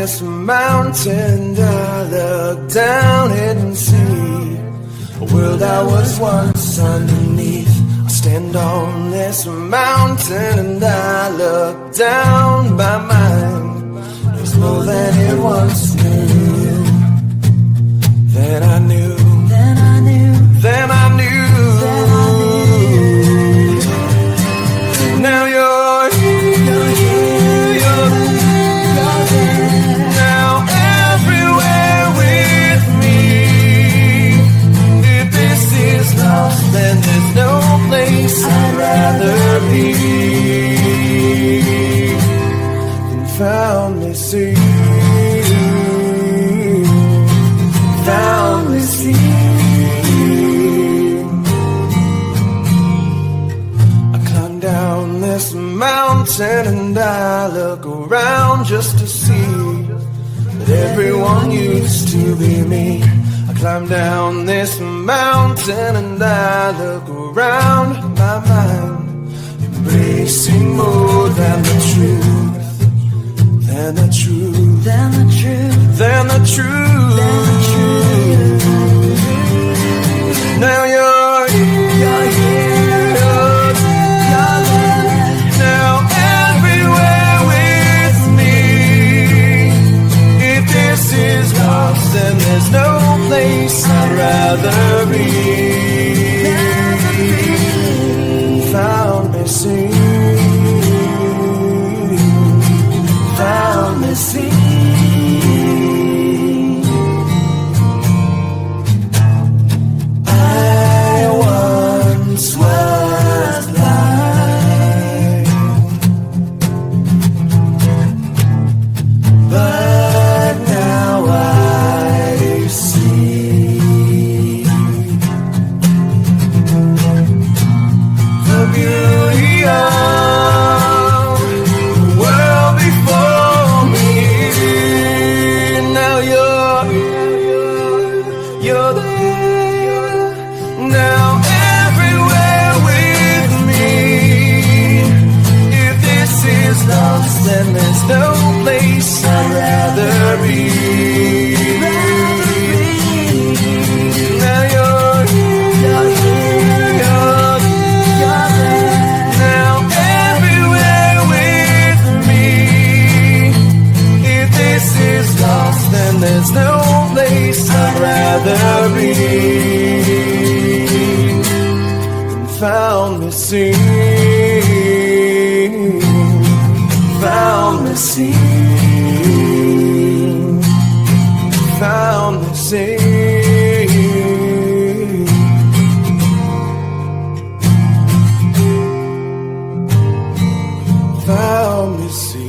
this mountain, I look down and see a world I was once underneath. I stand on this mountain and I look down. My mind is more than it once knew. Then I knew. Then I knew. Then I knew. Then I knew. Now you're here. You're here. You're there. Now everywhere with me. If this is lost, then there's no place I'd rather be than found me see. Found me see. I climb down this mountain and I look around just to see that everyone used to be me. I climb down this mountain and I look around, my mind embracing more than the truth, than the truth, than the truth, than the truth, than the truth. Now you're here, you're here, you're there. Now everywhere with me. If this is lost, then there's no place I'd rather be. Found me sing. Found me sing. I once was blind, but now I see the beauty of the world before me. Now you're there. Now everywhere with me. If this is lost, then there's no place I'd rather be. Now you're here, you're there. Now everywhere with me. If this is lost, then there's no place I'd rather be than found me sing. Found me sing. Found me sing. Found me sing.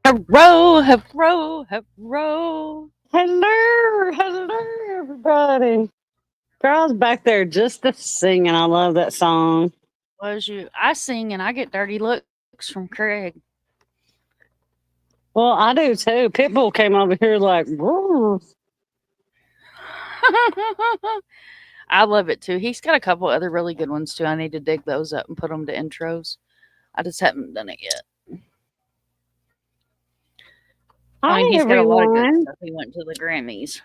Hello, hello, hello. Hello, everybody. Girl's back there just a singing. I love that song. Was you? I sing and I get dirty looks from Craig. Well, I do too. Pitbull came over here like, "Whoa." I love it too. He's got a couple other really good ones too. I need to dig those up and put them to intros. I just haven't done it yet. Hi, I mean, he's got a lot of good everyone. stuff. He went to the Grammys.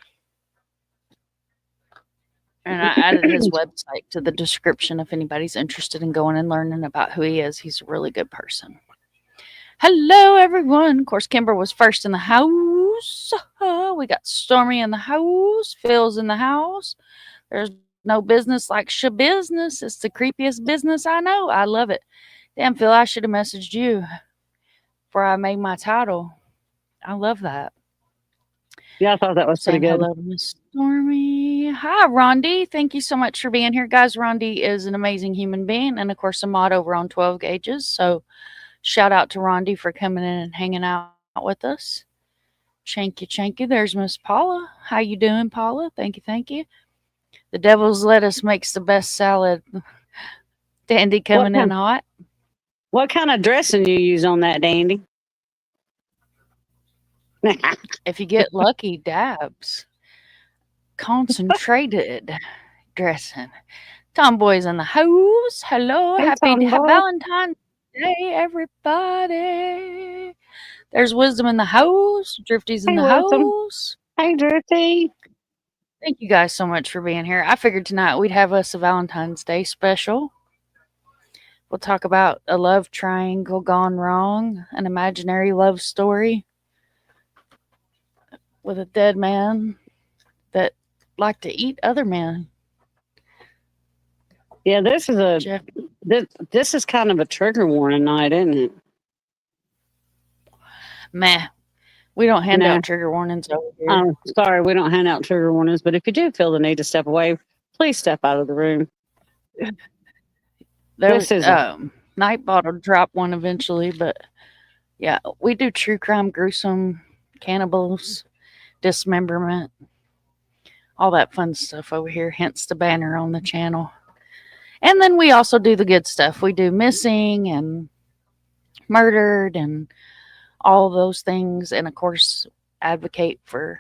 And I added his website to the description if anybody's interested in going and learning about who he is. He's a really good person. Hello, everyone. Of course, Kimber was first in the house. We got Stormy in the house. Phil's in the house. There's no business like Schabusiness. It's the creepiest business I know. I love it. Damn, Phil, I should have messaged you before I made my title. I love that. Yeah, I thought that was pretty Saying good. hello to Miss Stormy. Hi, Rondi. Thank you so much for being here, guys. Rondi is an amazing human being and, of course, a mod over on 12 Gauges. So shout out to Rondi for coming in and hanging out with us. Thank you. There's Miss Paula. How you doing, Paula? Thank you. The devil's lettuce makes the best salad. Dandy coming in hot. What kind of dressing you use on that, Dandy? If you get lucky, dabs. Concentrated dressing. Tomboys in the house. Hello. Hey, Happy Tomboy. Valentine's Day, everybody. There's Wisdom in the house. Drifty's in Hey, the Wisdom. house. Hey, Drifty. Thank you guys so much for being here. I figured tonight we'd have us a Valentine's Day special. We'll talk about a love triangle gone wrong, an imaginary love story with a dead man that liked to eat other men. Yeah, this is Jeff, this is kind of a trigger warning night, isn't it? meh. We don't hand No. out trigger warnings over here. Oh, sorry, we don't hand out trigger warnings, but if you do feel the need to step away, please step out of the room. This is Nightbot will drop one eventually, but yeah, we do true crime, gruesome, cannibals, dismemberment, all that fun stuff over here. Hence the banner on the channel. And then we also do the good stuff. We do missing and murdered and all those things, and of course advocate for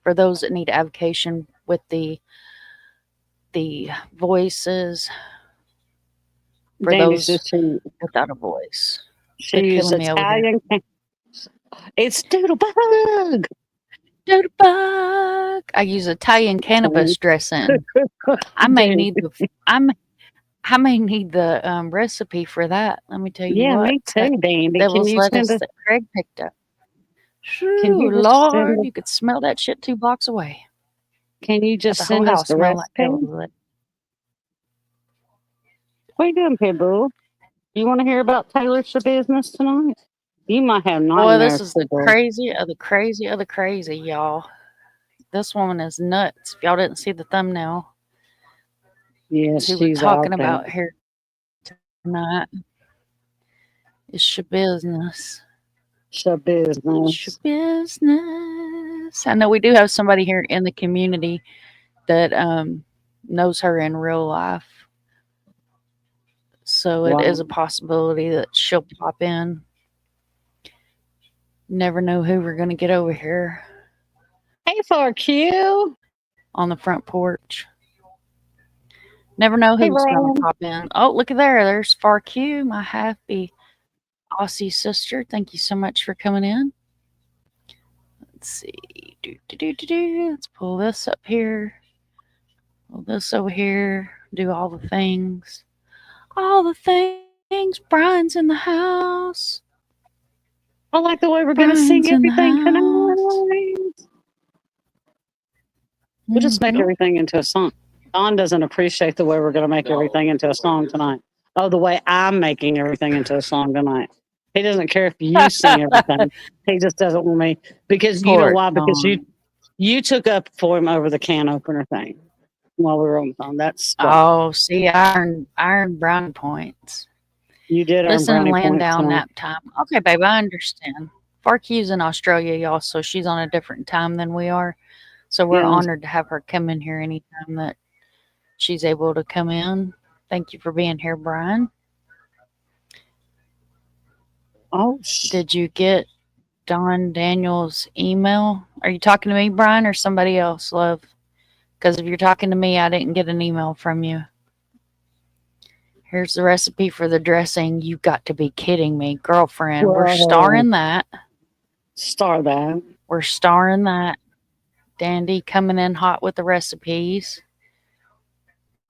those that need avocation with the voices for Danny's those just she without a voice. used killing me over Italian. It's Doodlebug. Doodlebug. I use Italian cannabis dressing. I may need the recipe for that. Let me tell you Yeah, what. me too, Danny. Devil's Can you lettuce send that Craig picked up. Can you Shoo, just Lord, send you could smell that shit 2 blocks away. Can you Got just the whole send us house the smell like recipe? devil's lettuce. What are you doing, Pitbull? You want to hear about Taylor's business tonight? You might have Boy, nightmares. this is the crazy of the crazy of the crazy, y'all. This woman is nuts. If y'all didn't see the thumbnail, Yes, who we're she's talking out there. about here tonight is Schabusiness. Schabusiness. I know we do have somebody here in the community that knows her in real life. So it is a possibility that she'll pop in. Never know who we're going to get over here. Hey, for Q. On the front porch. Never know Hey, who's going Brian. to pop in. Oh, look at there. There's Far Q, my happy Aussie sister. Thank you so much for coming in. Let's see. Let's pull this up here. Pull this over here. Do all the things. All the things. Brian's in the house. I like the way we're going to sing everything tonight. We'll just make everything into a song. Don doesn't appreciate the way we're going to make everything into a song tonight. Oh, the way I'm making everything into a song tonight. He doesn't care if you sing everything. He just doesn't want me. Because you know why? Because you took up for him over the can opener thing while we were on the phone. That's why. See, iron brownie points. You did listen earn brownie and laying points down on nap time. Okay, babe, I understand. Farkey's in Australia, y'all, so she's on a different time than we are. So we're honored to have her come in here anytime that she's able to come in. Thank you for being here, Brian. Oh, did you get Don Daniels' email? Are you talking to me, Brian, or somebody else, love? Because if you're talking to me, I didn't get an email from you. Here's the recipe for the dressing. You got to be kidding me, girlfriend. We're starring that. Star that. We're starring that. Dandy coming in hot with the recipes.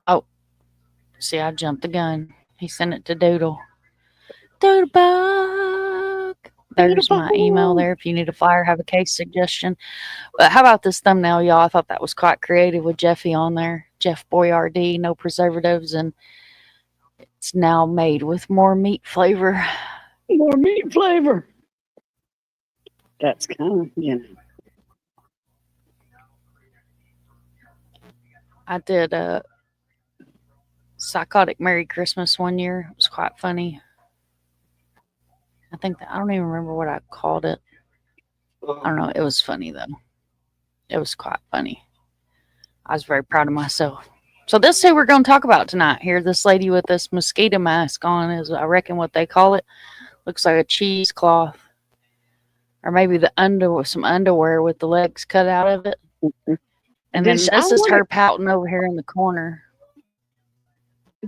Oh, see, I jumped the gun. He sent it to Doodle. Doodlebug. There's my email there. If you need a flyer, have a case suggestion. How about this thumbnail, y'all? I thought that was quite creative with Jeffy on there. Jeff Boyardee, no preservatives, and it's now made with more meat flavor. More meat flavor. That's kind of, I did a Psychotic Merry Christmas one year. It was quite funny. I think I don't even remember what I called it. I don't know. It was funny, though. It was quite funny. I was very proud of myself. So this is who we're going to talk about tonight. Here, this lady with this mosquito mask on is, I reckon, what they call it. Looks like a cheesecloth Or maybe some underwear with the legs cut out of it. And then this is her pouting over here in the corner.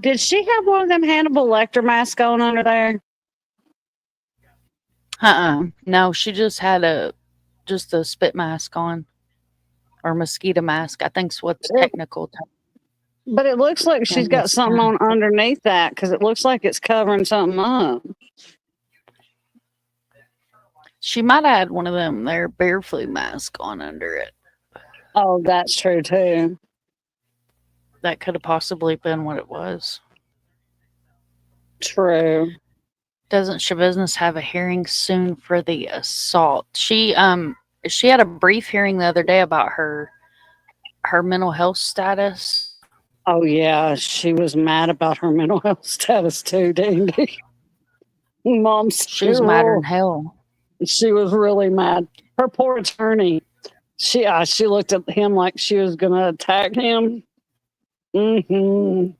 Did she have one of them Hannibal Lecter masks going under there? No, she just had a spit mask on. Or mosquito mask, I think's what's technical. But it looks like she's got something on underneath that because it looks like it's covering something up. She might have had one of them their bear flu mask on under it. Oh, that's true too. That could have possibly been what it was. True. Doesn't Schabusiness have a hearing soon for the assault? She had a brief hearing the other day about her mental health status. Oh yeah, she was mad about her mental health status too, didn't she? She was madder than hell. She was really mad. Her poor attorney. She looked at him like she was gonna attack him. Mm-hmm.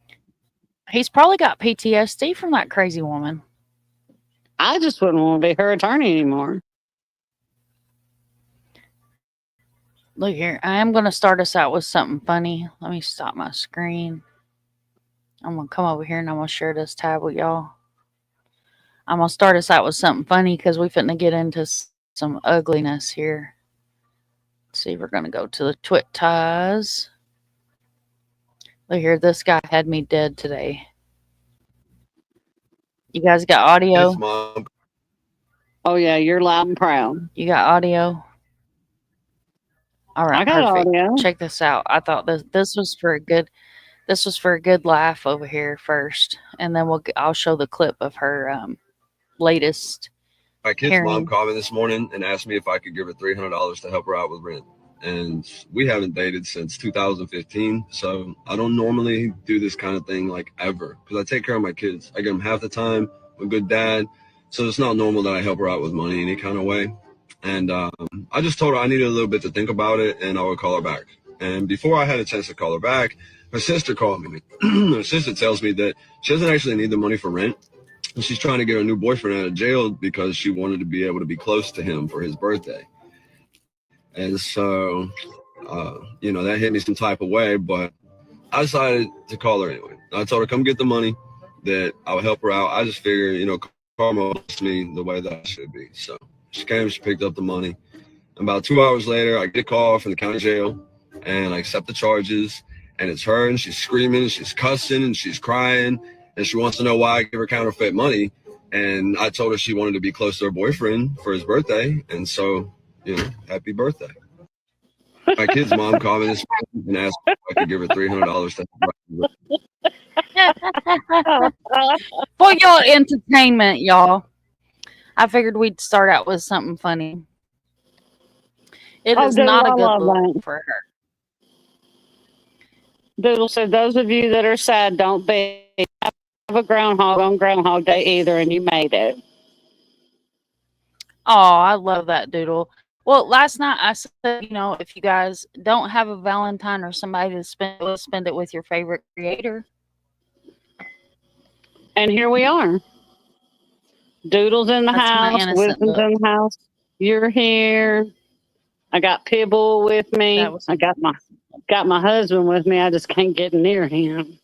He's probably got PTSD from that crazy woman. I just wouldn't want to be her attorney anymore. Look here. I am going to start us out with something funny. Let me stop my screen. I'm going to come over here and I'm going to share this tab with y'all. I'm going to start us out with something funny because we finna get into some ugliness here. Let's see, we're going to go to the Twitties. Look here. This guy had me dead today. You guys got audio? Yes, Mom. Oh, yeah. You're loud and proud. You got audio? All right, I got perfect. audio. Check this out. I thought this was for a good laugh over here first, and then I'll show the clip of her latest. My kid's hearing. mom called me this morning and asked me if I could give her $300 to help her out with rent. And we haven't dated since 2015, so I don't normally do this kind of thing like ever because I take care of my kids. I give them half the time. I'm a good dad, so it's not normal that I help her out with money any kind of way. And I just told her I needed a little bit to think about it and I would call her back. And before I had a chance to call her back, her sister called me. Her sister tells me that she doesn't actually need the money for rent. And she's trying to get her new boyfriend out of jail because she wanted to be able to be close to him for his birthday. And so, that hit me some type of way, but I decided to call her anyway. I told her, come get the money, that I would help her out. I just figured, karma blessed me the way that I should be. So she came, she picked up the money. About 2 hours later, I get a call from the county jail and I accept the charges. And it's her and she's screaming and she's cussing and she's crying. And she wants to know why I give her counterfeit money. And I told her she wanted to be close to her boyfriend for his birthday. And so, happy birthday. My kid's mom called me this morning and asked if I could give her $300 to For your entertainment, y'all. I figured we'd start out with something funny. It is not a good look for her. Doodle said, those of you that are sad, don't be. Have a groundhog on Groundhog Day either, and you made it. Oh, I love that, Doodle. Well, last night I said, if you guys don't have a Valentine or somebody to spend it with your favorite creator. And here we are. Doodle's in the house. Wisdom's in the house. You're here. I got Pibble with me. I got my husband with me. I just can't get near him.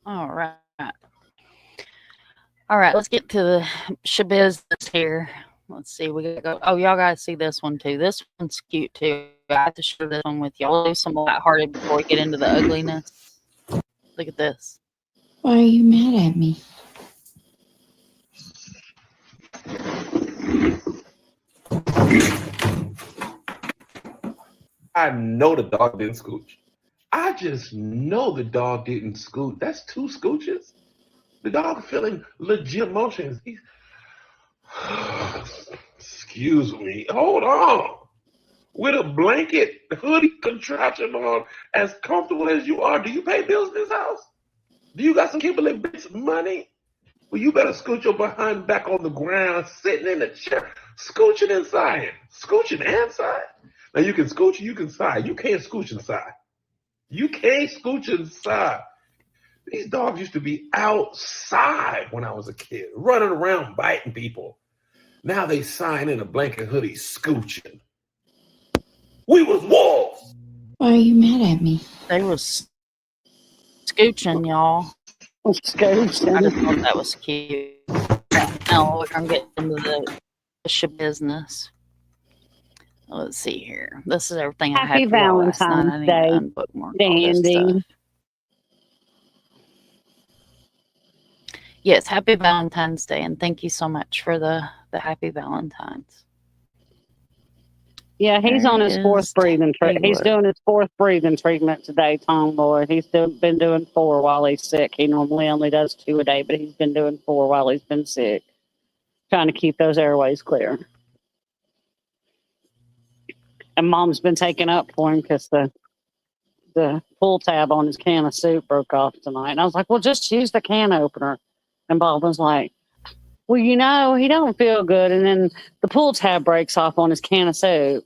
All right. All right, let's get to the Schabusiness here. Let's see. We gotta go. Oh, y'all gotta see this one too. This one's cute too. I have to share this one with y'all. We'll do some lighthearted before we get into the ugliness. Look at this. Why are you mad at me? I know the dog didn't scooch. I just know the dog didn't scooch. That's 2 scooches. The dog feeling legit emotions. Excuse me. Hold on. With a blanket, hoodie contraption on, as comfortable as you are, do you pay bills in this house? Do you got some Kimberly bits money? Well, you better scoot your behind back on the ground, sitting in the chair, scooching inside. Scooching inside? Now you can scooch, you can side. You can't scooch inside. You can't scooch inside. These dogs used to be outside when I was a kid, running around biting people. Now they sign in a blanket hoodie scooching. We was wolves. Why are you mad at me? They was scooching, y'all. I just thought that was cute. Now we're gonna get into the Schabusiness. Let's see here. This is everything I Happy had for y'all last night. I Valentine's need Day, to unbookmark all this Dandy. stuff. Yes, happy Valentine's Day, and thank you so much for the happy Valentine's. Yeah, he's There on his fourth is breathing treatment. He's Taylor. doing his fourth breathing treatment today, Tom Lloyd. He's been doing 4 while he's sick. He normally only does 2 a day, but he's been doing 4 while he's been sick, trying to keep those airways clear. And Mom's been taking up for him because the pull tab on his can of soup broke off tonight. And I was like, well, just use the can opener. And Bob was like, well, you know, he don't feel good. And then the pull tab breaks off on his can of soup.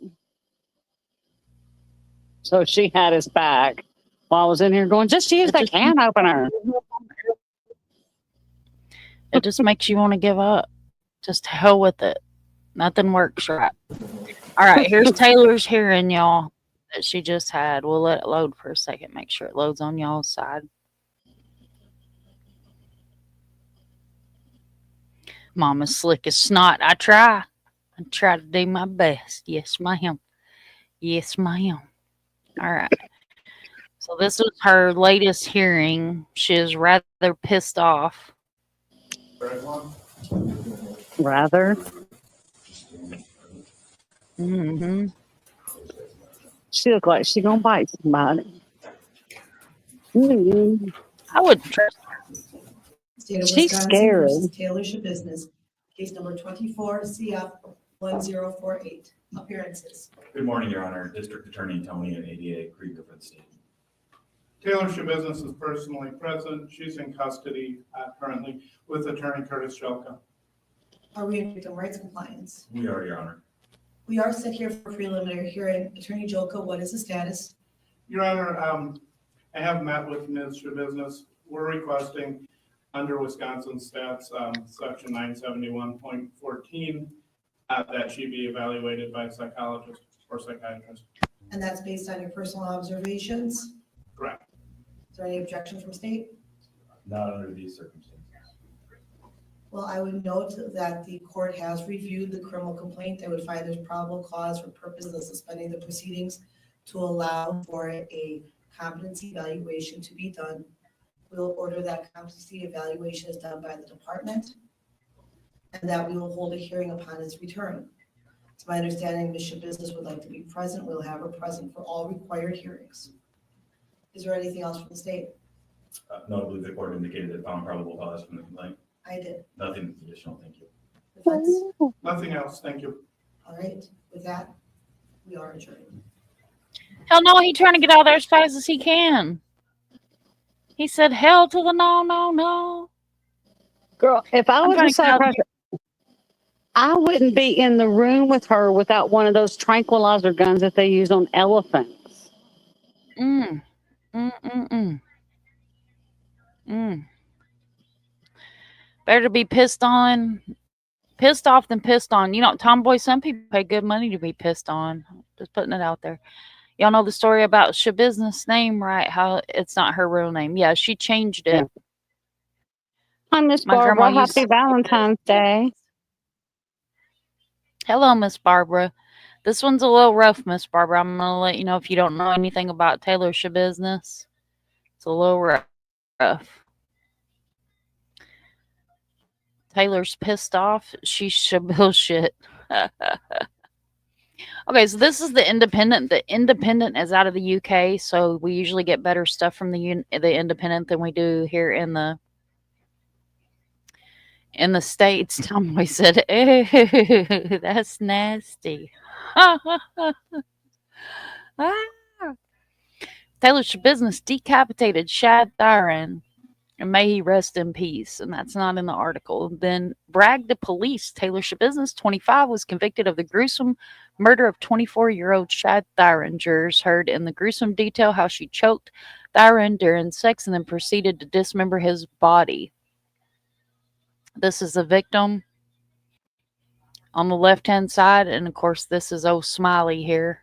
So she had his back while I was in here going, just use the can opener. It just makes you want to give up. Just hell with it. Nothing works right. All right, here's Taylor's hearing, y'all, that she just had. We'll let it load for a second. Make sure it loads on y'all's side. Mama's slick as snot. I try to do my best. Yes, ma'am. Yes, ma'am. All right. So this was her latest hearing. She is rather pissed off. Rather. Mm-hmm. She look like she gonna bite somebody. Mm-hmm. I wouldn't trust State of She's Wisconsin scary. versus Taylor Schabusiness, case number 24 CF 1048. Appearances. Good morning, Your Honor. District Attorney Tony at ADA Krieger for the state. Taylor Schabusiness is personally present. She's in custody currently with Attorney Curtis Shelka. Are we in victim rights compliance? We are, Your Honor. We are set here for preliminary hearing. Attorney Jolka, what is the status? Your Honor, I have met with Ms. Schabusiness. We're requesting under Wisconsin stats, section 971.14, that she be evaluated by a psychologist or psychiatrist. And that's based on your personal observations? Correct. Is there any objection from state? Not under these circumstances. Well, I would note that the court has reviewed the criminal complaint. They would find there's probable cause for purposes of suspending the proceedings to allow for a competency evaluation to be done. We'll order that competency evaluation is done by the department and that we will hold a hearing upon its return. It's my understanding Ms. Schabusiness would like to be present. We'll have her present for all required hearings. Is there anything else from the state? No, I believe the court indicated it found probable cause from the complaint. I did. Nothing additional, thank you. Defense? Nothing else. Thank you. All right. With that, we are adjourned. Hell no, he's trying to get out there as fast as he can. He said, hell to the no, no, no. Girl, if I was trying a to get out psychiatrist, I wouldn't be in the room with her without one of those tranquilizer guns that they use on elephants. Better to be pissed off than pissed on. You know, Tomboy, some people pay good money to be pissed on. Just putting it out there. Y'all know the story about Schabusiness name, right? How it's not her real name. Yeah, she changed it. Yeah. Hi, Miss My Barbara. grandma used Happy to- Valentine's Day. Hello, Miss Barbara. This one's a little rough, Miss Barbara. I'm going to let you know if you don't know anything about Taylor Schabusiness. It's a little rough. Taylor's pissed off. She's shabullshit. Okay, so this is the Independent. The Independent is out of the UK, so we usually get better stuff from the Independent than we do here in the States. Tomboy said, ew, that's nasty. Taylor Schabusiness decapitated Shad Thyron And may he rest in peace. And that's not in the article. Then bragged to police. Taylor Schabusiness, 25, was convicted of the gruesome murder of 24-year-old Shad Thyron. Jurors heard in the gruesome detail how she choked Thyron during sex and then proceeded to dismember his body. This is the victim on the left-hand side. And, of course, this is old Smiley here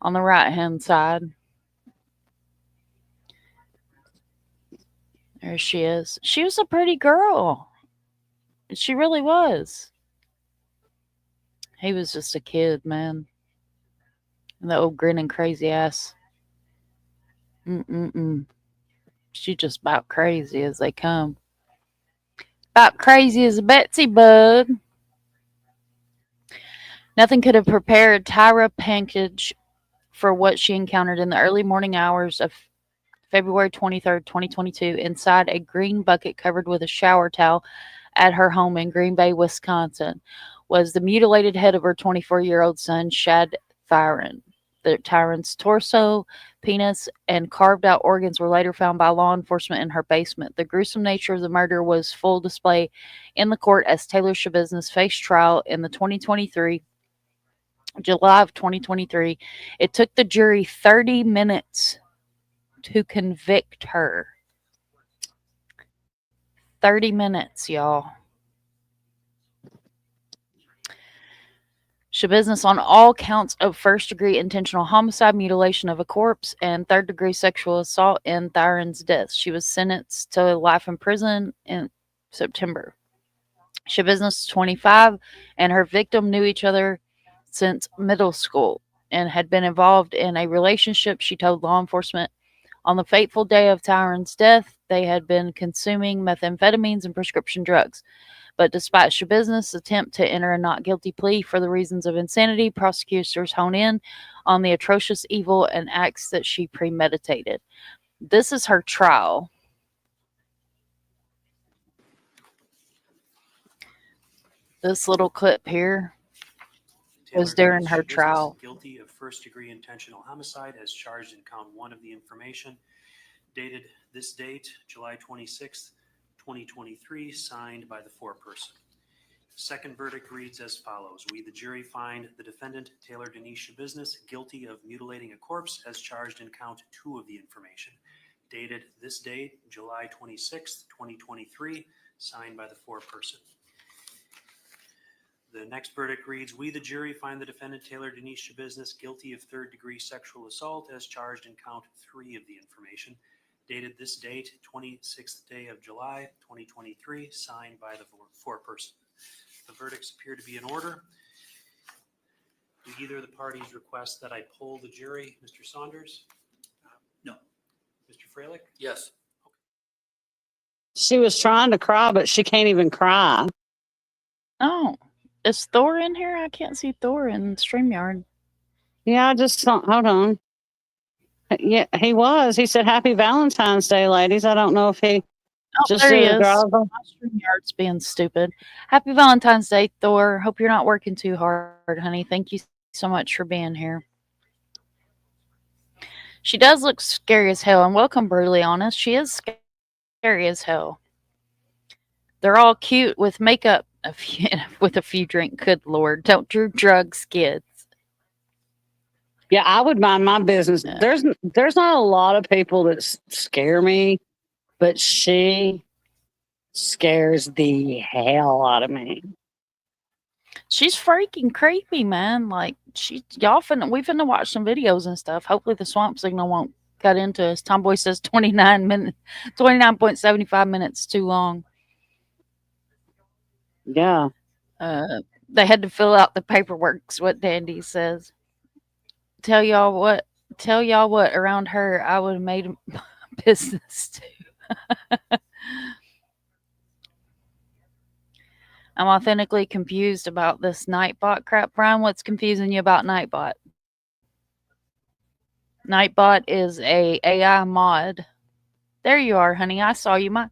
on the right-hand side. There she is. She was a pretty girl. She really was. He was just a kid, man. And the old grinning crazy ass. She just about crazy as they come. About crazy as a Betsy bug. Nothing could have prepared Tyra Pankage for what she encountered in the early morning hours of February 23rd, 2022, inside a green bucket covered with a shower towel at her home in Green Bay, Wisconsin, was the mutilated head of her 24-year-old son, Shad Thyron. The Tyron's torso, penis, and carved-out organs were later found by law enforcement in her basement. The gruesome nature of the murder was full display in the court as Taylor Schabusiness faced trial in the July of 2023. It took the jury 30 minutes to convict her. 30 minutes, y'all. Schabusiness on all counts of first-degree intentional homicide, mutilation of a corpse, and third-degree sexual assault in Thyron's death. She was sentenced to life in prison in September. Schabusiness, 25, and her victim knew each other since middle school and had been involved in a relationship. She told law enforcement on the fateful day of Thyron's death, they had been consuming methamphetamines and prescription drugs. But despite Schabusiness' attempt to enter a not guilty plea for the reasons of insanity, prosecutors hone in on the atrocious evil and acts that she premeditated. This is her trial. This little clip here was during her trial. Guilty of first-degree intentional homicide as charged in count 1 of the information, dated this date, July 26th, 2023, signed by the foreperson. Second verdict reads as follows. We, the jury, find the defendant, Taylor Denise Schabusiness, guilty of mutilating a corpse as charged in count 2 of the information, dated this date, July 26th, 2023, signed by the foreperson. The next verdict reads, we, the jury, find the defendant, Taylor Denise Schabusiness, guilty of third-degree sexual assault as charged in count 3 of the information, dated this date, 26th day of July, 2023, signed by the foreperson. The verdicts appear to be in order. Do either of the parties request that I poll the jury? Mr. Saunders? No. Mr. Freilich? Yes. She was trying to cry, but she can't even cry. Oh, is Thor in here? I can't see Thor in StreamYard. Yeah, I just hold on. Yeah, he was. He said, Happy Valentine's Day, ladies. I don't know if he just there he did a is. drive-by. My StreamYard's being stupid. Happy Valentine's Day, Thor. Hope you're not working too hard, honey. Thank you so much for being here. She does look scary as hell, and welcome, Brutally Honest. She is scary as hell. They're all cute with makeup with a few drink. Good Lord. Don't do drugs, kids. Yeah, I would mind my business. Yeah. There's not a lot of people that scare me, but she scares the hell out of me. She's freaking creepy, man. Like we finna watch some videos and stuff. Hopefully the swamp signal won't cut into us. Tomboy says 29.75 minutes too long. Yeah. They had to fill out the paperwork, is what Dandy says. Tell y'all what, around her, I would have made a business too. I'm authentically confused about this Nightbot crap. Brian, what's confusing you about Nightbot? Nightbot is a AI mod. There you are, honey. I saw you. I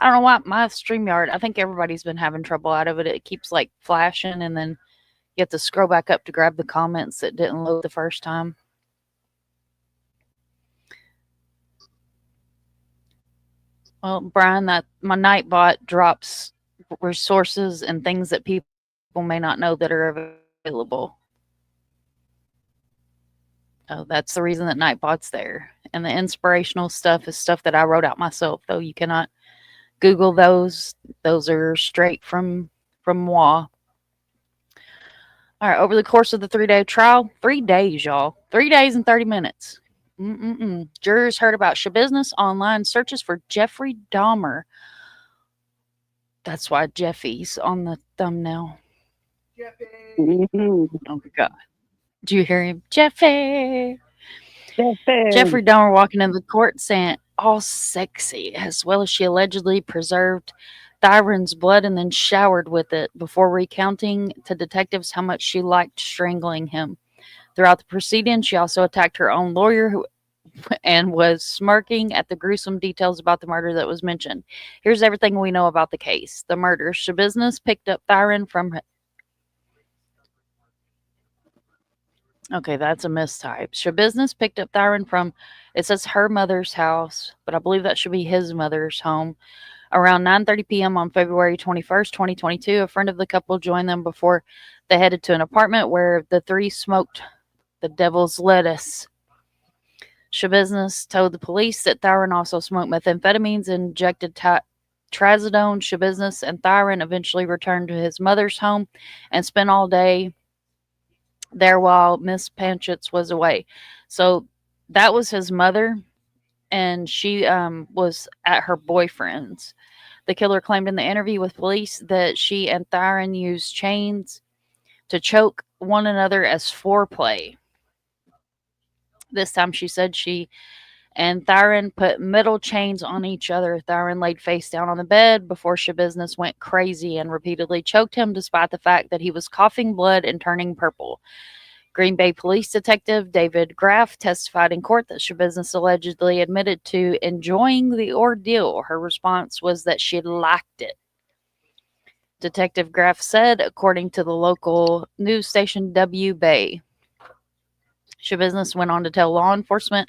don't know why my StreamYard, I think everybody's been having trouble out of it. It keeps like flashing, and then you have to scroll back up to grab the comments that didn't load the first time. Well, Brian, that my Nightbot drops resources and things that people may not know that are available. Oh, that's the reason that Nightbot's there. And the inspirational stuff is stuff that I wrote out myself, though you cannot Google those. Those are straight from moi. All right, over the course of the 3-day trial, 3 days, y'all. 3 days and 30 minutes. Jurors heard about Schabusiness online searches for Jeffrey Dahmer. That's why Jeffy's on the thumbnail. Mhm. Oh, my God. Do you hear him? Jeffy! Jeffy. Jeffrey Dahmer walking into the court saying, all sexy, as well as she allegedly preserved Thyron's blood and then showered with it before recounting to detectives how much she liked strangling him. Throughout the proceedings, she also attacked her own lawyer and was smirking at the gruesome details about the murder that was mentioned. Here's everything we know about the case. The murder. Schabusiness picked up Thyron from... Okay, that's a mistype. Schabusiness picked up Thyron from, it says her mother's house, but I believe that should be his mother's home. Around 9:30 p.m. on February 21st, 2022, a friend of the couple joined them before they headed to an apartment where the three smoked the devil's lettuce. Schabusiness told the police that Thyron also smoked methamphetamines and injected trazodone. Schabusiness and Thyron eventually returned to his mother's home and spent all day there while Miss Panchitz was away. So that was his mother, and she was at her boyfriend's. The killer claimed in the interview with police that she and Thyron used chains to choke one another as foreplay. This time she said she and Thyron put metal chains on each other. Thyron laid face down on the bed before Schabusiness went crazy and repeatedly choked him despite the fact that he was coughing blood and turning purple. Green Bay Police Detective David Graff testified in court that Schabusiness allegedly admitted to enjoying the ordeal. Her response was that she liked it. Detective Graff said, according to the local news station W Bay, Schabusiness went on to tell law enforcement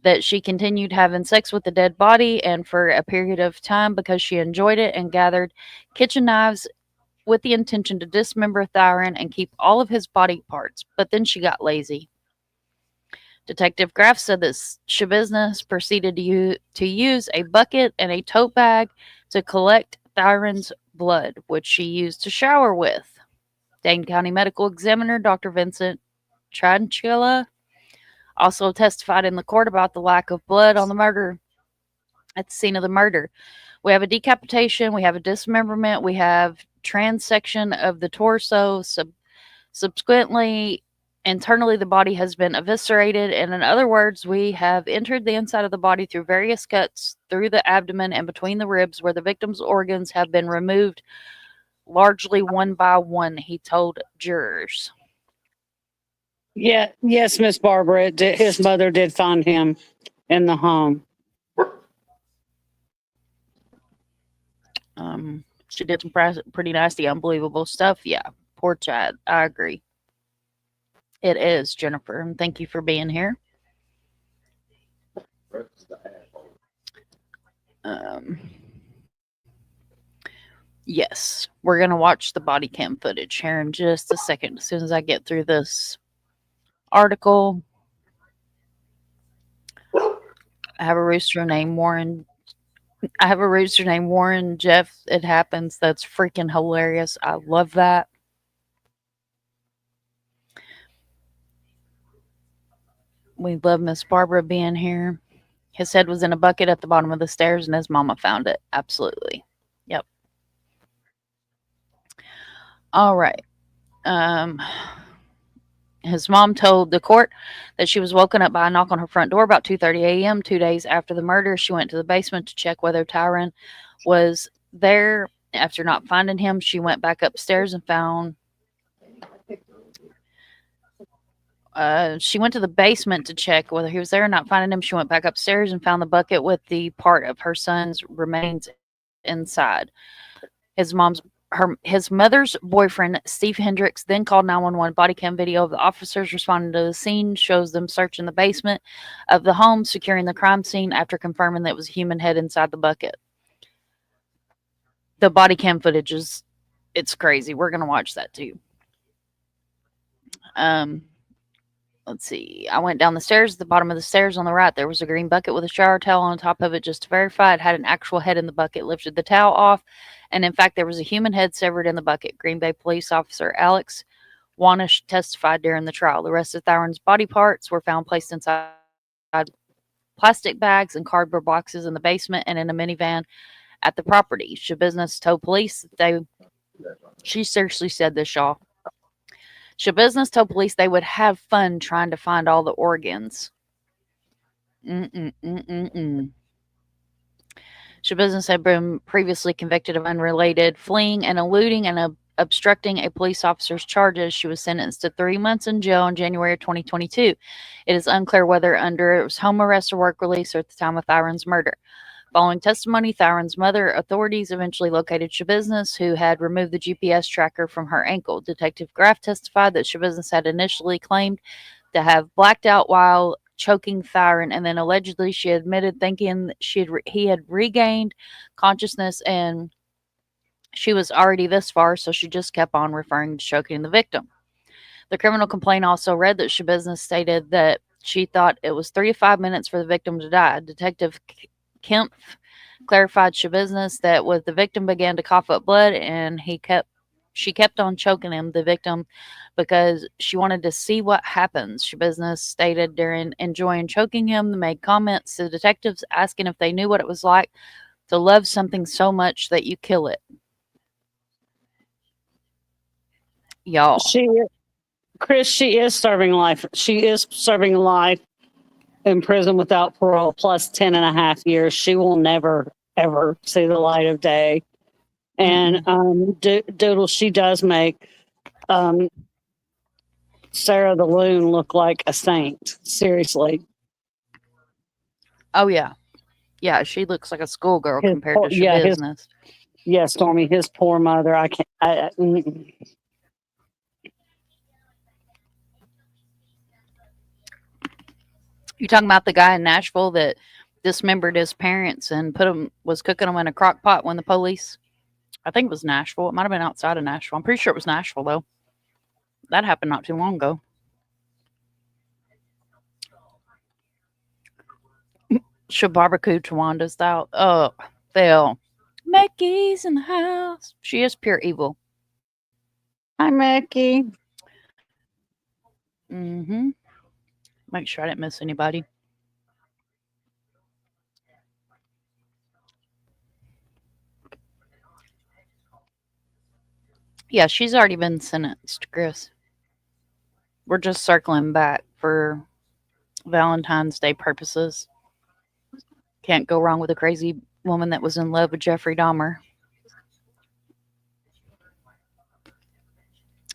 that she continued having sex with the dead body and for a period of time because she enjoyed it and gathered kitchen knives with the intention to dismember Thyron and keep all of his body parts, but then she got lazy. Detective Graff said that Schabusiness proceeded to use a bucket and a tote bag to collect Thyron's blood, which she used to shower with. Dane County Medical Examiner Dr. Vincent Tranchilla also testified in the court about the lack of blood on the murder at the scene of the murder. We have a decapitation, we have a dismemberment, we have transection of the torso. Subsequently, internally, the body has been eviscerated. And in other words, we have entered the inside of the body through various cuts through the abdomen and between the ribs where the victim's organs have been removed largely one by one, he told jurors. Yeah, yes, Miss Barbara. His mother did find him in the home. She did some pretty nasty, unbelievable stuff. Yeah, poor Chad. I agree. It is, Jennifer, and thank you for being here. Yes, we're going to watch the body cam footage here in just a second as soon as I get through this article. I have a rooster named Warren. Jeff. It happens. That's freaking hilarious. I love that. We love Miss Barbara being here. His head was in a bucket at the bottom of the stairs, and his mama found it. Absolutely. Yep. All right. His mom told the court that she was woken up by a knock on her front door about 2:30 a.m. 2 days after the murder. She went to the basement to check whether Thyron was there. After not finding him, she went back upstairs and found... she went to the basement to check whether he was there. Not finding him, she went back upstairs and found the bucket with the part of her son's remains inside. His mom's his mother's boyfriend, Steve Hendricks, then called 911. Body cam video of the officers responding to the scene shows them searching the basement of the home, securing the crime scene after confirming that it was a human head inside the bucket. The body cam footage it's crazy. We're going to watch that too. Let's see. I went down the stairs. At the bottom of the stairs on the right, there was a green bucket with a shower towel on top of it just to verify it had an actual head in the bucket. Lifted the towel off, and in fact, there was a human head severed in the bucket. Green Bay police officer Alex Wanish testified during the trial. The rest of Thyron's body parts were found placed inside plastic bags and cardboard boxes in the basement and in a minivan at the property. Schabusiness told police that she seriously said this, y'all. Schabusiness told police they would have fun trying to find all the organs. Schabusiness had been previously convicted of unrelated fleeing and eluding and obstructing a police officer's charges. She was sentenced to 3 months in jail in January of 2022. It is unclear whether under it was home arrest or work release or at the time of Thyron's murder. Following testimony, Thyron's mother, authorities eventually located Schabusiness, who had removed the GPS tracker from her ankle. Detective Graff testified that Schabusiness had initially claimed to have blacked out while choking Thyron, and then allegedly she admitted thinking that he had regained consciousness and she was already this far, so she just kept on referring to choking the victim. The criminal complaint also read that Schabusiness stated that she thought it was 3 to 5 minutes for the victim to die. Detective Kempf clarified Schabusiness that when the victim began to cough up blood and she kept on choking him, the victim, because she wanted to see what happens. Schabusiness stated during enjoying choking him, they made comments to detectives asking if they knew what it was like to love something so much that you kill it. Y'all. Chris, she is serving life. She is serving life in prison without parole plus 10.5 years. She will never, ever see the light of day. And Doodle, she does make Sarah the Loon look like a saint. Seriously. Oh, yeah. Yeah, she looks like a schoolgirl compared to Schabusiness. Yeah, Stormy, his poor mother. I can't. You talking about the guy in Nashville that dismembered his parents and was cooking them in a crock pot when the police, I think it was Nashville. It might have been outside of Nashville. I'm pretty sure it was Nashville, though. That happened not too long ago. Barbecue Tawanda's out. Oh, Phil. Mickey's in the house. She is pure evil. Hi, Mickey. Make sure I didn't miss anybody. Yeah, she's already been sentenced, Chris. We're just circling back for Valentine's Day purposes. Can't go wrong with a crazy woman that was in love with Jeffrey Dahmer.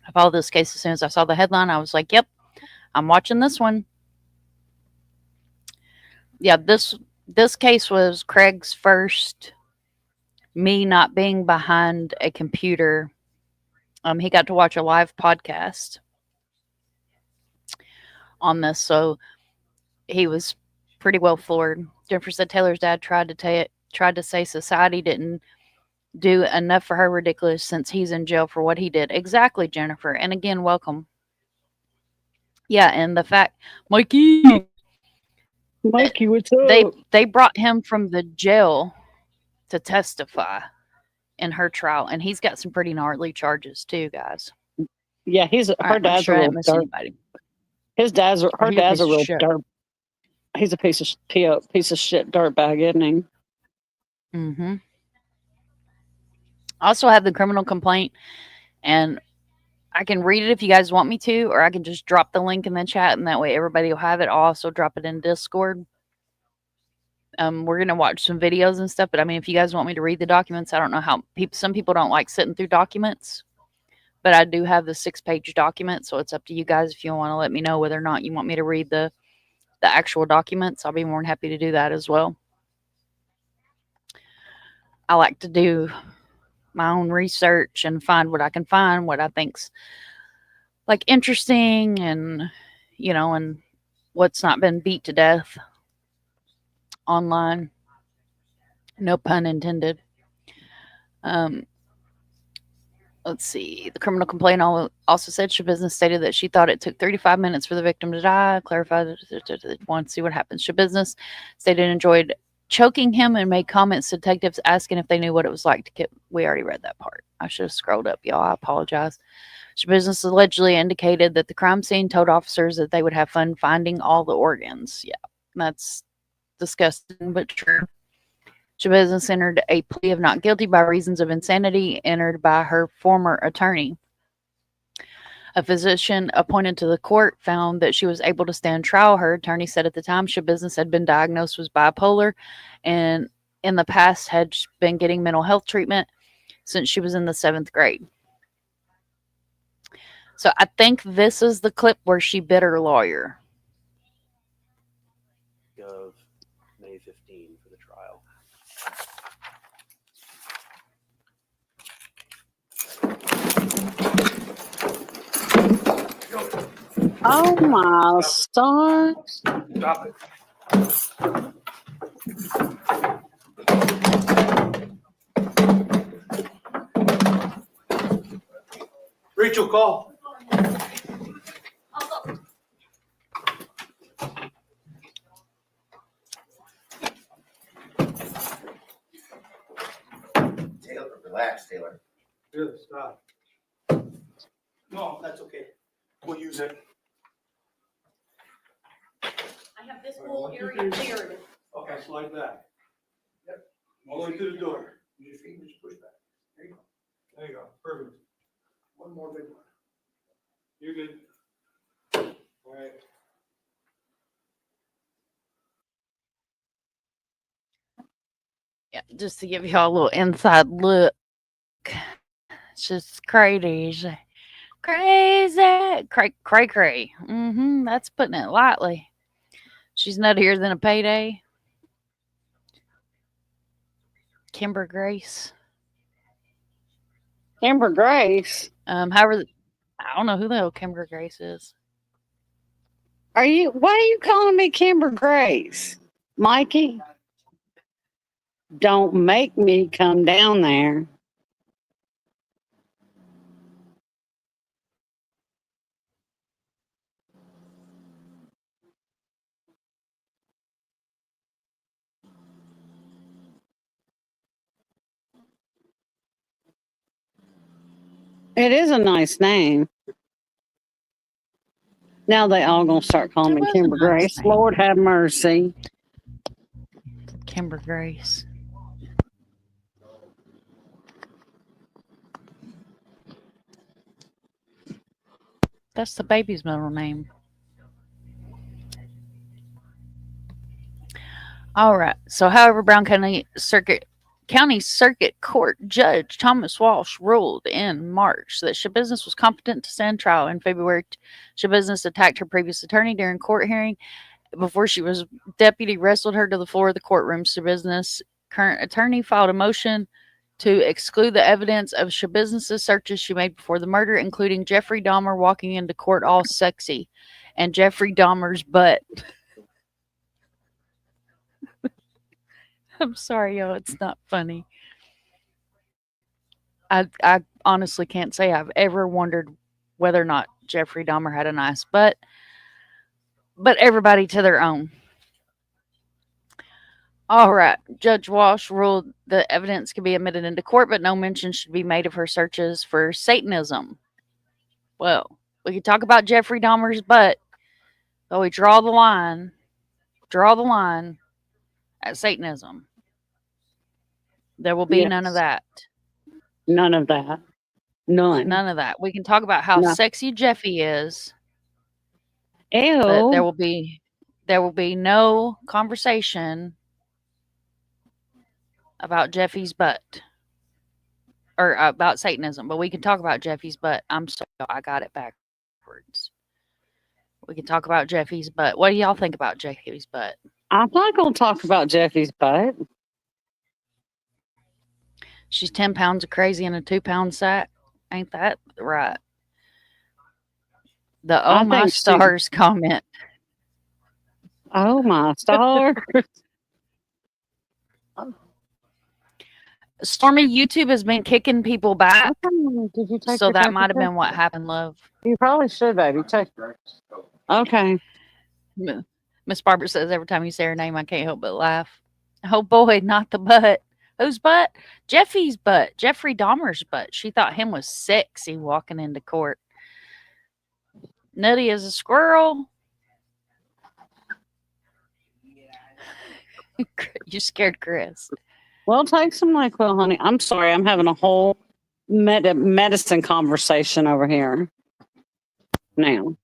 I followed this case as soon as I saw the headline. I was like, yep, I'm watching this one. Yeah, this case was Craig's first me not being behind a computer. He got to watch a live podcast on this, so he was pretty well floored. Jennifer said Taylor's dad tried to say society didn't do enough for her ridiculous since he's in jail for what he did. Exactly, Jennifer. And again, welcome. Yeah, and the fact, Mikey, what's up? They brought him from the jail to testify in her trial, and he's got some pretty gnarly charges too, guys. Yeah, her dad's a real dirt. Her dad's a real dirt. He's a piece of shit dirtbag, isn't he? I also have the criminal complaint, and I can read it if you guys want me to, or I can just drop the link in the chat, and that way everybody will have it. I'll also drop it in Discord. We're going to watch some videos and stuff, but I mean, if you guys want me to read the documents, I don't know how some people don't like sitting through documents, but I do have the 6-page document, so it's up to you guys if you want to let me know whether or not you want me to read the actual documents. I'll be more than happy to do that as well. I like to do my own research and find what I can find, what I think's like interesting, and and what's not been beat to death online. No pun intended. Let's see. The criminal complaint also said Schabusiness stated that she thought it took 35 minutes for the victim to die. Clarified, want to see what happens. Schabusiness stated enjoyed choking him and made comments to detectives asking if they knew what it was like to get. We already read that part. I should have scrolled up, y'all. I apologize. Schabusiness allegedly indicated that the crime scene told officers that they would have fun finding all the organs. Yeah, that's disgusting but true. Schabusiness entered a plea of not guilty by reasons of insanity entered by her former attorney. A physician appointed to the court found that she was able to stand trial. Her attorney said at the time Schabusiness had been diagnosed with bipolar and in the past had been getting mental health treatment since she was in the 7th grade. So I think this is the clip where she bit her lawyer. Of May 15 for the trial. Oh my stars. Stop it. Rachel, call. Taylor, relax, Taylor. Really, stop. No, that's okay. We'll use it. I have this whole area cleared. Okay, slide back. Yep. All the way to the door. Use your feet and just push back. There you go. There you go. Perfect. One more big one. You're good. All right. Yeah, just to give y'all a little inside look. It's just crazy. Crazy. Cray. That's putting it lightly. She's nuttier than a payday. Kimber Grace. Amber Grace. However, I don't know who the hell Kimber Grace is. Why are you calling me Kimber Grace? Mikey? Don't make me come down there. It is a nice name. Now they all gonna start calling me Kimber Grace. Lord have mercy. Kimber Grace. That's the baby's middle name. All right. So, however, Brown County Circuit Court Judge Thomas Walsh ruled in March that Schabusiness was competent to stand trial. In February, Schabusiness attacked her previous attorney during court hearing. Before she was deputy wrestled her to the floor of the courtroom. Schabusiness' current attorney filed a motion to exclude the evidence of Schabusiness' searches she made before the murder, including Jeffrey Dahmer walking into court all sexy and Jeffrey Dahmer's butt. I'm sorry, y'all. It's not funny. I honestly can't say I've ever wondered whether or not Jeffrey Dahmer had a nice butt. But everybody to their own. All right. Judge Walsh ruled the evidence can be admitted into court, but no mention should be made of her searches for Satanism. Well, we could talk about Jeffrey Dahmer's butt, but we draw the line at Satanism. There will be none of that. None of that. None. None of that. We can talk about how sexy Jeffy is. Ew. But there will be no conversation about Jeffy's butt or about Satanism. But we can talk about Jeffy's butt. I'm sorry, I got it backwards. We can talk about Jeffy's butt. What do y'all think about Jeffy's butt? I'm not going to talk about Jeffy's butt. She's 10 pounds of crazy in a 2-pound sack. Ain't that right? The I oh my think she- stars comment. Oh my stars. Stormy, YouTube has been kicking people back. Did you take So your that might have temperature? been what happened, love. You probably should, baby. Take. Okay. Miss Barbara says every time you say her name, I can't help but laugh. Oh boy, not the butt. Whose butt? Jeffy's butt. Jeffrey Dahmer's butt. She thought him was sexy walking into court. Nutty as a squirrel. You scared Chris. Well, take some NyQuil, honey. I'm sorry. I'm having a whole medicine conversation over here now.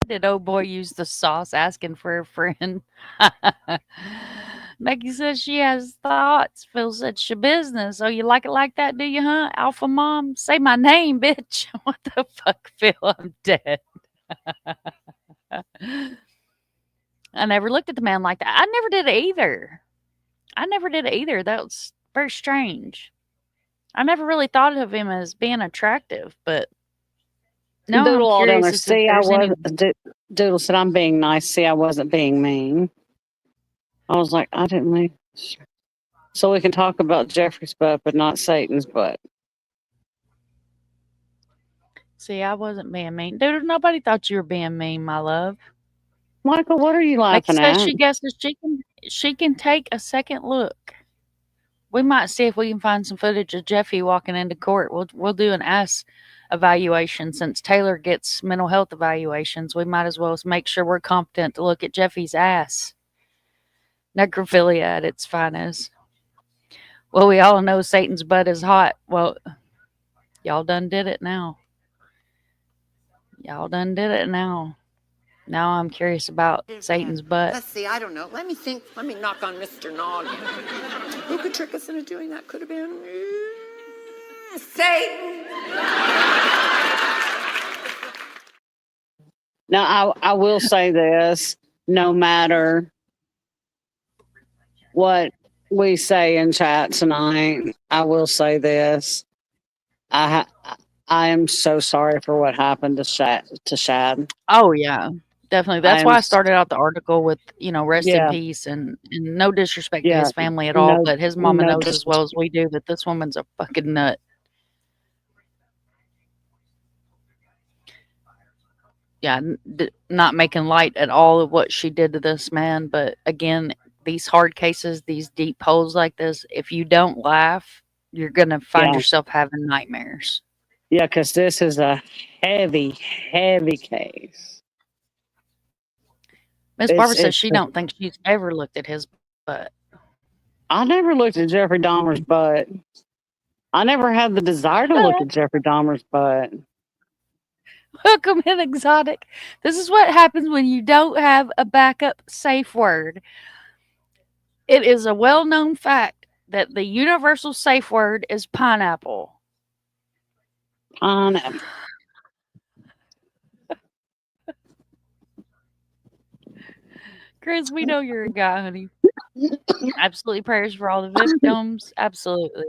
Did old boy use the sauce asking for a friend? Becky says she has thoughts. Phil said Schabusiness. Oh, you like it like that, do you, huh? Alpha Mom? Say my name, bitch. What the fuck, Phil? I'm dead. I never looked at the man like that. I never did either. That was very strange. I never really thought of him as being attractive, but no, Doodle all I'm down there. curious See, I wasn't. Doodle said I'm being nice. See, I wasn't being mean. I was like, I didn't mean. So we can talk about Jeffrey's butt, but not Satan's butt. See, I wasn't being mean. Dude, nobody thought you were being mean, my love. Michael, what are you laughing Becky at? says she guesses she can take a second look. We might see if we can find some footage of Jeffy walking into court. We'll do an ass evaluation. Since Taylor gets mental health evaluations, we might as well make sure we're competent to look at Jeffy's ass. Necrophilia at its finest. Well, we all know Satan's butt is hot. Well, y'all done did it now. Now I'm curious about Satan's butt. Let's see, I don't know. Let me think. Let me knock on Mr. Noggin. Who could trick us into doing that? Could have been Satan. Now, I will say this. No matter what we say in chat tonight, I will say this. I am so sorry for what happened to Shad. Oh, yeah. Definitely. That's why I started out the article with, rest in peace and no disrespect to his family at all, but his mama knows as well as we do that this woman's a fucking nut. Yeah, not making light at all of what she did to this man, but again, these hard cases, these deep holes like this, if you don't laugh, you're going to find yourself having nightmares. Yeah, because this is a heavy, heavy case. Miss Barbara says she don't think she's ever looked at his butt. I never looked at Jeffrey Dahmer's butt. I never had the desire to look at Jeffrey Dahmer's butt. Welcome in, Exotic. This is what happens when you don't have a backup safe word. It is a well-known fact that the universal safe word is pineapple. Pineapple. Chris, we know you're a guy, honey. Absolutely prayers for all the victims. Absolutely.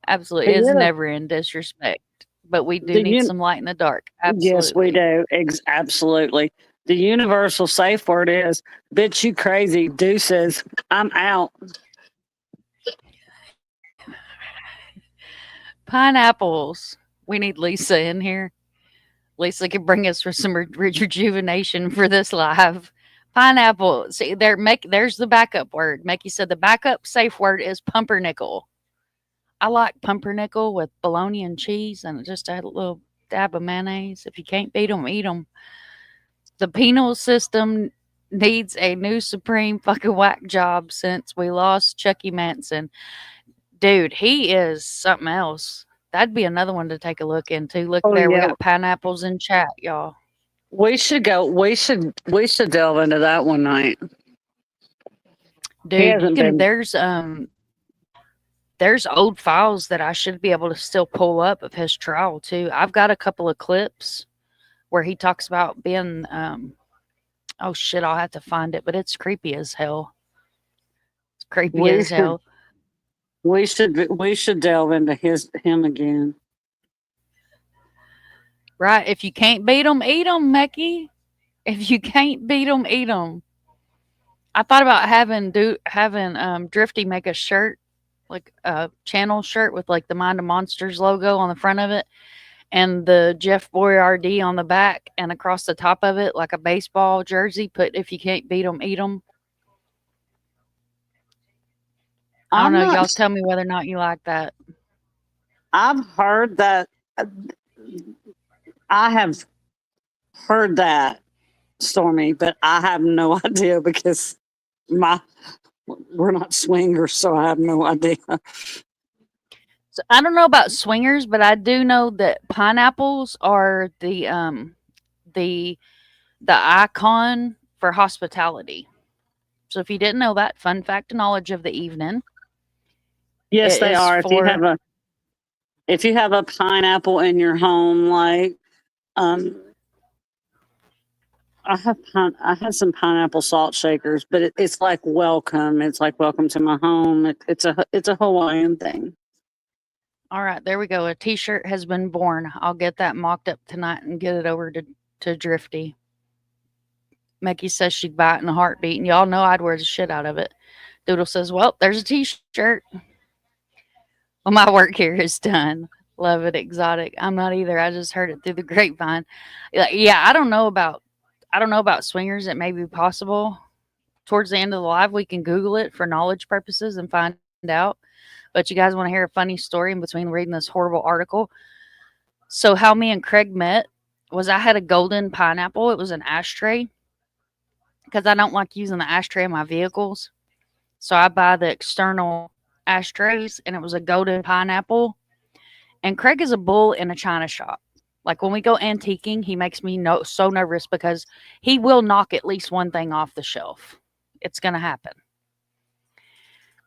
Absolutely. It's never in disrespect. But we do need some light in the dark. Absolutely. Yes, we do. Absolutely. The universal safe word is, bitch, you crazy. Deuces. I'm out. Pineapples. We need Lisa in here. Lisa can bring us for some rejuvenation for this live. Pineapple. See, there's the backup word. Mickey said the backup safe word is pumpernickel. I like pumpernickel with bologna and cheese and just a little dab of mayonnaise. If you can't beat them, eat them. The penal system needs a new supreme fucking whack job since we lost Chucky Manson. Dude, he is something else. That'd be another one to take a look into. Look there, we got pineapples in chat, y'all. We should go. We should delve into that one night. Dude, there's old files that I should be able to still pull up of his trial too. I've got a couple of clips where he talks about being oh shit, I'll have to find it, but it's creepy as hell. It's creepy as hell. We should delve into him again. Right. If you can't beat them, eat them, Mecky. If you can't beat them, eat them. I thought about having Drifty make a shirt, like a channel shirt with like the Mind of Monsters logo on the front of it, and the Jeff Boyardee on the back, and across the top of it, like a baseball jersey, put "If you can't beat them, eat them." I don't know. Y'all tell me whether or not you like that. I've heard that. I have heard that, Stormy, but I have no idea because we're not swingers, so I have no idea. So I don't know about swingers, but I do know that pineapples are the icon for hospitality. So if you didn't know that, fun fact and knowledge of the evening. Yes, they are. If you have a pineapple in your home, like I have some pineapple salt shakers, but it's like welcome. It's like welcome to my home. It's a Hawaiian thing. All right, there we go. A T-shirt has been born. I'll get that mocked up tonight and get it over to Drifty. Mecky says she'd buy it in a heartbeat, and y'all know I'd wear the shit out of it. Doodle says, well, there's a T-shirt. Well, my work here is done. Love it, exotic. I'm not either. I just heard it through the grapevine. Yeah, I don't know about swingers. It may be possible. Towards the end of the live, we can Google it for knowledge purposes and find out. But you guys want to hear a funny story in between reading this horrible article? So how me and Craig met was I had a golden pineapple. It was an ashtray because I don't like using the ashtray in my vehicles. So I buy the external ashtrays, and it was a golden pineapple. And Craig is a bull in a china shop. Like when we go antiquing, he makes me so nervous because he will knock at least one thing off the shelf. It's going to happen.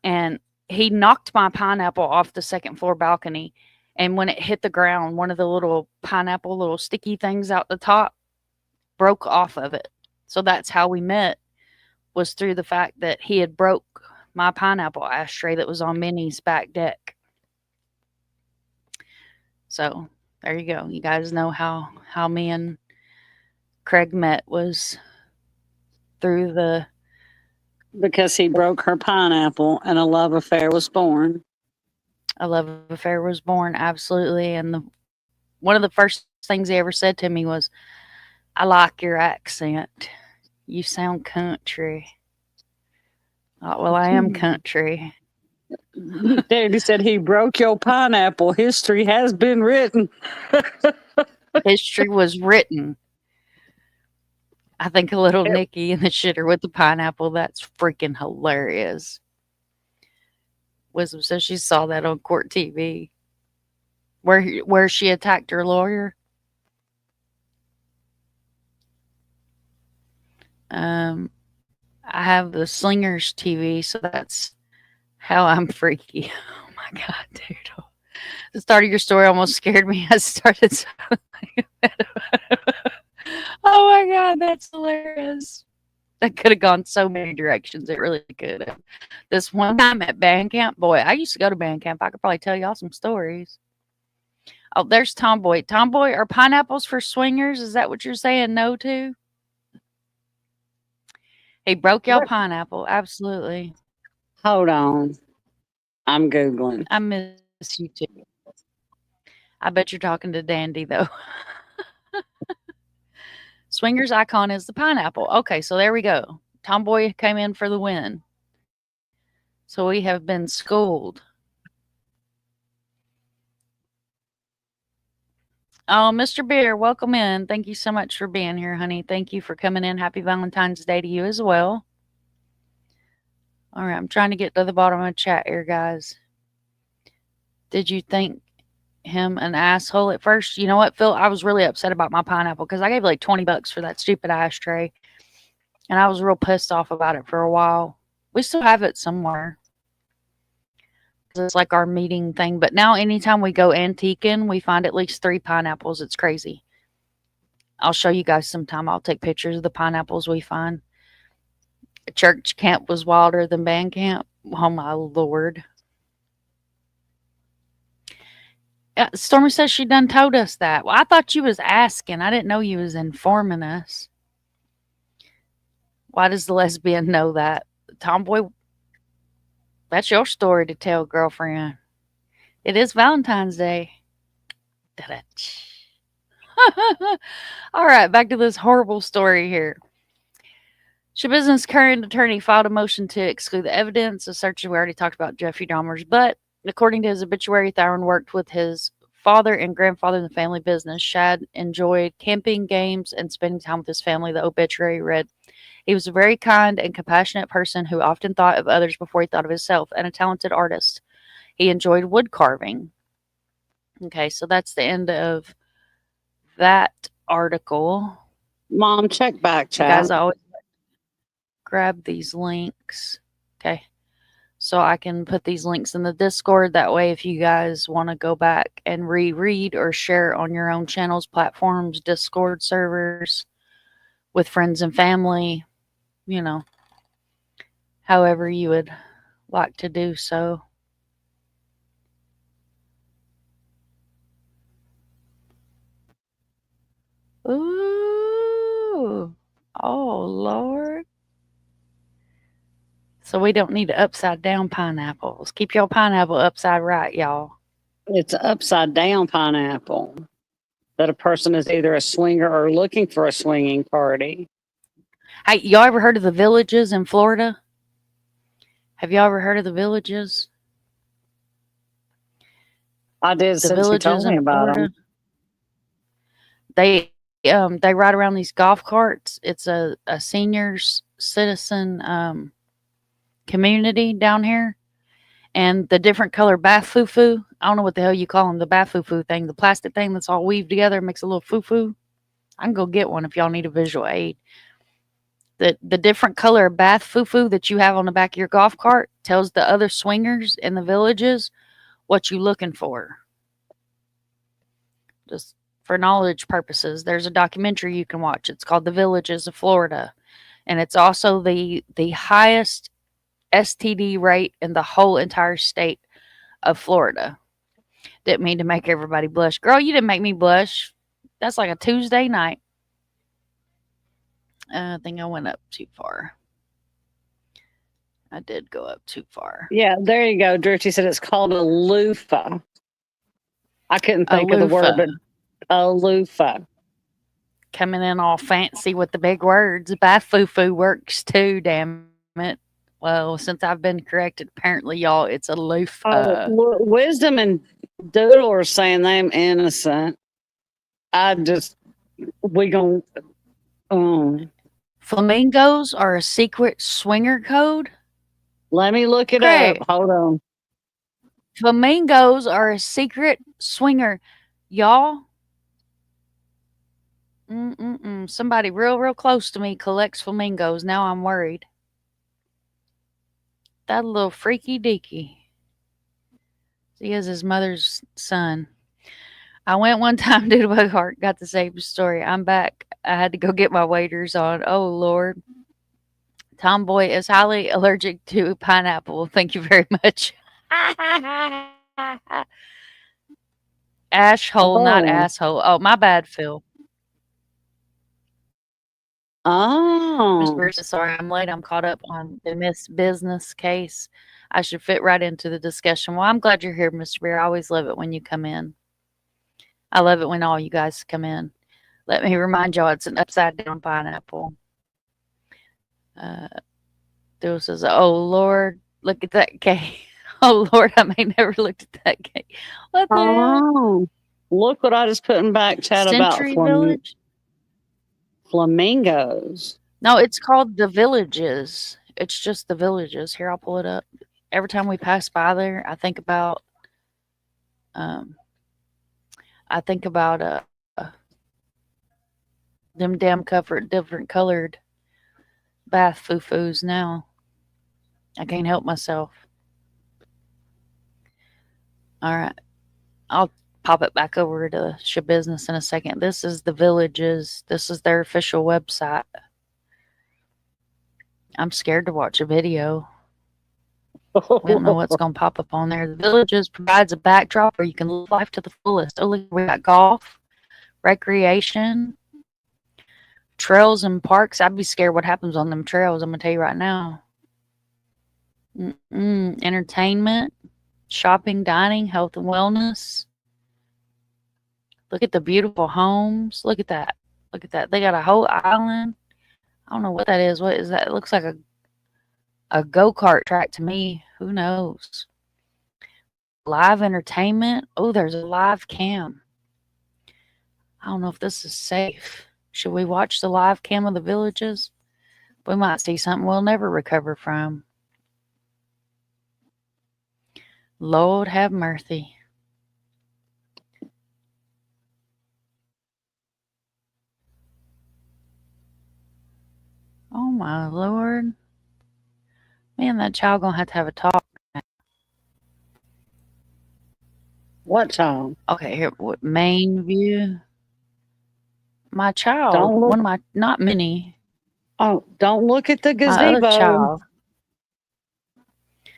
And he knocked my pineapple off the second floor balcony. And when it hit the ground, one of the little pineapple, little sticky things out the top broke off of it. So that's how we met, was through the fact that he had broke my pineapple ashtray that was on Minnie's back deck. So there you go. You guys know how me and Craig met was through the... Because he broke her pineapple and a love affair was born. A love affair was born, absolutely. And one of the first things he ever said to me was, I like your accent. You sound country. Well, I am country. Daddy said he broke your pineapple. History has been written. History was written. I think a little Nikki in the shitter with the pineapple. That's freaking hilarious. Wisdom says she saw that on Court TV. Where she attacked her lawyer. I have the Slingers TV, so that's how I'm freaky. Oh my God, dude. The start of your story almost scared me. I started. Oh my God, that's hilarious. That could have gone so many directions. It really could have. This one time at band camp, boy, I used to go to band camp. I could probably tell y'all some stories. Oh, there's Tomboy. Tomboy, are pineapples for swingers? Is that what you're saying no to? He broke your pineapple. Absolutely. Hold on. I'm Googling. I miss you too. I bet you're talking to Dandy, though. Swingers icon is the pineapple. Okay, so there we go. Tomboy came in for the win. So we have been schooled. Oh, Mr. Beer, welcome in. Thank you so much for being here, honey. Thank you for coming in. Happy Valentine's Day to you as well. All right, I'm trying to get to the bottom of the chat here, guys. Did you think him an asshole at first? You know what, Phil? I was really upset about my pineapple because I gave like $20 for that stupid ashtray. And I was real pissed off about it for a while. We still have it somewhere. It's like our meeting thing. But now anytime we go antiquing, we find at least 3 pineapples. It's crazy. I'll show you guys sometime. I'll take pictures of the pineapples we find. Church camp was wilder than band camp. Oh, my Lord. Stormy says she done told us that. Well, I thought you was asking. I didn't know you was informing us. Why does the lesbian know that? Tomboy, that's your story to tell, girlfriend. It is Valentine's Day. All right, back to this horrible story here. Schabusiness current attorney filed a motion to exclude the evidence. The searches, we already talked about Jeffrey Dahmer's, but according to his obituary, Thorne worked with his father and grandfather in the family business. Shad enjoyed camping, games, and spending time with his family. The obituary read, he was a very kind and compassionate person who often thought of others before he thought of himself, and a talented artist. He enjoyed wood carving. Okay, so that's the end of that article. Mom, check back chat. Guys, I always grab these links. Okay. So I can put these links in the Discord. That way, if you guys want to go back and reread or share on your own channels, platforms, Discord servers, with friends and family, you know, however you would like to do so. Ooh. Oh, Lord. So we don't need upside down pineapples. Keep your pineapple upside right, y'all. It's an upside down pineapple that a person is either a swinger or looking for a swinging party. Hey, y'all ever heard of the Villages in Florida? Have y'all ever heard of the Villages? I did, since you told me about them. They ride around these golf carts. It's a seniors citizen community down here. And the different color bath foo-foo, I don't know what the hell you call them, the bath foo-foo thing, the plastic thing that's all weaved together, makes a little foo-foo. I can go get one if y'all need a visual aid. The different color bath foo-foo that you have on the back of your golf cart tells the other swingers in the Villages what you're looking for. Just for knowledge purposes, there's a documentary you can watch. It's called The Villages of Florida. And it's also the highest STD rate in the whole entire state of Florida. Didn't mean to make everybody blush. Girl, you didn't make me blush. That's like a Tuesday night. I think I went up too far. I did go up too far. Yeah, there you go. Drifty said it's called a loofah. I couldn't think of the word, but a loofah. Coming in all fancy with the big words. Bath foo-foo works too, damn it. Well, since I've been corrected, apparently, y'all, it's a loofah. Wisdom and Doodle are saying I'm innocent. Flamingos are a secret swinger code? Let me look it up. Hold on. Flamingos are a secret swinger. Y'all, somebody real close to me collects flamingos. Now I'm worried. That little freaky deaky. He is his mother's son. I went one time, Doodlebug Fart, got the same story. I'm back. I had to go get my waders on. Oh, Lord. Tomboy is highly allergic to pineapple. Thank you very much. Ashhole, not asshole. Oh, my bad, Phil. Oh. Mr. Bruce, sorry I'm late. I'm caught up on the Miss Business case. I should fit right into the discussion. Well, I'm glad you're here, Mr. Beer. I always love it when you come in. I love it when all you guys come in. Let me remind y'all, it's an upside down pineapple. There says, oh, Lord, look at that cake. Oh, Lord, I may never looked at that cake. What the hell? Look what I just put in back chat Century about Village? Flamingos. No, it's called The Villages. It's just The Villages. Here, I'll pull it up. Every time we pass by there, I think about them damn different colored bath foo-foos now. I can't help myself. All right. I'll pop it back over to Schabusiness in a second. This is The Villages. This is their official website. I'm scared to watch a video. We don't know what's going to pop up on there. The Villages provides a backdrop where you can live life to the fullest. Oh, look, we got golf, recreation, trails and parks. I'd be scared what happens on them trails. I'm going to tell you right now. Entertainment, shopping, dining, health and wellness. Look at the beautiful homes. Look at that. Look at that. They got a whole island. I don't know what that is. What is that? It looks like a go-kart track to me. Who knows? Live entertainment. Oh, there's a live cam. I don't know if this is safe. Should we watch the live cam of the Villages? We might see something we'll never recover from. Lord have mercy. Oh my Lord. Man, that child gonna have to have a talk. What child? Okay, here, what main view? My child. Don't look. One of my, not many. Oh, don't look at the My other gazebo. child.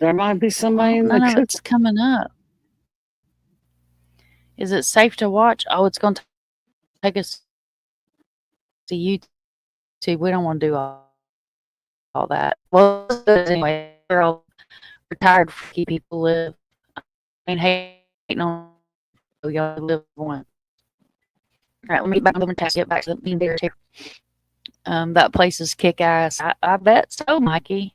There might be somebody Well, in none the of it's coming up. Is it safe to watch? Oh, it's going to take us to YouTube. We don't want to do all that. Well, anyway, they're all retired freaky people live. I mean, hey, no, y'all live one. All right, let me get back to the mean bears here. That place is kick ass. I bet so, Mikey.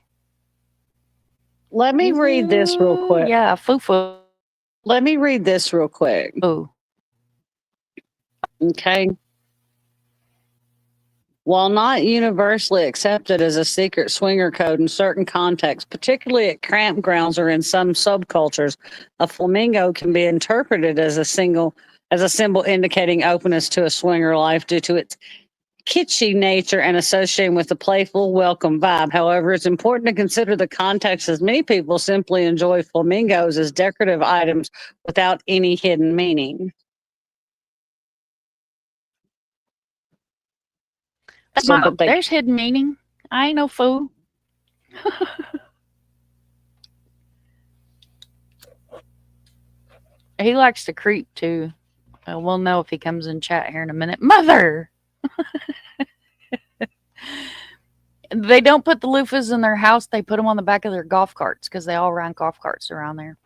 Let me read this real quick. Yeah, foo-foo. Let me read this real quick. Ooh. Okay. While not universally accepted as a secret swinger code in certain contexts, particularly at campgrounds or in some subcultures, a flamingo can be interpreted as a symbol indicating openness to a swinger life due to its kitschy nature and associated with the playful, welcome vibe. However, it's important to consider the context, as many people simply enjoy flamingos as decorative items without any hidden meaning. There's hidden meaning. I ain't no fool. He likes to creep too. We'll know if he comes in chat here in a minute. Mother! They don't put the loofahs in their house. They put them on the back of their golf carts because they all run golf carts around there.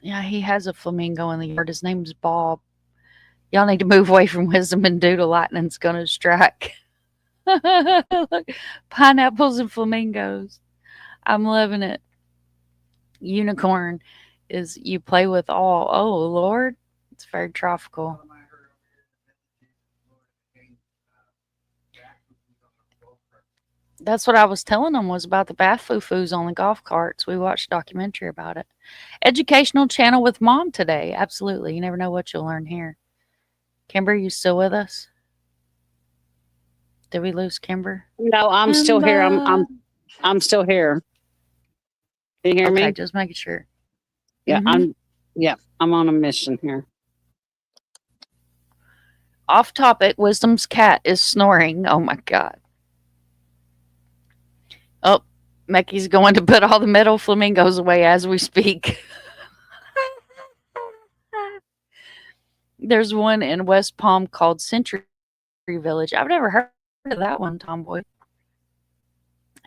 Yeah, he has a flamingo in the yard. His name's Bob. Y'all need to move away from Wisdom and Doodle. Lightning's going to strike. Look, pineapples and flamingos. I'm loving it. Unicorn is you play with all. Oh, Lord. It's very tropical. That's what I was telling them was about the bath foo-foos on the golf carts. We watched a documentary about it. Educational channel with Mom today. Absolutely. You never know what you'll learn here. Kimber, you still with us? Did we lose Kimber? No, I'm still here. I'm still here. Can you hear me? Okay, just making sure. Yeah, I'm on a mission here. Off topic, Wisdom's cat is snoring. Oh my God. Oh, Mecky's going to put all the metal flamingos away as we speak. There's one in West Palm called Century Village. I've never heard of that one, Tomboy.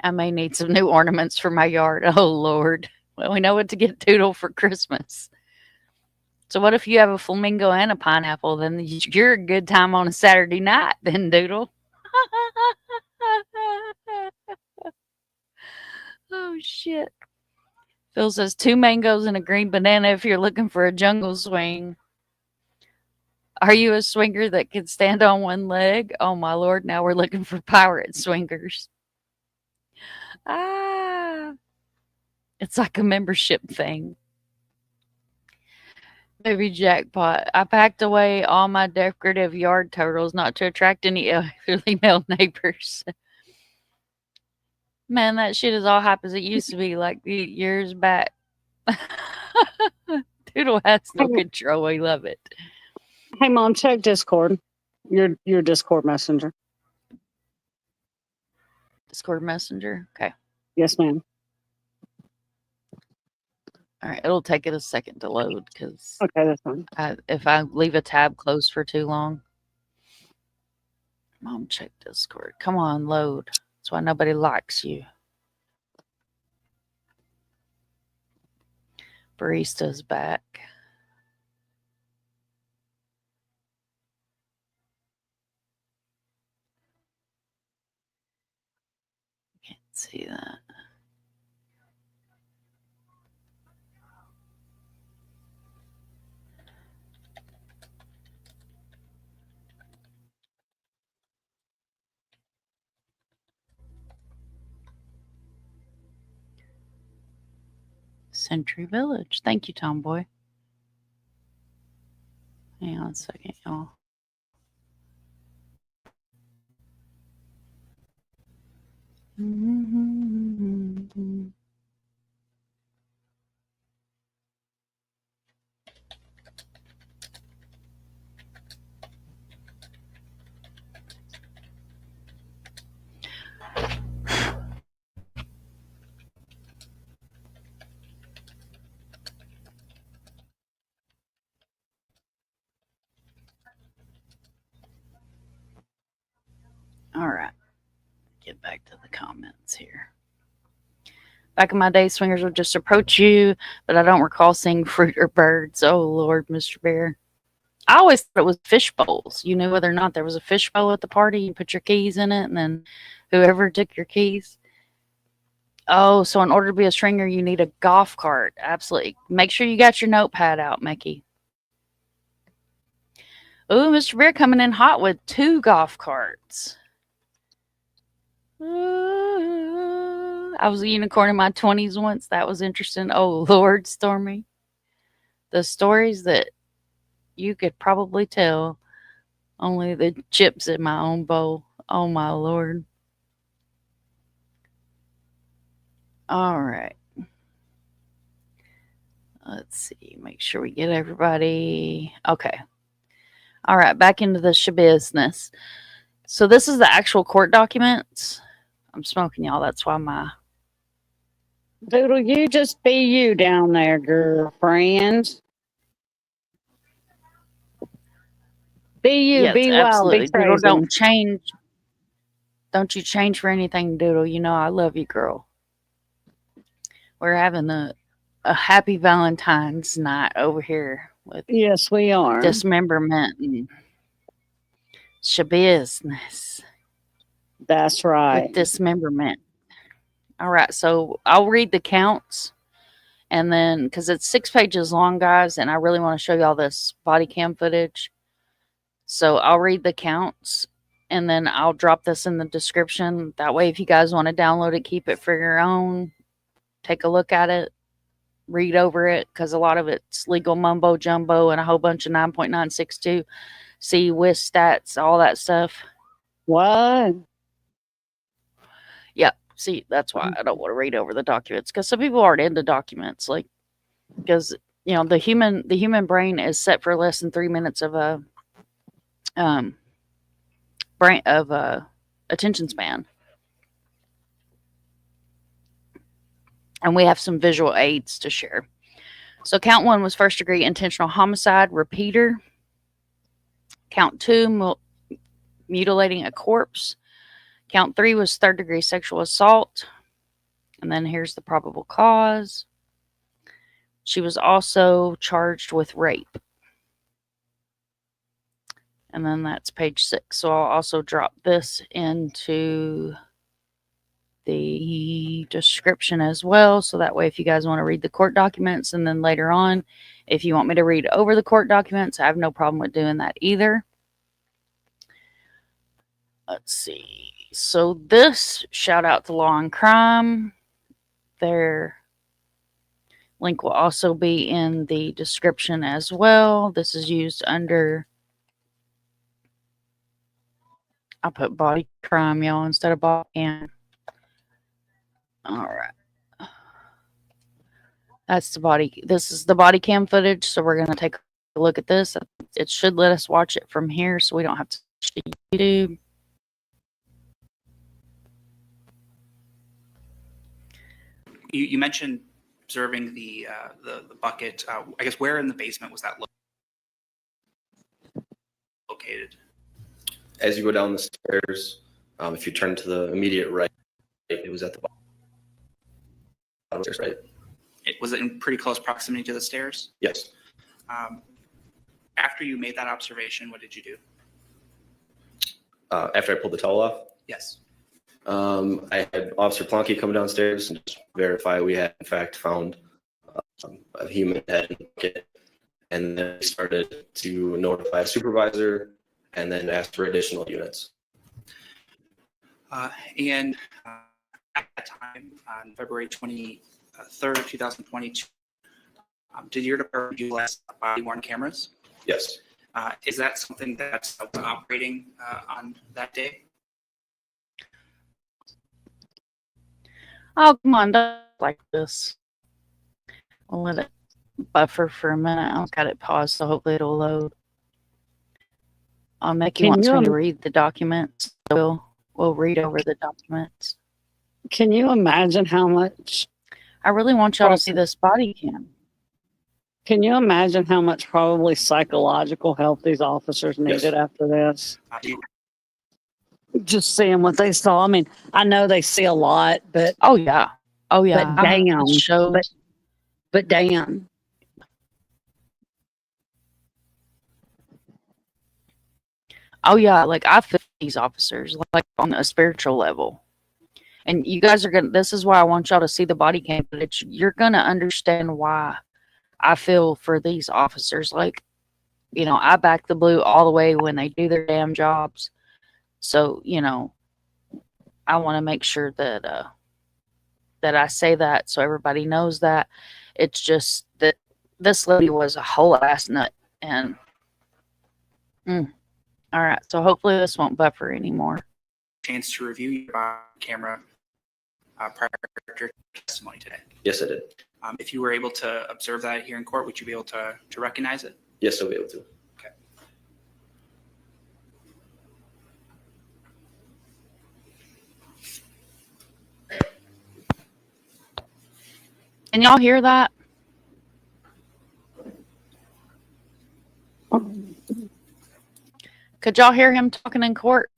I may need some new ornaments for my yard. Oh, Lord. Well, we know what to get Doodle for Christmas. So what if you have a flamingo and a pineapple? Then you're a good time on a Saturday night, then, Doodle. Oh, shit. Phil says 2 mangoes and a green banana if you're looking for a jungle swing. Are you a swinger that can stand on one leg? Oh, my Lord. Now we're looking for pirate swingers. It's like a membership thing. Maybe jackpot. I packed away all my decorative yard turtles not to attract any elderly male neighbors. Man, that shit is all hype as it used to be like years back. Doodle has no control. We love it. Hey, Mom, check Discord. Your Discord messenger. Discord messenger. Okay. Yes, ma'am. All right, it'll take it a second to load because Okay, that's fine. if I leave a tab closed for too long. Mom, check Discord. Come on, load. That's why nobody likes you. Barista's back. Can't see that. Century Village. Thank you, Tomboy. Hang on a second, y'all. All right. Get back to the comments here. Back in my day, swingers would just approach you, but I don't recall seeing fruit or birds. Oh, Lord, Mr. Bear. I always thought it was fish bowls. You knew whether or not there was a fish bowl at the party. You put your keys in it, and then whoever took your keys. Oh, so in order to be a stringer, you need a golf cart. Absolutely. Make sure you got your notepad out, Mickey. Ooh, Mr. Bear coming in hot with 2 golf carts. Ooh, I was a unicorn in my 20s once. That was interesting. Oh, Lord, Stormy. The stories that you could probably tell. Only the chips in my own bowl. Oh, my Lord. All right. Let's see. Make sure we get everybody. Okay. All right. Back into the Schabusiness. So this is the actual court documents. I'm smoking, y'all. That's why my... Doodle, you just be you down there, girlfriend. Be you, Yes, be wild, be absolutely. Doodle, crazy. don't change. Don't you change for anything, Doodle. You know I love you, girl. We're having a happy Valentine's night over here with Yes, we are. dismemberment and Schabusiness. That's right. With dismemberment. All right, so I'll read the counts, and then because it's 6 pages long, guys, and I really want to show y'all this body cam footage. So I'll read the counts, and then I'll drop this in the description. That way, if you guys want to download it, keep it for your own. Take a look at it, read over it, because a lot of it's legal mumbo jumbo and a whole bunch of 9.962 C WIS stats, all that stuff. What? Yeah, see, that's why I don't want to read over the documents, because some people aren't into documents, like, because you know the human brain is set for less than 3 minutes of a attention span. And we have some visual aids to share. So count 1 was first degree intentional homicide, repeater. Count 2, mutilating a corpse. Count 3 was 3rd degree sexual assault. And then here's the probable cause. She was also charged with rape. And then that's page 6. So I'll also drop this into the description as well, so that way if you guys want to read the court documents, and then later on if you want me to read over the court documents, I have no problem with doing that either. Let's see. So this, shout out to Law and Crime. Their link will also be in the description as well. This is used under, I'll put body crime, y'all, instead of body cam. All right. That's the body. This is the body cam footage. So we're going to take a look at this. It should let us watch it from here, so we don't have to watch YouTube. You mentioned observing the bucket. I guess where in the basement was that located? As you go down the stairs, if you turn to the immediate right, it was at the bottom of the stairs, right? Was it in pretty close proximity to the stairs? Yes. After you made that observation, what did you do? After I pulled the towel off, Yes. I had Officer Plonky come downstairs and just verify we had in fact found a human head in the bucket, and then we started to notify a supervisor and then ask for additional units. And at that time, on February 23rd, 2022, did your department utilize body-worn cameras? Yes. Is that something that's operating on that day? Oh, come on, don't like this. I'll let it buffer for a minute. I've got it paused, so hopefully it'll load. Mickey wants me to read the documents. So we'll read over the documents. Can you imagine how much? I really want y'all to see this body cam. Can you imagine how much probably psychological help these officers needed after this? Just seeing what they saw. I mean, I know they see a lot, but oh yeah, but damn, but damn. Oh yeah, like I feel these officers like on a spiritual level, and you guys are gonna. This is why I want y'all to see the body cam footage. You're gonna understand why I feel for these officers. Like, you know, I back the blue all the way when they do their damn jobs. So, you know, I want to make sure that that I say that so everybody knows that. It's just that this lady was a whole ass nut, and all right. So hopefully this won't buffer anymore. Chance to review your body camera prior to your testimony today? Yes, I did. If you were able to observe that here in court, would you be able to recognize it? Yes, I'll be able to. Okay. Can y'all hear that? Could y'all hear him talking in court?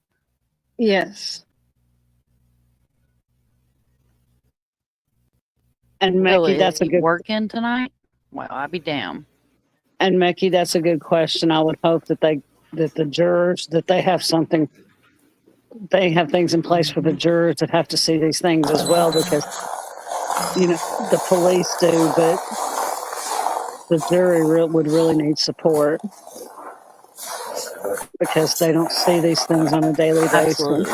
Yes. And Mickey, Really, that's a good working tonight. Well, I'd be damned. And Mickey, that's a good question. I would hope that the jurors that they have something. They have things in place for the jurors that have to see these things as well, because you know the police do, but the jury would really need support because they don't see these things on a daily basis. Absolutely.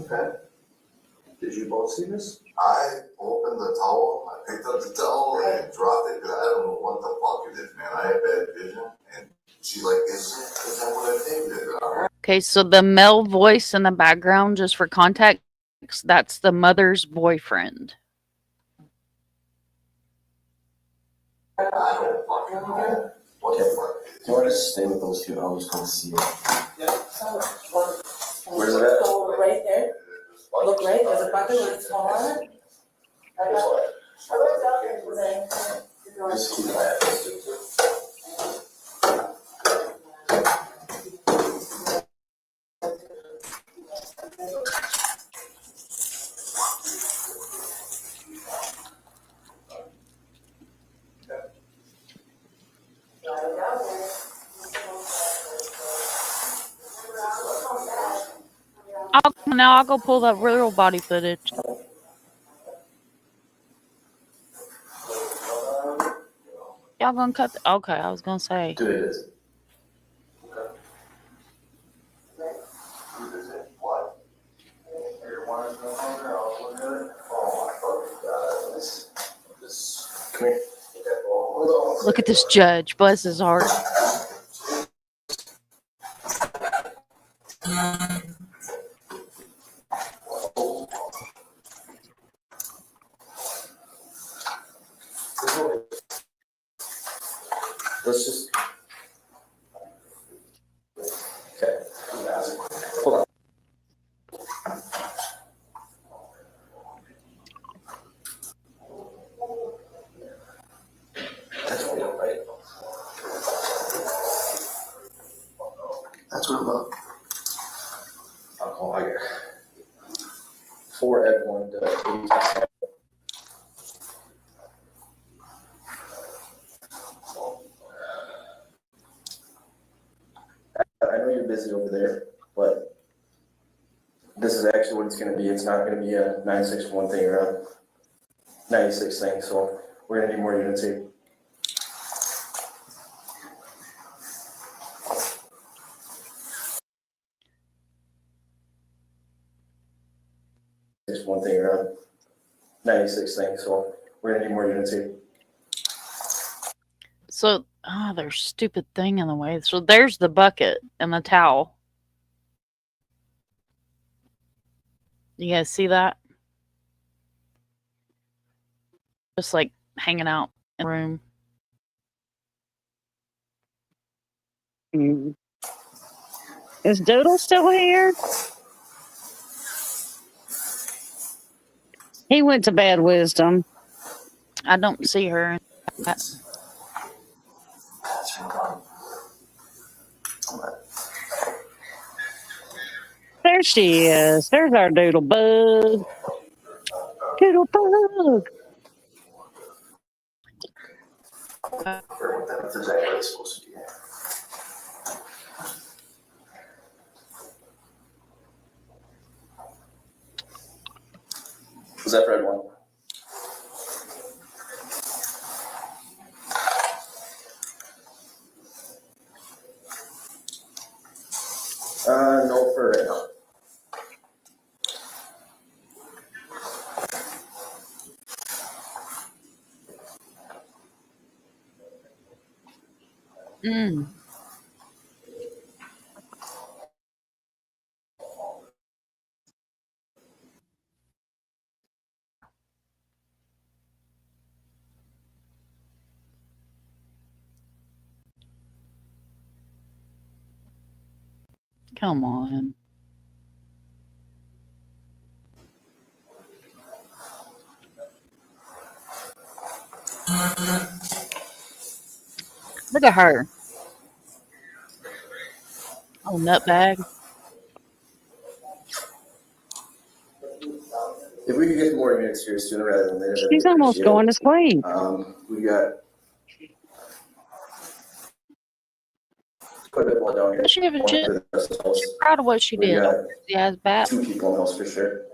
Okay. Did you both see this? I opened the towel, I picked up the towel and dropped it because I don't know what the fuck it is, man. I have bad vision. And she's like, is that what I think it is? Okay, so the male voice in the background, just for context, that's the mother's boyfriend. I don't fucking know. What the fuck? Do you want to stay with those two? I was going to see it. Yeah. Where's it at? Right there. Look right, there's a bucket with a towel on it. Just keep that. I'll go pull that real body footage. Y'all gonna cut okay, I was gonna say. Do it. What? Look at this judge. Bless his heart. Let's just. Okay. Hold on. That's real, right? That's what I'm up. I'll call here. 4 everyone. I know you're busy over there, but this is actually what it's going to be. It's not going to be a 961 thing or a 96 thing, so we're going to need more units here. It's one thing or a 96 thing, so we're going to need more units here. So, there's stupid thing in the way. So there's the bucket and the towel. You guys see that? Just like hanging out in the room. Is Doodle still here? He went to bed, Wisdom. I don't see her. There she is. There's our Doodlebug. Doodlebug. Was that red one? No, for right now. Come on. Look at her. Oh, nutbag. If we could get more units here sooner rather than later, She's almost going to sleep. We got quite a bit more down here. Does she give a shit? She's proud of what she did. She has bat. 2 people in the house for sure.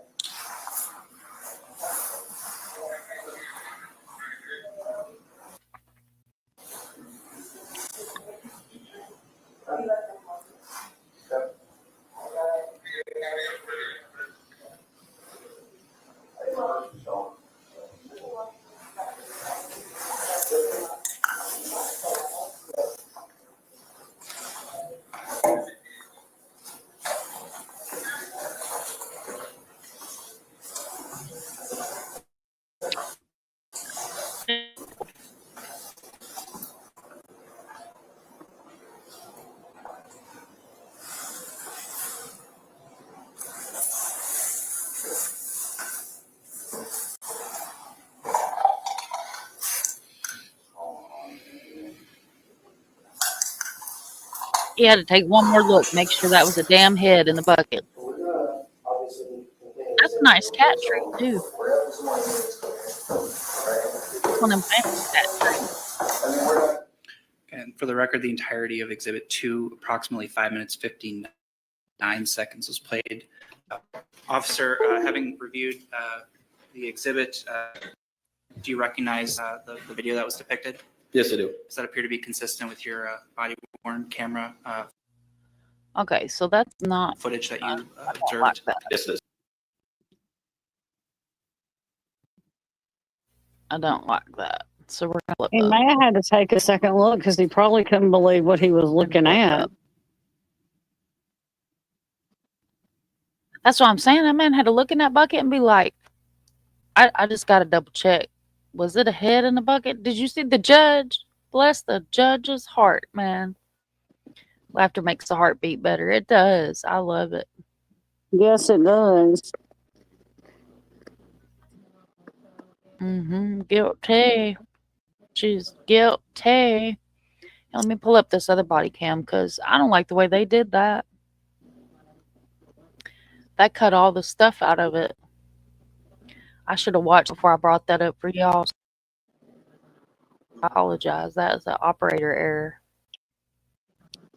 He had to take one more look, make sure that was a damn head in the bucket. That's a nice cat tree, too. One of them fancy cat trees. And for the record, the entirety of Exhibit 2, approximately 5 minutes, 59 seconds was played. Officer, having reviewed the exhibit, do you recognize the video that was depicted? Yes, I do. Does that appear to be consistent with your body-worn camera Okay, so that's not footage that you like observed? that. Yes, it is. I don't like that. So we're gonna look He up. may have had to take a second look because he probably couldn't believe what he was looking at. That's what I'm saying. That man had to look in that bucket and be like, I just got to double check. Was it a head in the bucket? Did you see the judge? Bless the judge's heart, man. Laughter makes the heart beat better. It does. I love it. Yes, it does. Guilty. She's guilty. Now, let me pull up this other body cam because I don't like the way they did that. That cut all the stuff out of it. I should have watched before I brought that up for y'all. I apologize. That is an operator error.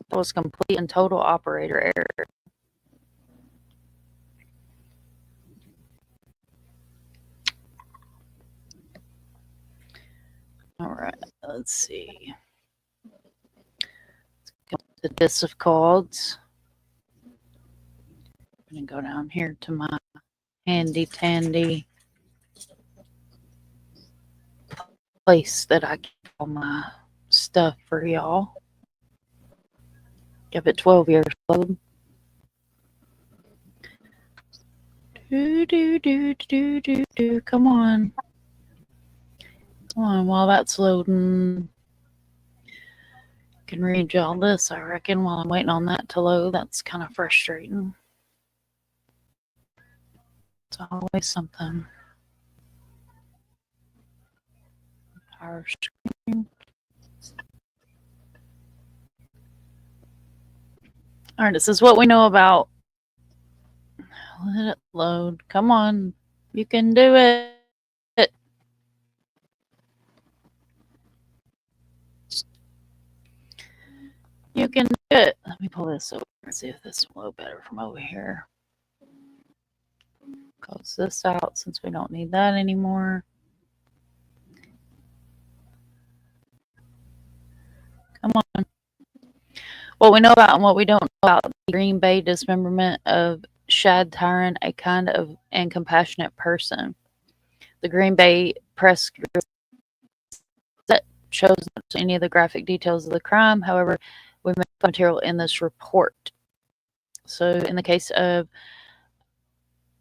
That was complete and total operator error. All right, let's see. Let's go to the disc of cards. I'm going to go down here to my handy dandy place that I keep all my stuff for y'all. Give it 12 years load. Do. Come on. Come on, while that's loading. I can read y'all this, I reckon, while I'm waiting on that to load. That's kind of frustrating. It's always something. Power screen. All right, this is what we know about. Let it load. Come on. You can do it. You can do it. Let me pull this over and see if this will load better from over here. Close this out since we don't need that anymore. Come on. What we know about and what we don't know about the Green Bay dismemberment of Shad Tyron, a kind of and compassionate person. The Green Bay press that shows not any of the graphic details of the crime. However, we make material in this report. So in the case of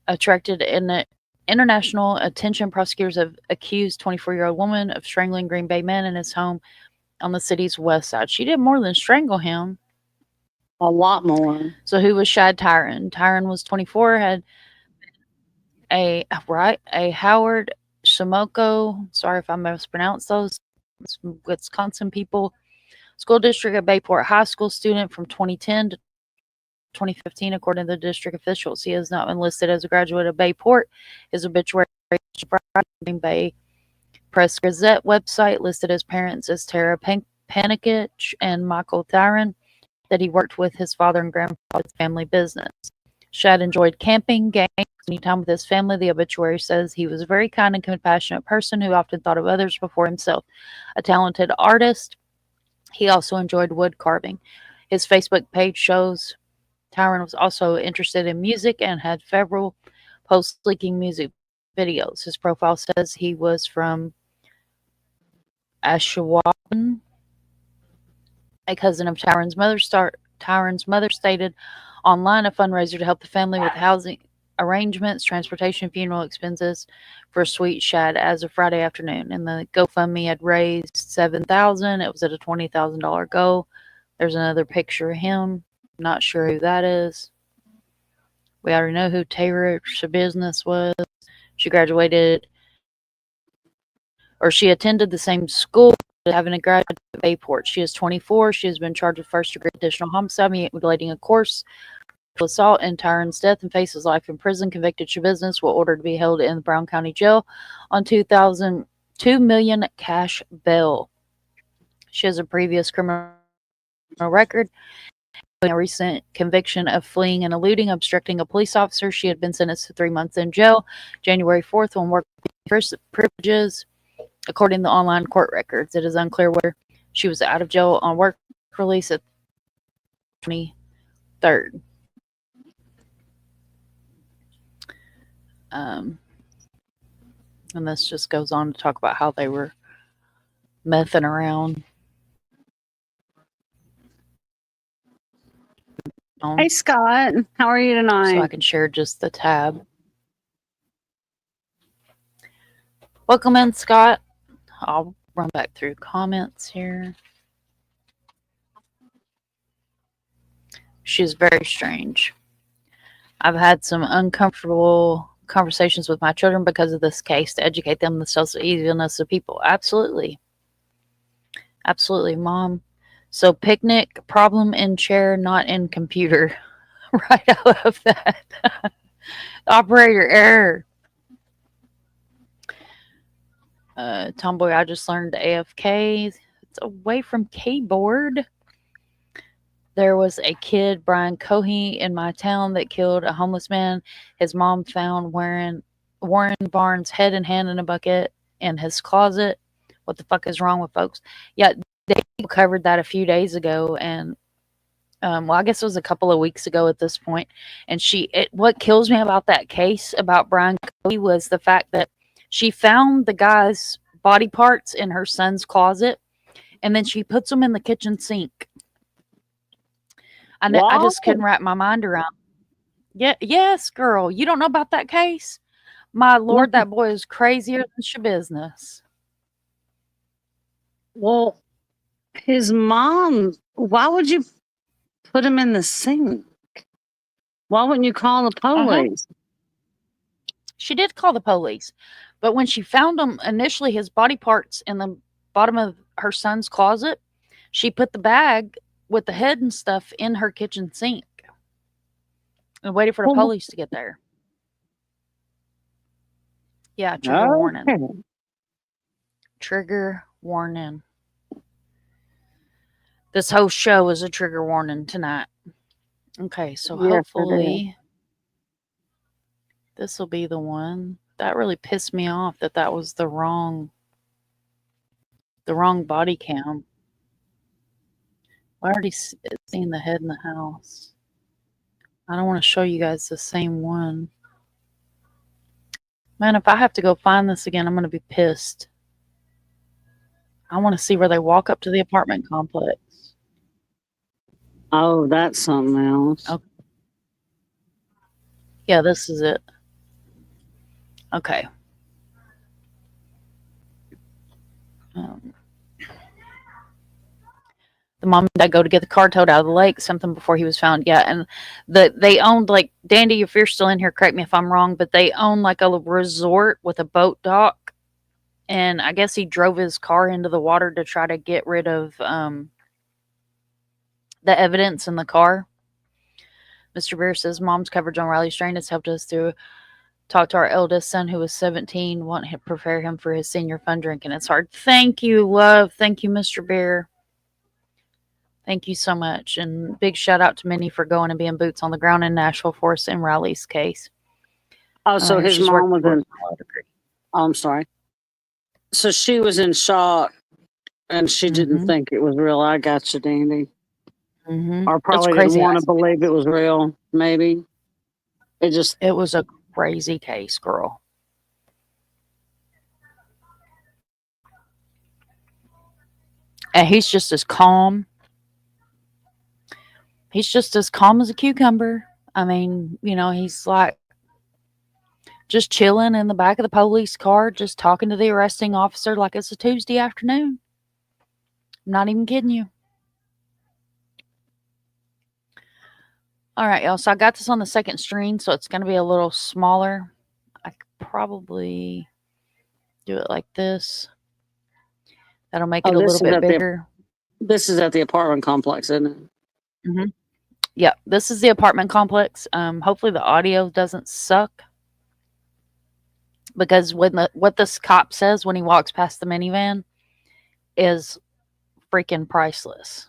attracted in international attention, prosecutors have accused 24-year-old woman of strangling Green Bay man in his home on the city's west side. She did more than strangle him. A lot more. So who was Shad Tyron? Tyron was 24, had a Howard Shimoko, sorry if I mispronounced those, Wisconsin people, school district at Bayport High School student from 2010 to 2015, according to the district officials. He has not been listed as a graduate of Bayport. His obituary Green Bay Press Gazette website listed his parents as Tara Panikich and Michael Tyron, that he worked with his father and grandfather's family business. Shad enjoyed camping, games, any time with his family. The obituary says he was a very kind and compassionate person who often thought of others before himself. A talented artist, he also enjoyed wood carving. His Facebook page shows Tyron was also interested in music and had several posts leaking music videos. His profile says he was from Ashwaubenon. A cousin of Tyron's mother stated online a fundraiser to help the family with housing arrangements, transportation, funeral expenses for sweet Shad as of Friday afternoon. And the GoFundMe had raised $7,000. It was at a $20,000 goal. There's another picture of him. Not sure who that is. We already know who Tara Schabusiness was. She graduated, or she attended the same school, having a graduate at Bayport. She is 24. She has been charged with first-degree additional homicide, mutilating a course assault in Tyron's death, and faces life in prison. Convicted Schabusiness will ordered to be held in the Brown County Jail on $2 million cash bail. She has a previous criminal record, a recent conviction of fleeing and eluding, obstructing a police officer. She had been sentenced to 3 months in jail January 4th on work privileges. According to online court records, it is unclear whether she was out of jail on work release at 23rd. And this just goes on to talk about how they were messing around. Hey, Scott. How are you tonight? So I can share just the tab. Welcome in, Scott. I'll run back through comments here. She's very strange. I've had some uncomfortable conversations with my children because of this case to educate them the socioevilness of people. Absolutely. Absolutely, Mom. So picnic, problem in chair, not in computer. Right, I love that. Operator error. Tomboy, I just learned AFK. It's away from keyboard. There was a kid, Brian Cohey, in my town that killed a homeless man. His mom found Warren Barnes' head and hand in a bucket in his closet. What the fuck is wrong with folks? Yeah, they covered that a few days ago, and well, I guess it was a couple of weeks ago at this point. And what kills me about that case about Brian Cohey was the fact that she found the guy's body parts in her son's closet, and then she puts them in the kitchen sink. I just couldn't wrap my mind around. Yeah, yes, girl. You don't know about that case? My lord, that boy is crazier than Schabusiness. Well, his mom, why would you put him in the sink? Why wouldn't you call the police? She did call the police, but when she found him initially, his body parts in the bottom of her son's closet, she put the bag with the head and stuff in her kitchen sink and waited for the police to get there. Yeah, trigger warning. Trigger warning. This whole show is a trigger warning tonight. Okay, so hopefully this will be the one. That really pissed me off that was the wrong body cam. I already seen the head in the house. I don't want to show you guys the same one. Man, if I have to go find this again, I'm going to be pissed. I want to see where they walk up to the apartment complex. Oh, that's something else. Okay. Yeah, this is it. Okay. The mom and dad go to get the car towed out of the lake, something before he was found. Yeah, and they owned, like, Dandy, if you're still in here, correct me if I'm wrong, but they own like a resort with a boat dock, and I guess he drove his car into the water to try to get rid of the evidence in the car. Mr. Beer says mom's coverage on Riley Strain has helped us to talk to our eldest son who was 17, want to prepare him for his senior fun drink, and it's hard. Thank you, love. Thank you, Mr. Beer. Thank you so much. And big shout out to Minnie for going and being boots on the ground in Nashville for us in Riley's case. Oh, so his mom was in. Oh, I'm sorry. So she was in shock and she didn't think it was real. I got you, Dandy. Or probably didn't want to believe it was real, maybe. It was a crazy case, girl. And he's just as calm. He's just as calm as a cucumber. I mean, you know, he's like just chilling in the back of the police car, just talking to the arresting officer like it's a Tuesday afternoon. I'm not even kidding you. All right, y'all. So I got this on the second screen, so it's going to be a little smaller. I could probably do it like this. That'll make it a little bit bigger. This is at the apartment complex, isn't it? Mm-hmm. Yeah, this is the apartment complex. Hopefully the audio doesn't suck. Because what this cop says when he walks past the minivan is freaking priceless.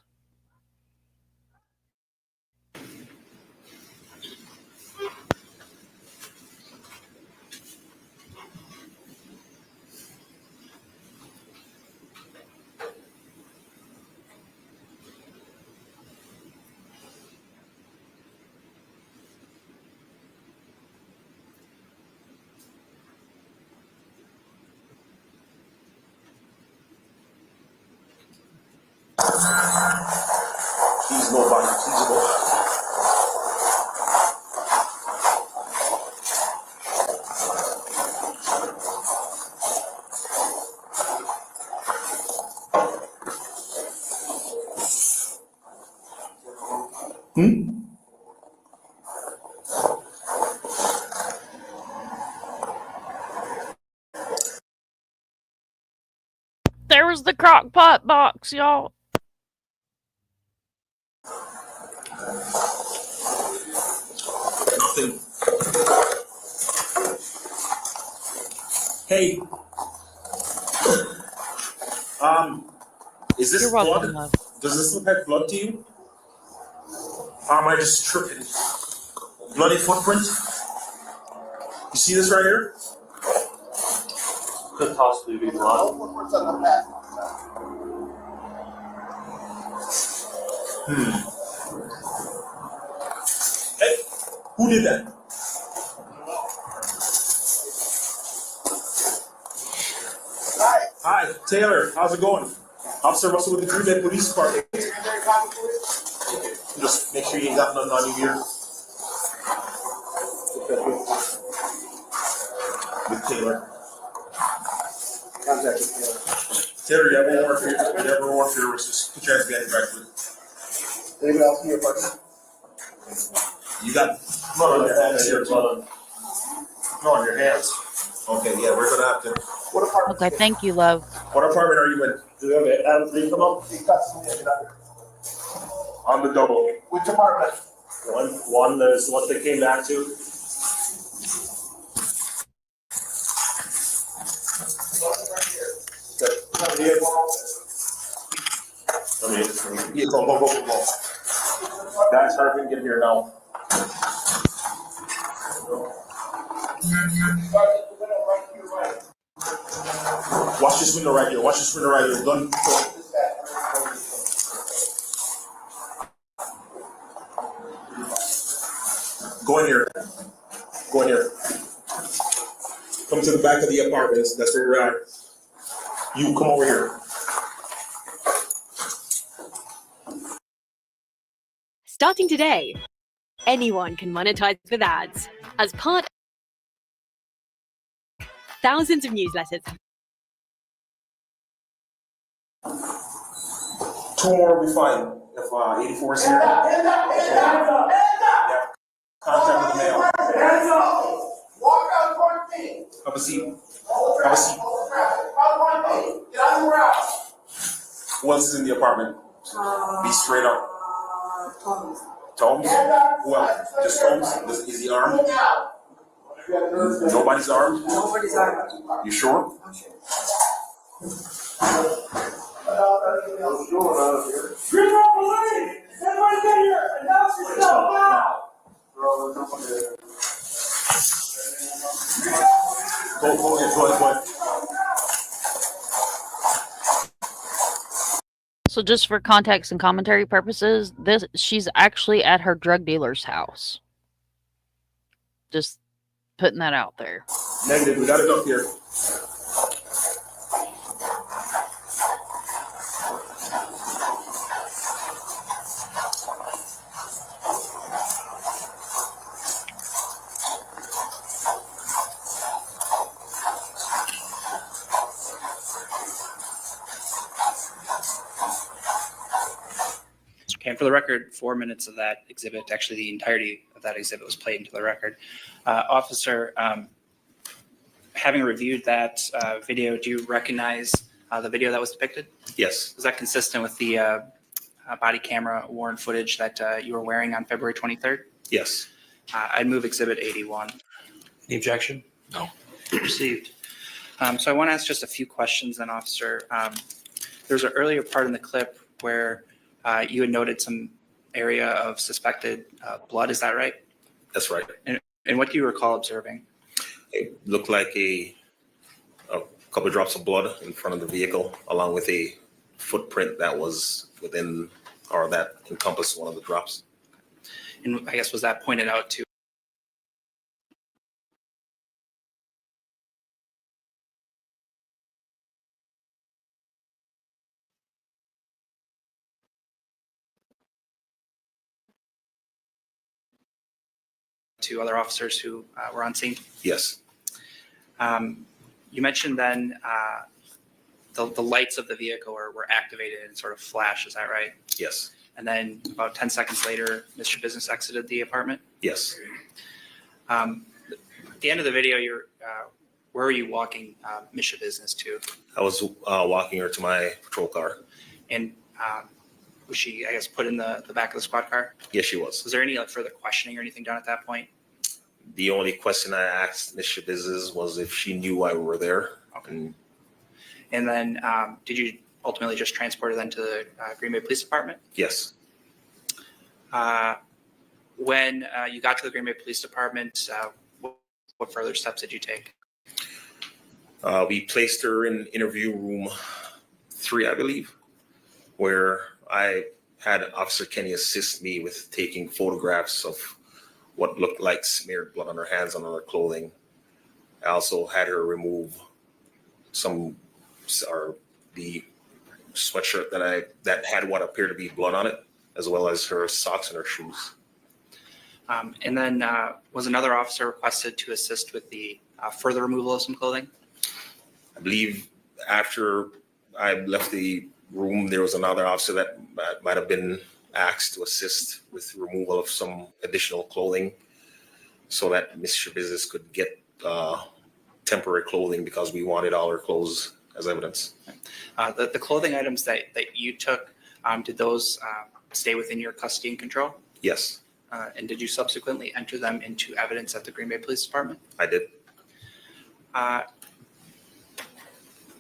go, Vaughan. Easy go. There was the crock pot box, y'all. Nothing. Hey. Is this You're welcome, blood? love. Does this look like blood to you? Or am I just tripping? Bloody footprint? You see this right here? Could possibly be blood. Hey, who did that? Hi, Taylor. How's it going? Officer Russell with the Green Bay Police Department. Just make sure you ain't got nothing on you here. With Taylor. Contact with Taylor. Taylor, you have one more for your wrist. Just put your hands behind your back, please. Anybody else in your partner? You got blood on your hands here. No, on your hands. Okay, yeah, we're gonna have to. What apartment? Okay, thank you, love. What apartment are you in? Okay, Adam, can you come up? On the double. Which apartment? One that is what they came back to. Go. Guys, hurry and get here now. Watch this window right here. Gun. Go in here. Come to the back of the apartments. That's where we're at. You come over here. Starting today, anyone can monetize with ads. As part of thousands of newsletters. 2 more will be fine. If 84 is here. Contact with the mail. Walk out quarantine. Have a seat. Get out of the house. Who else is in the apartment? Be straight up. Tomes? Who else? Just Tomes? Is he armed? Nobody's armed? Nobody's armed. You sure? I'm sure. You're not police! Everybody get here! Announce yourself now! Go ahead. So just for context and commentary purposes, she's actually at her drug dealer's house. Just putting that out there. Negative, we got it up here. And for the record, 4 minutes of that exhibit, actually the entirety of that exhibit was played into the record. Officer, having reviewed that video, do you recognize the video that was depicted? Yes. Is that consistent with the body camera worn footage that you were wearing on February 23rd? Yes. I'd move exhibit 81. Any objection? No. Received. So I want to ask just a few questions then, Officer. There's an earlier part in the clip where you had noted some area of suspected blood. Is that right? That's right. And what do you recall observing? It looked like a couple of drops of blood in front of the vehicle, along with a footprint that was within or that encompassed one of the drops. And I guess was that pointed out to to other officers who were on scene? Yes. You mentioned then the lights of the vehicle were activated and sort of flash. Is that right? Yes. And then about 10 seconds later, Mr. Business exited the apartment? Yes. At the end of the video, where were you walking Mr. Business to? I was walking her to my patrol car. And was she, I guess, put in the back of the squad car? Yes, she was. Was there any further questioning or anything done at that point? The only question I asked Mr. Business was if she knew why we were there. Okay. And then did you ultimately just transport her then to the Green Bay Police Department? Yes. When you got to the Green Bay Police Department, what further steps did you take? We placed her in interview room 3, I believe, where I had Officer Kenny assist me with taking photographs of what looked like smeared blood on her hands and on her clothing. I also had her remove the sweatshirt that had what appeared to be blood on it, as well as her socks and her shoes. And then was another officer requested to assist with the further removal of some clothing? I believe after I left the room, there was another officer that might have been asked to assist with removal of some additional clothing so that Mr. Business could get temporary clothing because we wanted all her clothes as evidence. The clothing items that you took, did those stay within your custody and control? Yes. And did you subsequently enter them into evidence at the Green Bay Police Department? I did.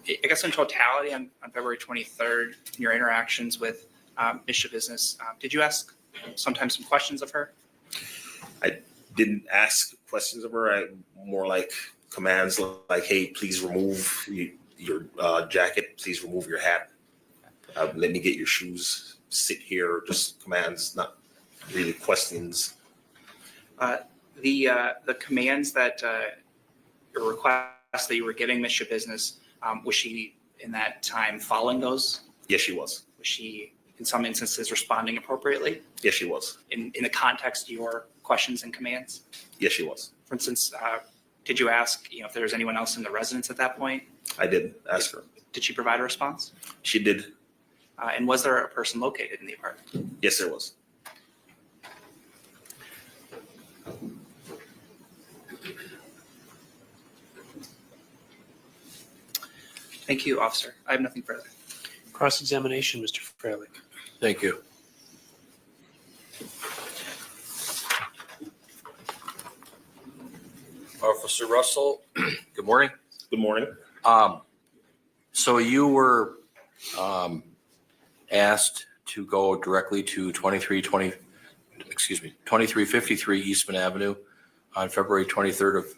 I guess in totality on February 23rd, in your interactions with Mr. Business, did you ask sometimes some questions of her? I didn't ask questions of her. I more like commands like, hey, please remove your jacket. Please remove your hat. Let me get your shoes. Sit here. Just commands, not really questions. The commands that your requests that you were giving Mr. Business, was she in that time following those? Yes, she was. Was she in some instances responding appropriately? Yes, she was. In the context of your questions and commands? Yes, she was. For instance, did you ask if there was anyone else in the residence at that point? I did ask her. Did she provide a response? She did. And was there a person located in the apartment? Yes, there was. Thank you, officer. I have nothing further. Cross-examination, Mr. Freilich. Thank you. Officer Russell, good morning. Good morning. So you were asked to go directly to 2353 Eastman Avenue on February 23rd of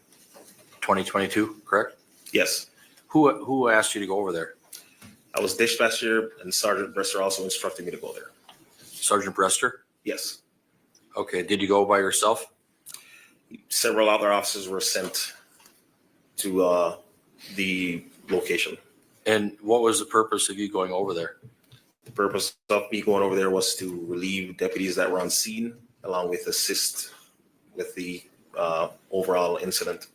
2022, correct? Yes. Who asked you to go over there? I was dispatcher, and Sergeant Brester also instructed me to go there. Sergeant Brester? Yes. Okay. Did you go by yourself? Several other officers were sent to the location. And what was the purpose of you going over there? The purpose of me going over there was to relieve deputies that were on scene, along with assist with the overall incident.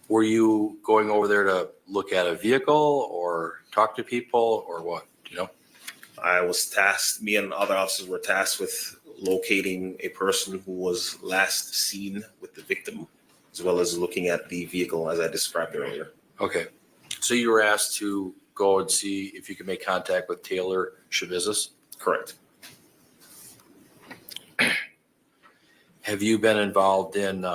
Were you going over there to look at a vehicle or talk to people or what? Do you know? I was tasked, me and other officers were tasked with locating a person who was last seen with the victim, as well as looking at the vehicle as I described earlier. Okay. So you were asked to go and see if you could make contact with Taylor Schabusiness? Correct. Have you been involved in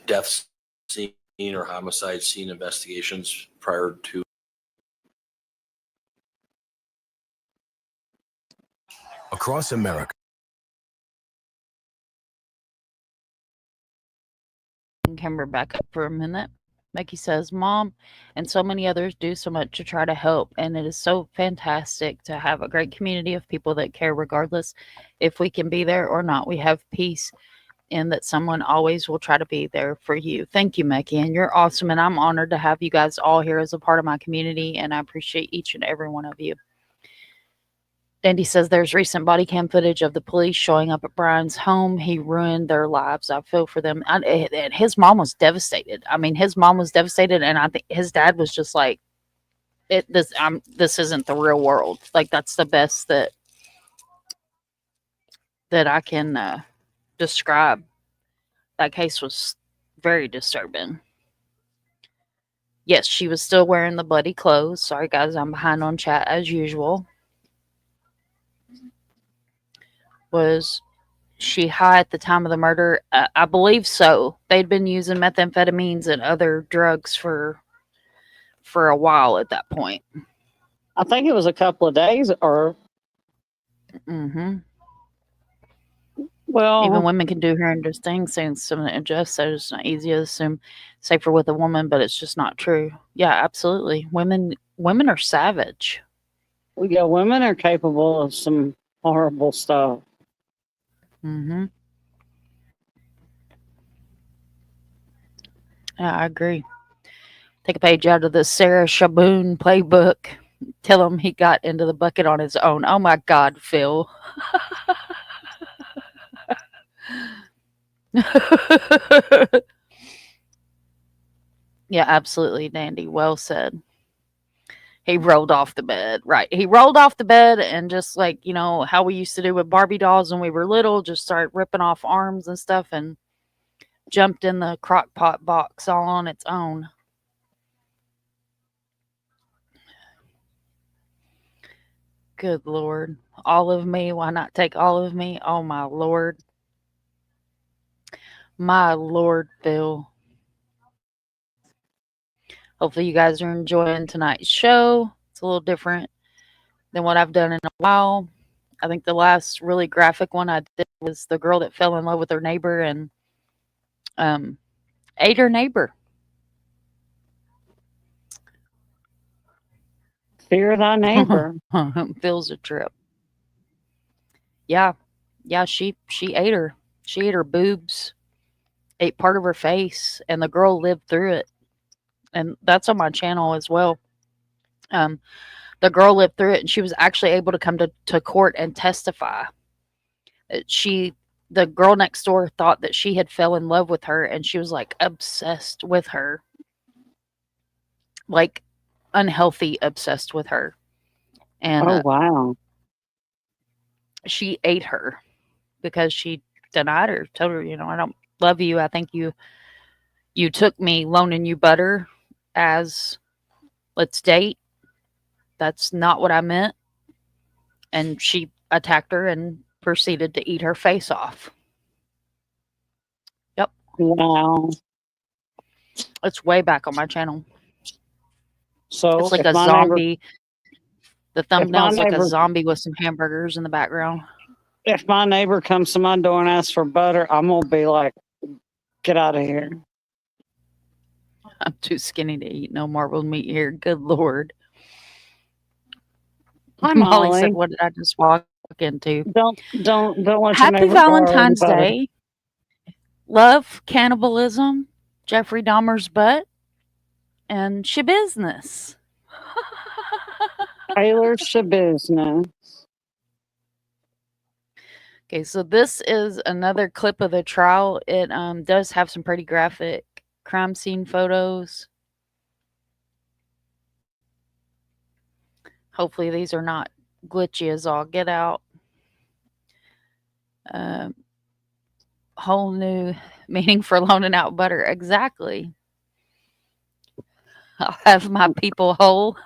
death scene or homicide scene investigations prior to? Across America. Kimber back up for a minute. Becky says, Mom and so many others do so much to try to help, and it is so fantastic to have a great community of people that care regardless if we can be there or not. We have peace in that someone always will try to be there for you. Thank you, Becky, and you're awesome, and I'm honored to have you guys all here as a part of my community, and I appreciate each and every one of you. Dandy says there's recent body cam footage of the police showing up at Brian's home. He ruined their lives. I feel for them. And his mom was devastated. I mean, his mom was devastated, and I think his dad was just like, this isn't the real world. Like, that's the best that I can describe. That case was very disturbing. Yes, she was still wearing the bloody clothes. Sorry, guys, I'm behind on chat as usual. Was she high at the time of the murder? I believe so. They'd been using methamphetamines and other drugs for a while at that point. I think it was a couple of days or. Mm-hmm. Well, even women can do horrendous things, saying something that just so it's not easy to assume safer with a woman, but it's just not true. Yeah, absolutely. Women are savage. Yeah, women are capable of some horrible stuff. Mm-hmm. Yeah, I agree. Take a page out of the Sarah Schaboon playbook. Tell him he got into the bucket on his own. Oh my God, Phil. Yeah, absolutely, Dandy. Well said. He rolled off the bed. Right. He rolled off the bed and just like, how we used to do with Barbie dolls when we were little, just started ripping off arms and stuff and jumped in the crock pot box all on its own. Good Lord. All of me. Why not take all of me? Oh, my Lord. My Lord, Phil. Hopefully you guys are enjoying tonight's show. It's a little different than what I've done in a while. I think the last really graphic one I did was the girl that fell in love with her neighbor and ate her neighbor. Fear thy neighbor. Phil's a trip. Yeah. Yeah, she ate her. She ate her boobs, ate part of her face, and the girl lived through it. And that's on my channel as well. The girl lived through it, and she was actually able to come to court and testify. The girl next door thought that she had fell in love with her, and she was like obsessed with her. Like unhealthy obsessed with her. And oh, wow. She ate her because she denied her. Told her, I don't love you. I think you took me loaning you butter as let's date. That's not what I meant. And she attacked her and proceeded to eat her face off. Yep. Wow. It's way back on my channel. So it's like a zombie. The thumbnail is like a zombie with some hamburgers in the background. If my neighbor comes to my door and asks for butter, I'm going to be like, get out of here. I'm too skinny to eat no marbled meat here. Good Lord. Hi, Molly Molly. said, what did I just walk into? Don't want Happy Valentine's Day. Love, cannibalism, Jeffrey Dahmer's butt, and Schabusiness. Taylor Schabusiness. Okay, so this is another clip of the trial. It does have some pretty graphic crime scene photos. Hopefully these are not glitchy as all get out. Whole new meaning for loaning out butter. Exactly. I'll have my people whole.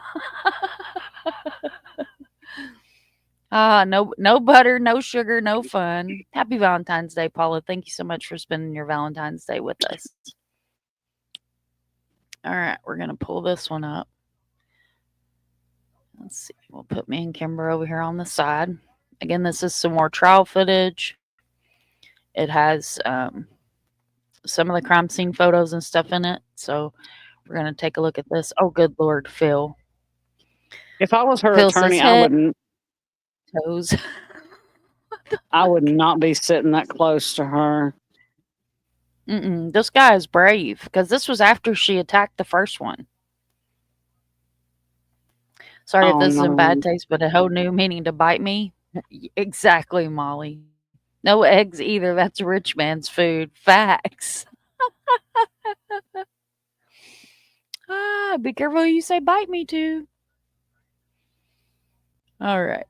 No butter, no sugar, no fun. Happy Valentine's Day, Paula. Thank you so much for spending your Valentine's Day with us. All right, we're going to pull this one up. Let's see. We'll put me and Kimber over here on the side. Again, this is some more trial footage. It has some of the crime scene photos and stuff in it. So we're going to take a look at this. Oh, good Lord, Phil. If I was her Phil attorney, says, I wouldn't. Toes. I would not be sitting that close to her. This guy is brave because this was after she attacked the first one. Sorry if Oh, this is in bad no. taste, but a whole new meaning to bite me. Exactly, Molly. No eggs either. That's a rich man's food. Facts. Be careful who you say bite me to. All right.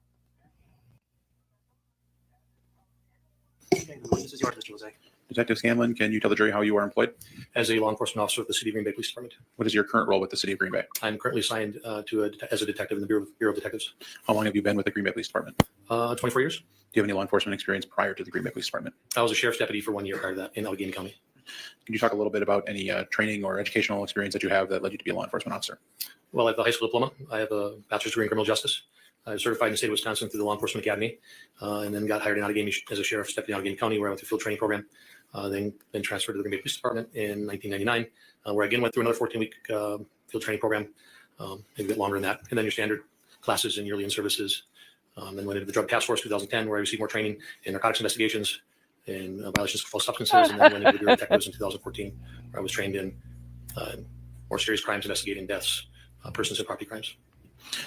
This is yours, Mr. Lozay. Detective Scanlon, can you tell the jury how you are employed? As a law enforcement officer with the City of Green Bay Police Department. What is your current role with the City of Green Bay? I'm currently assigned as a detective in the Bureau of Detectives. How long have you been with the Green Bay Police Department? 24 years. Do you have any law enforcement experience prior to the Green Bay Police Department? I was a sheriff's deputy for 1 year prior to that in Allegheny County. Can you talk a little bit about any training or educational experience that you have that led you to be a law enforcement officer? Well, I have a high school diploma. I have a bachelor's degree in criminal justice. I was certified in the state of Wisconsin through the Law Enforcement Academy, and then got hired in Allegheny as a sheriff's deputy in Allegheny County, where I went through a field training program. Then transferred to the Green Bay Police Department in 1999, where I again went through another 14-week field training program, maybe a bit longer than that. And then your standard classes and yearly in-services. Then went into the Drug Task Force 2010, where I received more training in narcotics investigations and violations of false substances. And then went into the Bureau of Detectives in 2014, where I was trained in more serious crimes, investigating deaths, persons and property crimes.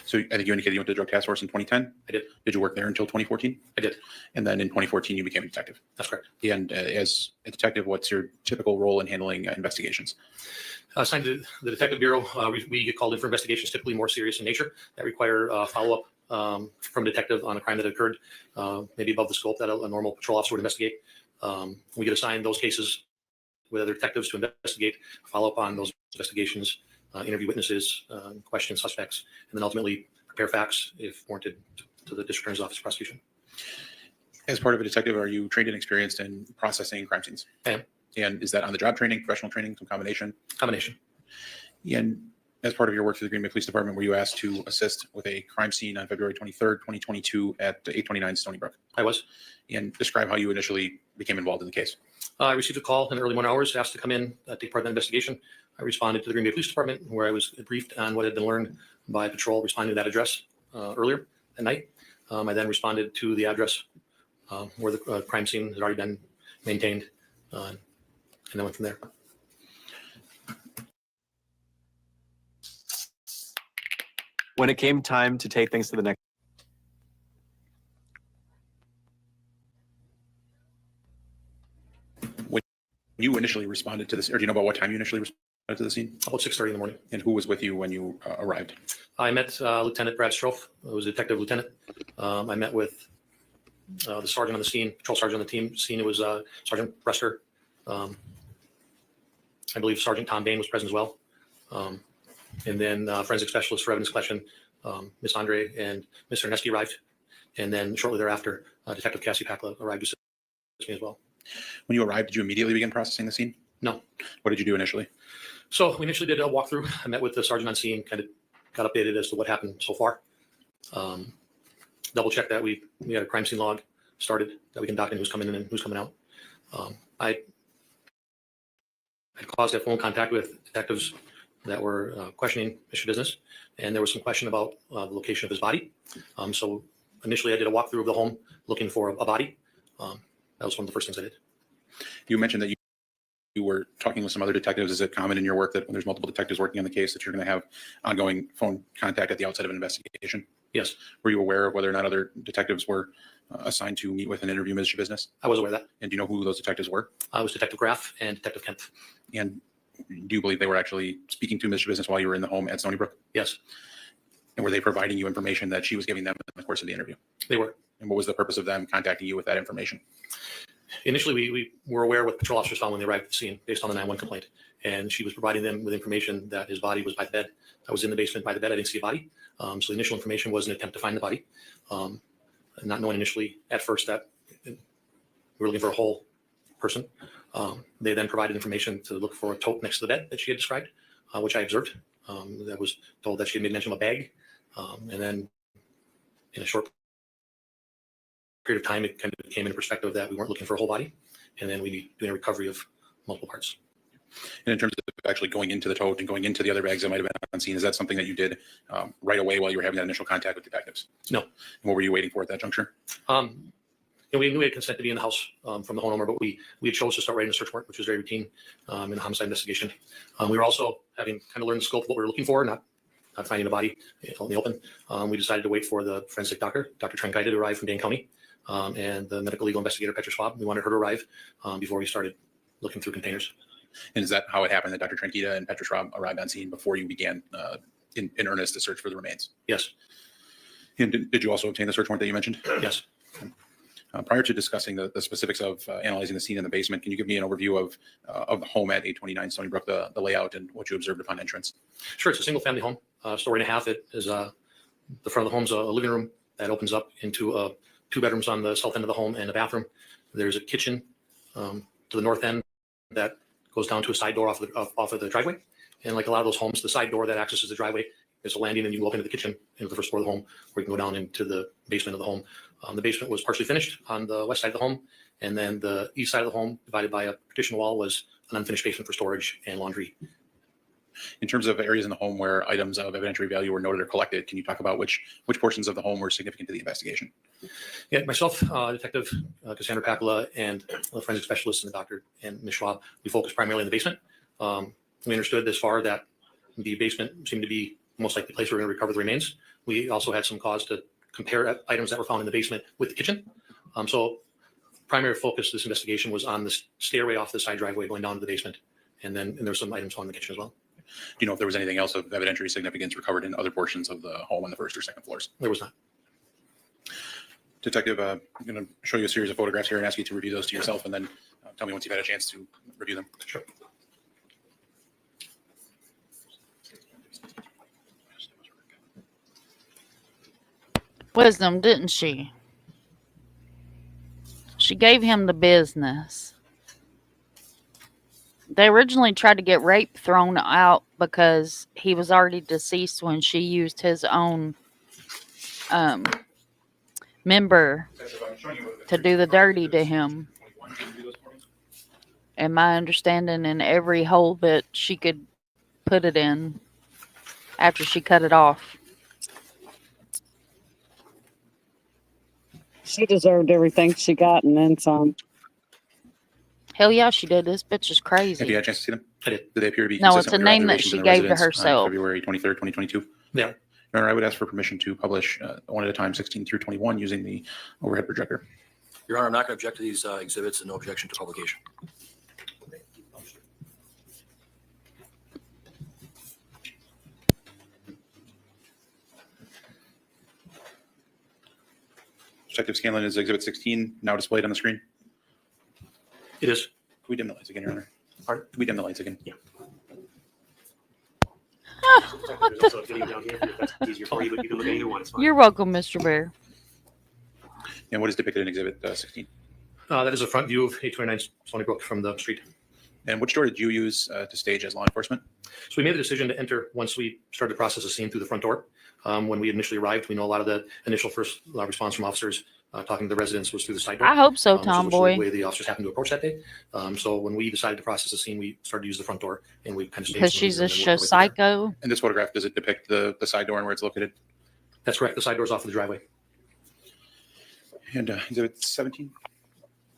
So I think you indicated you went to the Drug Task Force in 2010? I did. Did you work there until 2014? I did. And then in 2014, you became a detective? That's correct. And as a detective, what's your typical role in handling investigations? Assigned to the Detective Bureau, we get called in for investigations typically more serious in nature that require follow-up from a detective on a crime that occurred, maybe above the scope that a normal patrol officer would investigate. We get assigned those cases with other detectives to investigate, follow up on those investigations, interview witnesses, question suspects, and then ultimately prepare facts if warranted to the district attorney's office prosecution. As part of a detective, are you trained and experienced in processing crime scenes? I am. And is that on the job training, professional training, some combination? Combination. And as part of your work through the Green Bay Police Department, were you asked to assist with a crime scene on February 23rd, 2022 at 829 Stony Brook? I was. And describe how you initially became involved in the case. I received a call in the early morning hours, asked to come in, take part in the investigation. I responded to the Green Bay Police Department, where I was briefed on what had been learned by patrol responding to that address earlier at night. I then responded to the address where the crime scene had already been maintained, and then went from there. When it came time to take things to the next. When you initially responded to this, or do you know about what time you initially responded to the scene? About 6:30 in the morning. And who was with you when you arrived? I met Lieutenant Brad Strofe, who was a detective lieutenant. I met with the sergeant on the scene, patrol sergeant on the team scene. It was Sergeant Rester. I believe Sergeant Tom Bain was present as well. And then forensic specialist for evidence collection, Miss Andre and Mr. Nesky arrived. And then shortly thereafter, Detective Cassie Pakla arrived to assist me as well. When you arrived, did you immediately begin processing the scene? No. What did you do initially? So we initially did a walkthrough. I met with the sergeant on scene, kind of got updated as to what happened so far. Double checked that we had a crime scene log started that we can document who's coming in and who's coming out. I caused a phone contact with detectives that were questioning Mr. Business, and there was some question about the location of his body. So initially I did a walkthrough of the home looking for a body. That was one of the first things I did. You mentioned that you were talking with some other detectives. Is it common in your work that when there's multiple detectives working on the case that you're going to have ongoing phone contact at the outset of an investigation? Yes. Were you aware of whether or not other detectives were assigned to meet with and interview Mr. Business? I was aware of that. And do you know who those detectives were? I was Detective Graff and Detective Kemp. And do you believe they were actually speaking to Mr. Business while you were in the home at Stony Brook? Yes. And were they providing you information that she was giving them in the course of the interview? They were. And what was the purpose of them contacting you with that information? Initially, we were aware what patrol officers found when they arrived at the scene based on the 911 complaint. And she was providing them with information that his body was by the bed. I was in the basement by the bed. I didn't see a body. So the initial information was an attempt to find the body. Not knowing initially at first that we were looking for a whole person. They then provided information to look for a tote next to the bed that she had described, which I observed. That was told that she had made mention of a bag. And then in a short period of time, it kind of came into perspective that we weren't looking for a whole body. And then we'd be doing a recovery of multiple parts. And in terms of actually going into the tote and going into the other bags that might have been on scene, is that something that you did right away while you were having that initial contact with detectives? No. And what were you waiting for at that juncture? We knew we had consent to be in the house from the homeowner, but we had chose to start writing a search warrant, which was very routine in a homicide investigation. We were also having kind of learned the scope of what we were looking for, not finding a body in the open. We decided to wait for the forensic doctor, Dr. Trenkai, to arrive from Dane County, and the medical legal investigator, Petra Schwab. We wanted her to arrive before we started looking through containers. And is that how it happened that Dr. Trenkita and Petra Schwab arrived on scene before you began in earnest to search for the remains? Yes. And did you also obtain the search warrant that you mentioned? Yes. Prior to discussing the specifics of analyzing the scene in the basement, can you give me an overview of the home at 829 Stony Brook, the layout and what you observed upon entrance? Sure. It's a single family home, story and a half. It is the front of the home's a living room that opens up into 2 bedrooms on the south end of the home and a bathroom. There's a kitchen to the north end that goes down to a side door off of the driveway. And like a lot of those homes, the side door that accesses the driveway is a landing, and you can go up into the kitchen, into the first floor of the home, or you can go down into the basement of the home. The basement was partially finished on the west side of the home, and then the east side of the home, divided by a partition wall, was an unfinished basement for storage and laundry. In terms of areas in the home where items of evidentiary value were noted or collected, can you talk about which portions of the home were significant to the investigation? Yeah, myself, Detective Cassandra Pakula, and the forensic specialist and the doctor and Ms. Schwab, we focused primarily on the basement. We understood this far that the basement seemed to be the most likely place we're going to recover the remains. We also had some cause to compare items that were found in the basement with the kitchen. So primary focus of this investigation was on the stairway off the side driveway going down to the basement. And there's some items found in the kitchen as well. Do you know if there was anything else of evidentiary significance recovered in other portions of the home on the first or second floors? There was not. Detective, I'm going to show you a series of photographs here and ask you to review those to yourself, and then tell me once you've had a chance to review them. Sure. Wisdom, didn't she? She gave him the business. They originally tried to get rape thrown out because he was already deceased when she used his own member to do the dirty to him. And my understanding, in every hole that she could put it in after she cut it off. She deserved everything she got and then some. Hell yeah, she did. This bitch is crazy. Have you had a chance to see them? I did. Did they appear to be No, consistent it's a with your name that observations she in the gave to residence on herself. February 23rd, 2022? Yeah. Your Honor, I would ask for permission to publish one at a time, 16 through 21, using the overhead projector. Your Honor, I'm not going to object to these exhibits and no objection to publication. Detective Scanlon, is Exhibit 16 now displayed on the screen? It is. Can we dim the lights again, Your Honor? Pardon? Can we dim the lights again? Yeah. There's also a video down here if that's easier for you, but you can look at either one. It's fine. You're welcome, Mr. Bear. And what is depicted in Exhibit 16? That is a front view of 829 Stony Brook from the street. And which door did you use to stage as law enforcement? So we made the decision to enter once we started the process of scene through the front door. When we initially arrived, we know a lot of the initial first response from officers talking to the residents was through the side door. I hope so, which Tomboy. was the way the officers happened to approach that day. So when we decided to process the scene, we started to use the front door, and we kind of Because she's a psycho. In this photograph, does it depict the side door and where it's located? That's correct. The side door's off of the driveway. And Exhibit 17?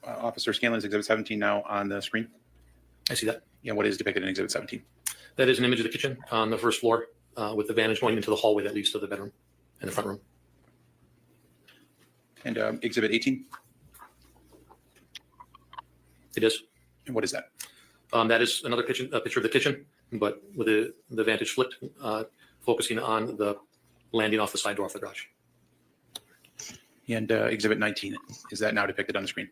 Officer Scanlon's Exhibit 17 now on the screen? I see that. Yeah, what is depicted in Exhibit 17? That is an image of the kitchen on the first floor with the vantage going into the hallway that leads to the bedroom and the front room. And Exhibit 18? It is. And what is that? That is another picture of the kitchen, but with the vantage flipped, focusing on the landing off the side door of the garage. And Exhibit 19, is that now depicted on the screen?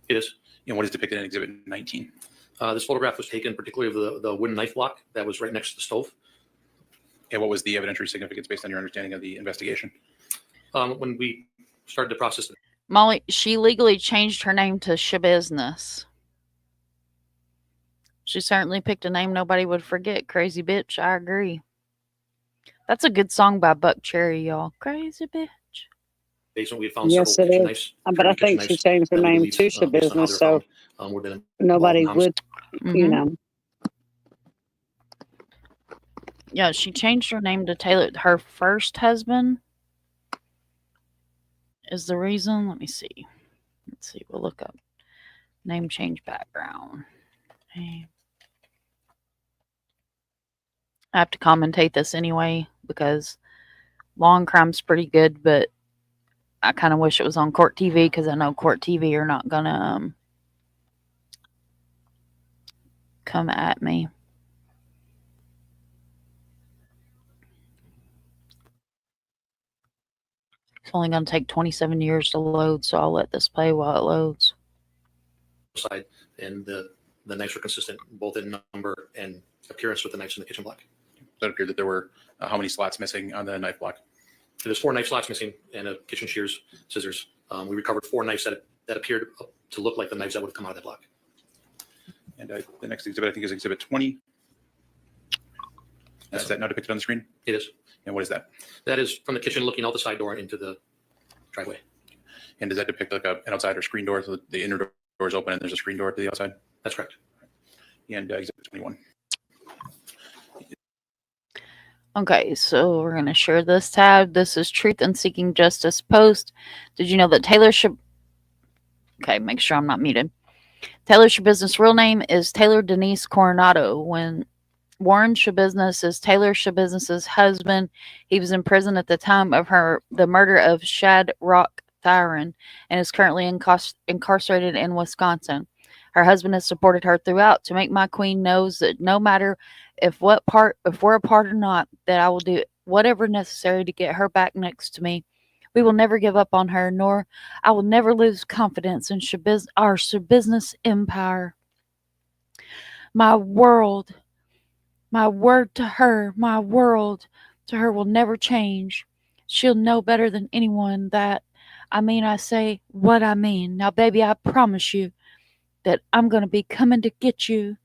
It is. And what is depicted in Exhibit 19? This photograph was taken particularly of the wooden knife block that was right next to the stove. And what was the evidentiary significance based on your understanding of the investigation? When we started to process it. Molly, she legally changed her name to Schabusiness. She certainly picked a name nobody would forget. Crazy bitch, I agree. That's a good song by Buck Cherry, y'all. Crazy bitch. Basement, we had found Yes, several it kitchen is. knives, But I think she changed her name to Schabusiness, so nobody would, you know. Yeah, she changed her name to Taylor. Her first husband is the reason. Let me see. Let's see. We'll look up name change background. Okay. I have to commentate this anyway because Long Crime's pretty good, but I kind of wish it was on Court TV because I know Court TV are not going to come at me. It's only going to take 27 years to load, so I'll let this play while it loads. Side, and the knives were consistent both in number and appearance with the knives in the kitchen block. That appeared that there were how many slots missing on the knife block? There's 4 knife slots missing and a kitchen shears, scissors. We recovered 4 knives that appeared to look like the knives that would have come out of that block. And the next exhibit, I think, is exhibit 20. Is that now depicted on the screen? It is. And what is that? That is from the kitchen looking out the side door into the driveway. And does that depict like an outside or screen door? So the inner door is open and there's a screen door to the outside? That's correct. And exhibit 21. Okay, so we're going to share this tab. This is Truth and Seeking Justice Post. Did you know that Taylor Okay, make sure I'm not muted. Taylor Schabusiness' real name is Taylor Denise Coronado. When Warren Schabusiness is Taylor Schabusiness' husband, he was in prison at the time of the murder of Shad Rock Thiron and is currently incarcerated in Wisconsin. Her husband has supported her throughout. To make my queen knows that no matter if we're apart or not, that I will do whatever necessary to get her back next to me. We will never give up on her, nor I will never lose confidence in our Schabusiness empire. My word to her, my world to her will never change. She'll know better than anyone that, I say what I mean. Now, baby, I promise you that I'm going to be coming to get you.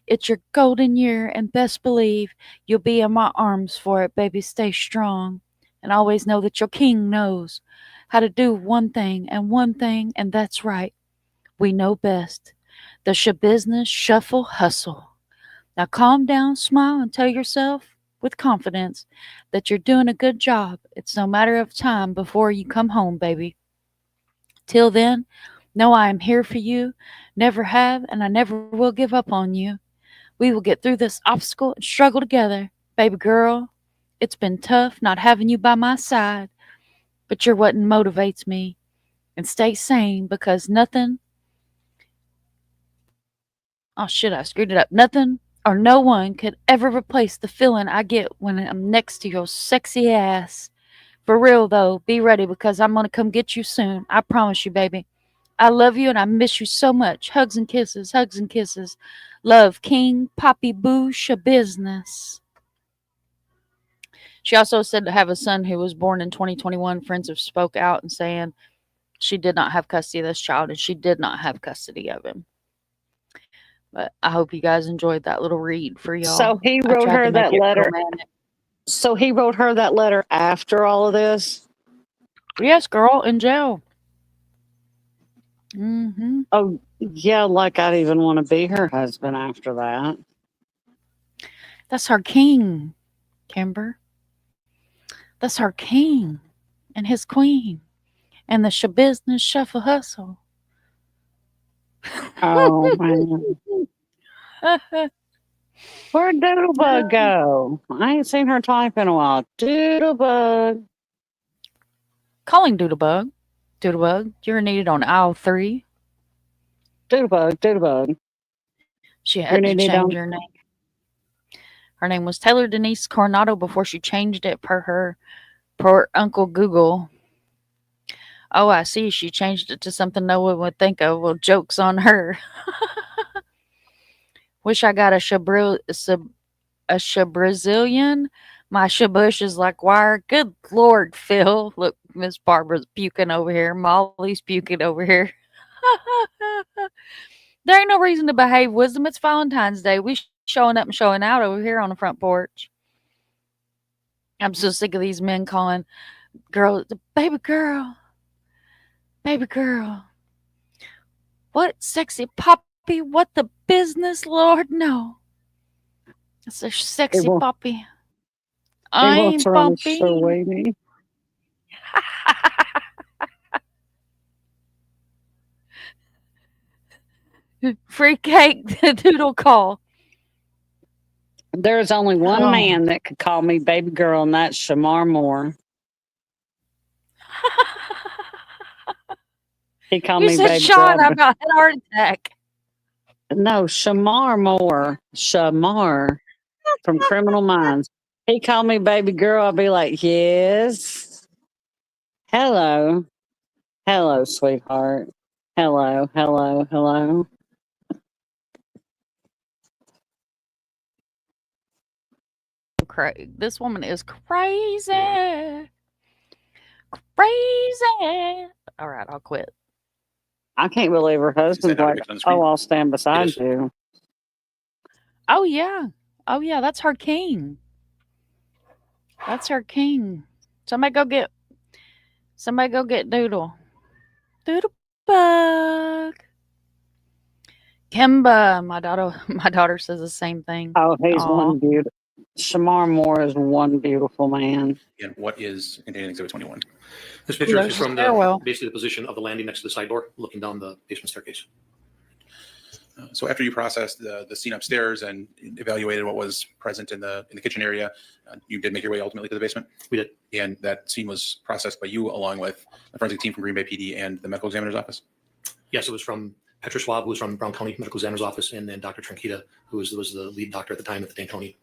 It's your golden year, and best believe you'll be in my arms for it, baby. Stay strong, and always know that your king knows how to do one thing, and that's right. We know best. The Schabusiness shuffle hustle. Now calm down, smile, and tell yourself with confidence that you're doing a good job. It's no matter of time before you come home, baby. Till then, know I am here for you, never have, and I never will give up on you. We will get through this obstacle and struggle together. Baby girl, it's been tough not having you by my side, but you're what motivates me. And stay sane because nothing... Oh shit, I screwed it up. Nothing or no one could ever replace the feeling I get when I'm next to your sexy ass. For real though, be ready because I'm going to come get you soon. I promise you, baby. I love you and I miss you so much. Hugs and kisses, hugs and kisses. Love, King Poppy Boo Schabusiness. She also said to have a son who was born in 2021. Friends have spoke out and saying she did not have custody of this child and she did not have custody of him. But I hope you guys enjoyed that little read for y'all. So he wrote her that letter. So he wrote her that letter after all of this? Yes, girl, in jail. Mm-hmm. Oh, yeah, like I'd even want to be her husband after that. That's her king, Kimber. That's her king and his queen and the Schabusiness shuffle hustle. Oh, man. Where'd Doodlebug go? I ain't seen her type in a while. Doodlebug. Calling Doodlebug. Doodlebug, you're needed on aisle 3. Doodlebug. She had to change her name. Her name was Taylor Denise Coronado before she changed it per Uncle Google. Oh, I see. She changed it to something no one would think of. Well, joke's on her. Wish I got a Shabrazilian. My shabush is like wire. Good Lord, Phil. Look, Miss Barbara's puking over here. Molly's puking over here. There ain't no reason to behave, Wisdom. It's Valentine's Day. We showing up and showing out over here on the front porch. I'm so sick of these men calling girl, baby girl. Baby girl. What sexy poppy? What the business, Lord? No. It's a sexy poppy. I'm bumpy. Free cake, the doodle call. There's only one man that could call me baby girl, and that's Shamar Moore. He called You me said baby Sean, girl. I about had a heart attack. No, Shamar Moore. Shamar from Criminal Minds. He called me baby girl. I'll be like, yes. Hello. Hello, sweetheart. Hello, hello, hello. This woman is crazy. Crazy. All right, I'll quit. I can't believe her husband's like, oh, I'll stand beside you. Oh, yeah. Oh, yeah, that's her king. That's her king. Somebody go get Doodle. Doodlebug. Kimba. My daughter says the same thing. Oh, he's Aw. one beautiful. Shamar Moore is one beautiful man. And what is contained in Exhibit 21? This picture There's is from the stairwell. basically the position of the landing next to the side door, looking down the basement staircase. So after you processed the scene upstairs and evaluated what was present in the kitchen area, you did make your way ultimately to the basement? We did. And that scene was processed by you along with the forensic team from Green Bay PD and the medical examiner's office? Yes, it was from Petra Schwab, who was from Brown County Medical Examiner's Office, and then Dr. Tranquita, who was the lead doctor at the time at the Dane County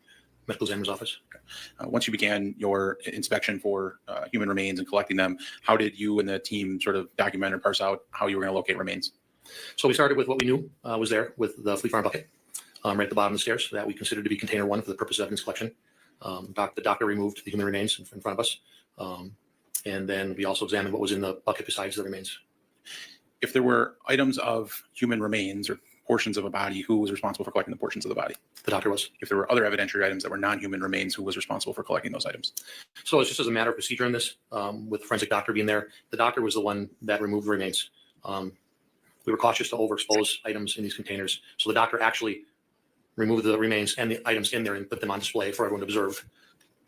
Medical Examiner's Office. Once you began your inspection for human remains and collecting them, how did you and the team sort of document or parse out how you were going to locate remains? So we started with what we knew was there with the Fleet Farm bucket, right at the bottom of the stairs, that we considered to be container one for the purpose of evidence collection. The doctor removed the human remains in front of us. And then we also examined what was in the bucket besides the remains. If there were items of human remains or portions of a body, who was responsible for collecting the portions of the body? The doctor was. If there were other evidentiary items that were non-human remains, who was responsible for collecting those items? So it's just as a matter of procedure in this, with the forensic doctor being there, the doctor was the one that removed the remains. We were cautious to overexpose items in these containers. So the doctor actually removed the remains and the items in there and put them on display for everyone to observe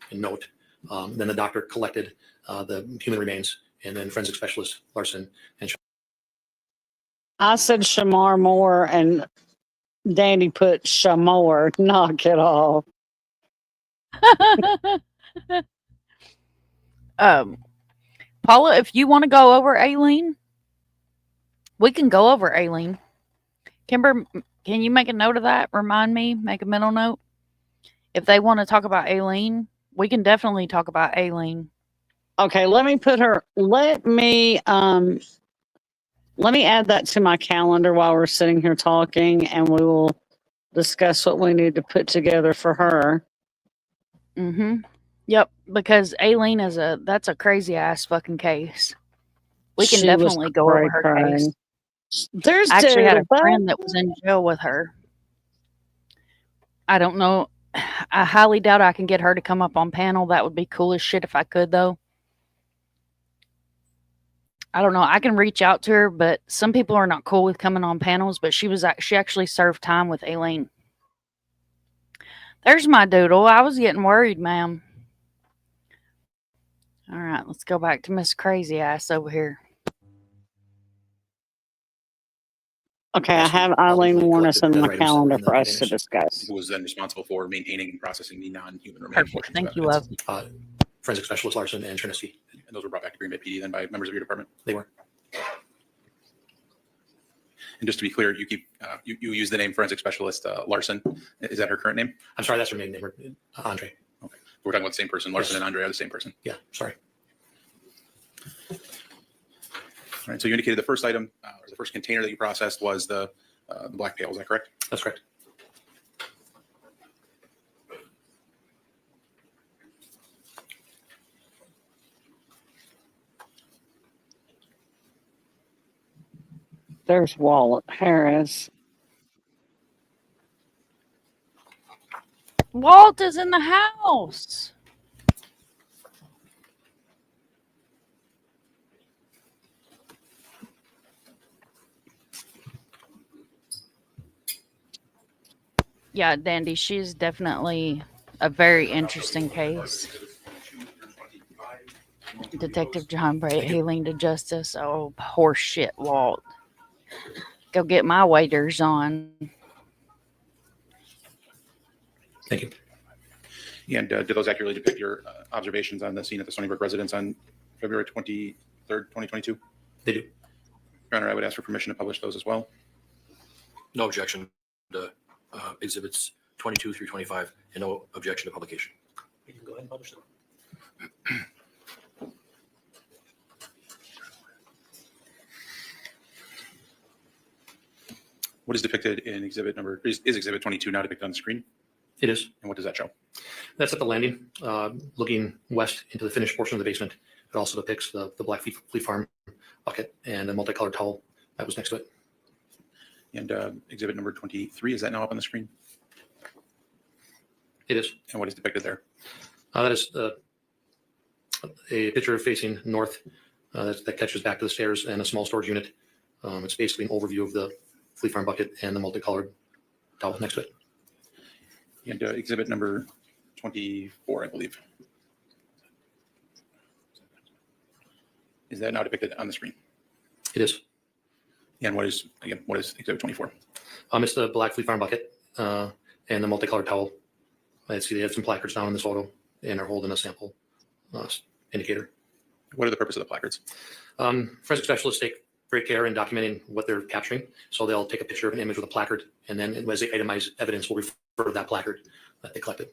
and note. Then the doctor collected the human remains, and then forensic specialist Larson and I said Shamar Moore, and Danny put Shamor. Knock it off. Paula, if you want to go over Aileen, we can go over Aileen. Kimber, can you make a note of that? Remind me, make a mental note. If they want to talk about Aileen, we can definitely talk about Aileen. Okay, let me add that to my calendar while we're sitting here talking, and we will discuss what we need to put together for her. Mm-hmm. Yep, because Aileen that's a crazy ass fucking case. We can definitely go over her case. There's I actually had a friend that was in jail with her. I don't know. I highly doubt I can get her to come up on panel. That would be cool as shit if I could, though. I don't know. I can reach out to her, but some people are not cool with coming on panels. But she actually served time with Aileen. There's my doodle. I was getting worried, ma'am. All right, let's go back to Miss Crazy Ass over here. Okay, I have Eileen Warnes in my calendar for us to discuss. Who was then responsible for maintaining and processing the non-human remains? Perfect. Thank you, love. Forensic specialist Larson and Trinity. And those were brought back to Green Bay PD then by members of your department? They were. And just to be clear, you keep you use the name forensic specialist Larson. Is that her current name? I'm sorry, that's her maiden name, Andre. Okay, we're talking about the same person. Larson and Andre are the same person. Yeah, sorry. All right. So you indicated the first item or the first container that you processed was the black pail. Is that correct? That's correct. There's Walt Harris. Walt is in the house. Yeah, Dandy, she's definitely a very interesting case. Detective John Bray hailing to justice. Oh, horse shit, Walt. Go get my waders on. Thank you. And did those accurately depict your observations on the scene at the Stony Brook residence on February 23rd, 2022? They do. Your Honor, I would ask for permission to publish those as well. No objection to exhibits 22 through 25, and no objection to publication. You can go ahead and publish them. What is depicted in exhibit number, is exhibit 22 now depicted on the screen? It is. And what does that show? That's at the landing, looking west into the finished portion of the basement. It also depicts the Black Fleet Farm bucket and a multicolored towel that was next to it. And exhibit number 23, is that now up on the screen? It is. And what is depicted there? That is a picture facing north that catches back to the stairs and a small storage unit. It's basically an overview of the Fleet Farm bucket and the multicolored towel next to it. And exhibit number 24, I believe. Is that now depicted on the screen? It is. And what is exhibit 24? It's the Black Fleet Farm bucket and the multicolored towel. I see they have some placards down in this photo and are holding a sample indicator. What are the purpose of the placards? Forensic specialists take great care in documenting what they're capturing. So they'll take a picture of an image with a placard, and then as they itemize evidence, we'll refer to that placard that they collected.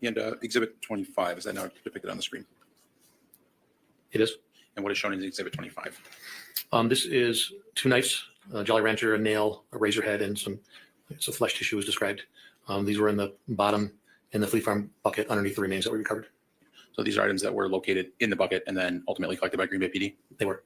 And exhibit 25, is that now depicted on the screen? It is. And what is shown in exhibit 25? This is 2 knives, a Jolly Rancher, a nail, a razor head, and some flesh tissue is described. These were in the bottom in the Fleet Farm bucket underneath the remains that we recovered. So these are items that were located in the bucket and then ultimately collected by Green Bay PD? They were.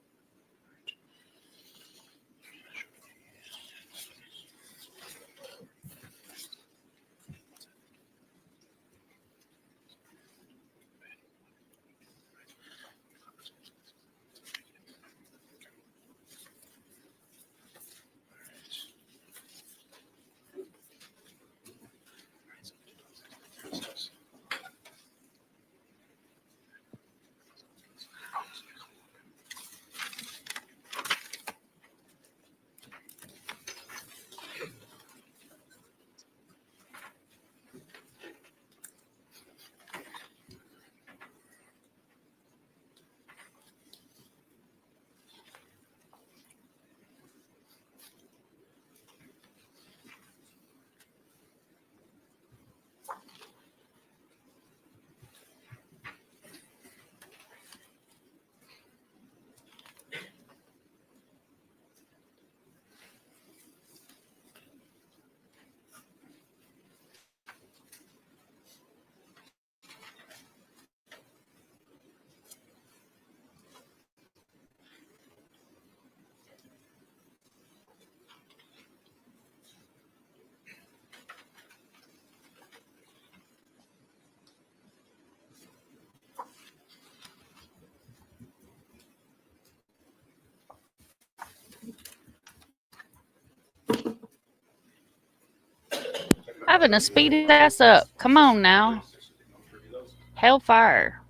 Having to speed his ass up. Come on now. Hellfire.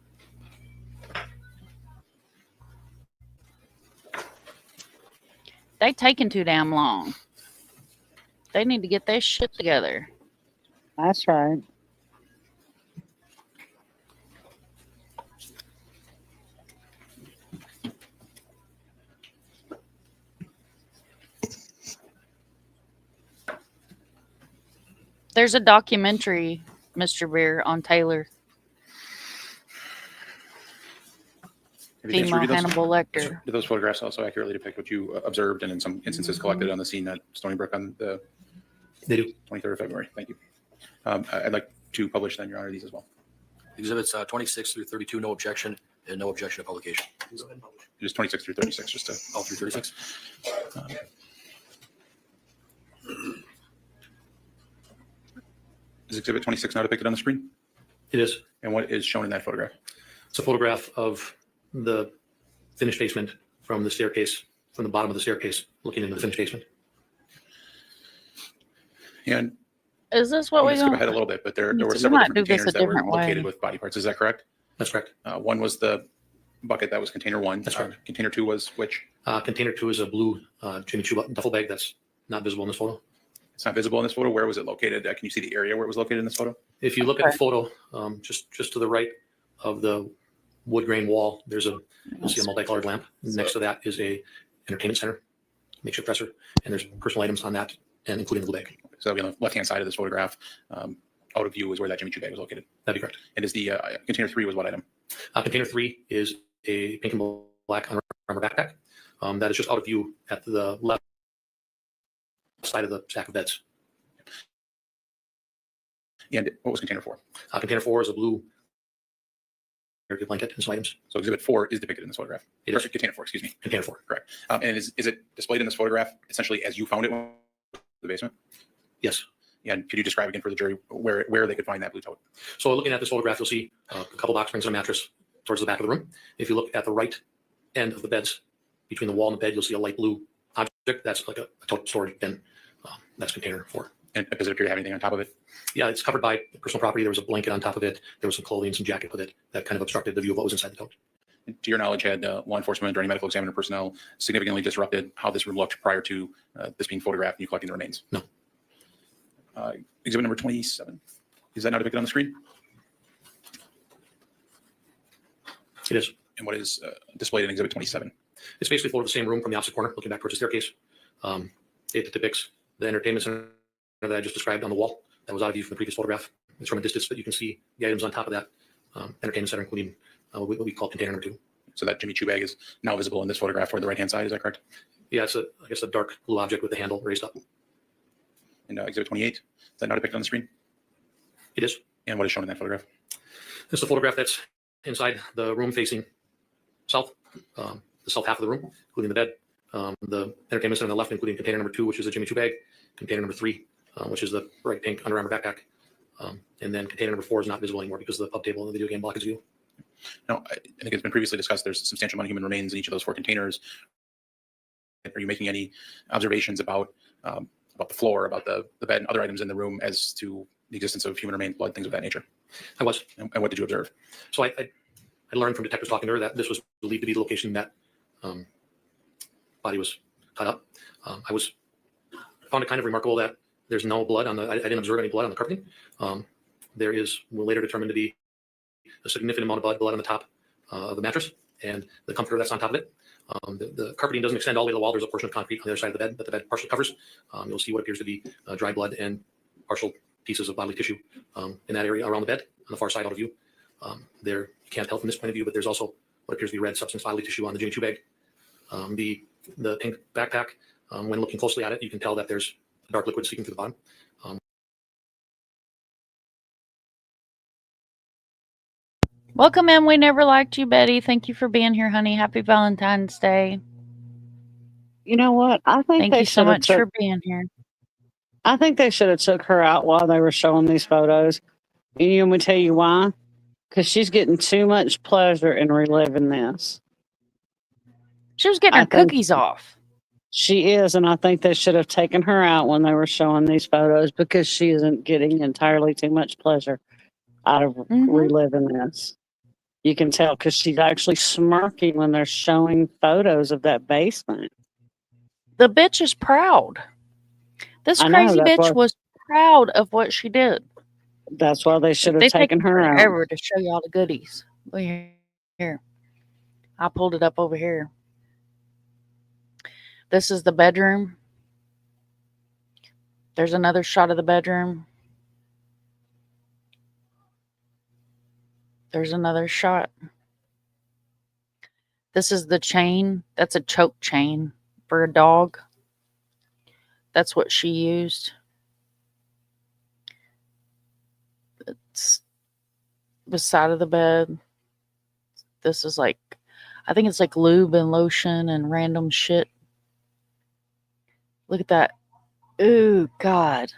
They taking too damn long. They need to get their shit together. That's right. There's a documentary, Mr. Beer, on Taylor. Female Hannibal Lecter. Do those photographs also accurately depict what you observed and in some instances collected on the scene at Stony Brook on the They do. 23rd of February? Thank you. I'd like to publish then, Your Honor, these as well. Exhibits 26 through 32, no objection, and no objection to publication. Just 26 through 36, just to. All through 36. Is exhibit 26 now depicted on the screen? It is. And what is shown in that photograph? It's a photograph of the finished basement from the staircase, from the bottom of the staircase, looking into the finished basement. And is this what I'm we going to skip going ahead a little bit, but there were We several might different do this containers a that were different way. located with body parts. Is that correct? That's correct. One was the bucket that was container 1. That's correct. Container 2 was which? Container 2 is a blue Jimmy Choo duffel bag that's not visible in this photo. It's not visible in this photo. Where was it located? Can you see the area where it was located in this photo? If you look at the photo, just to the right of the wood grain wall, you'll see a multicolored lamp. Next to that is a entertainment center, makeshift dresser, and there's personal items on that, and including the bag. So on the left-hand side of this photograph, out of view is where that Jimmy Choo bag was located. That'd be correct. And is the container 3 was what item? Container 3 is a pink and black Under Armour backpack. That is just out of view at the left side of the stack of beds. And what was container 4? Container 4 is a blue blanket and some items. So exhibit 4 is depicted in this photograph. It is. Container 4, excuse me. Container 4. Correct. And is it displayed in this photograph essentially as you found it in the basement? Yes. And could you describe again for the jury where they could find that blue tote? So looking at this photograph, you'll see a couple box springs and a mattress towards the back of the room. If you look at the right end of the beds, between the wall and the bed, you'll see a light blue object. That's like a tote storage bin. That's container 4. And does it appear to have anything on top of it? Yeah, it's covered by personal property. There was a blanket on top of it. There was some clothing, some jacket with it that kind of obstructed the view of what was inside the tote. And to your knowledge, had law enforcement or any medical examiner personnel significantly disrupted how this room looked prior to this being photographed and you collecting the remains? No. Exhibit number 27. Is that now depicted on the screen? It is. And what is displayed in exhibit 27? It's basically a photo of the same room from the opposite corner, looking back towards the staircase. It depicts the entertainment center that I just described on the wall. That was out of view from the previous photograph. It's from a distance, but you can see the items on top of that entertainment center, including what we call container number 2. So that Jimmy Choo bag is now visible in this photograph toward the right-hand side. Is that correct? Yeah, it's I guess a dark blue object with the handle raised up. And exhibit 28, is that now depicted on the screen? It is. And what is shown in that photograph? This is a photograph that's inside the room facing south, the south half of the room, including the bed, the entertainment center on the left, including container number 2, which is a Jimmy Choo bag, container number 3, which is the bright pink Under Armour backpack, and then container number 4 is not visible anymore because the pub table and the video game block is view. No, I think it's been previously discussed. There's a substantial amount of human remains in each of those 4 containers. Are you making any observations about the floor, about the bed, and other items in the room as to the existence of human remains, blood, things of that nature? I was. And what did you observe? So I learned from detectives talking to her that this was believed to be the location that body was cut up. I found it kind of remarkable that there's no blood on I didn't observe any blood on the carpeting. There is, we'll later determined to be a significant amount of blood on the top of the mattress and the comforter that's on top of it. The carpeting doesn't extend all the way to the wall. There's a portion of concrete on the other side of the bed that the bed partially covers. You'll see what appears to be dry blood and partial pieces of bodily tissue in that area around the bed on the far side out of view. There, you can't tell from this point of view, but there's also what appears to be red substance bodily tissue on the Jimmy Choo bag. The pink backpack, when looking closely at it, you can tell that there's dark liquid seeping through the bottom. Welcome in. We never liked you, Betty. Thank you for being here, honey. Happy Valentine's Day. You know what? I think Thank they you so should have much for being here. I think they should have took her out while they were showing these photos. And you want me to tell you why? Because she's getting too much pleasure in reliving this. She was getting her cookies off. She is, and I think they should have taken her out when they were showing these photos because she isn't getting entirely too much pleasure out of reliving this. You can tell because she's actually smirking when they're showing photos of that basement. The bitch is proud. This crazy bitch was proud of what she did. That's why they should have taken her out. Forever to show you all the goodies. Look here. I pulled it up over here. This is the bedroom. There's another shot of the bedroom. There's another shot. This is the chain. That's a choke chain for a dog. That's what she used. It's the side of the bed. This is like, I think it's like lube and lotion and random shit. Look at that. Ooh, God.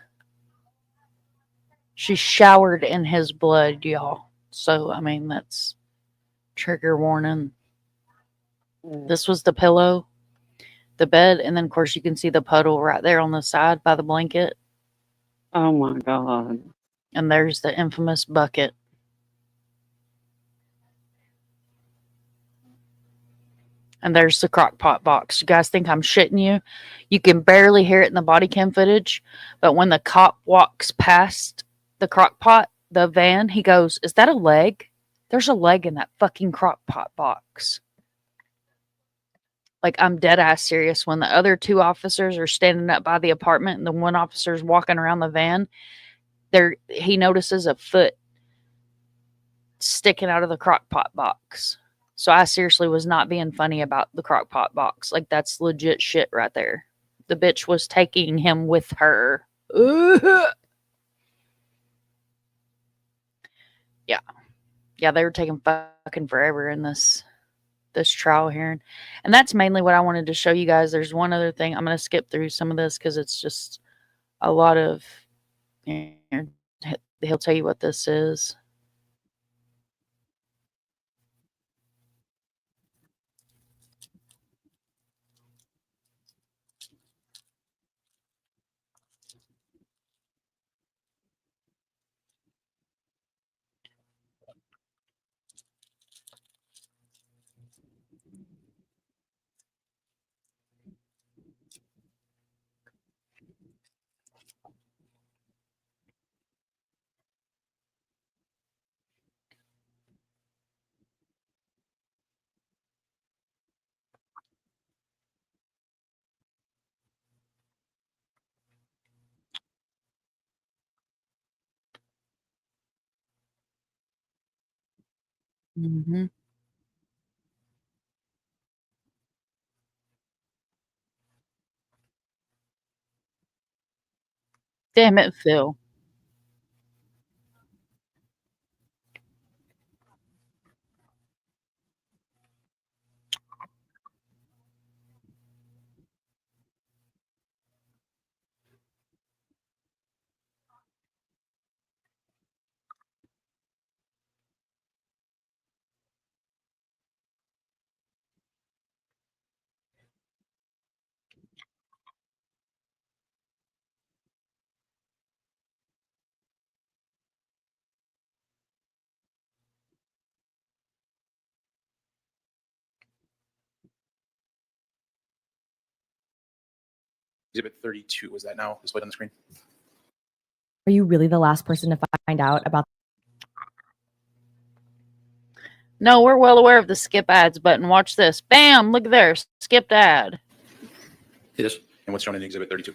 She showered in his blood, y'all. So, I mean, that's trigger warning. This was the pillow, the bed, and then, of course, you can see the puddle right there on the side by the blanket. Oh, my God. And there's the infamous bucket. And there's the crock pot box. You guys think I'm shitting you? You can barely hear it in the body cam footage, but when the cop walks past the crock pot, the van, he goes, "Is that a leg? There's a leg in that fucking crock pot box." Like, I'm dead ass serious. When the other two officers are standing up by the apartment and the one officer's walking around the van, he notices a foot sticking out of the crock pot box. So I seriously was not being funny about the crock pot box. Like, that's legit shit right there. The bitch was taking him with her. Yeah. Yeah, they were taking fucking forever in this trial hearing. And that's mainly what I wanted to show you guys. There's one other thing. I'm going to skip through some of this because it's just a lot of... He'll tell you what this is. Mm-hmm. Damn it, Phil. Exhibit 32, is that now displayed on the screen? Are you really the last person to find out about? No, we're well aware of the skip ads button. Watch this. Bam! Look there. Skipped ad. It is. And what's shown in Exhibit 32?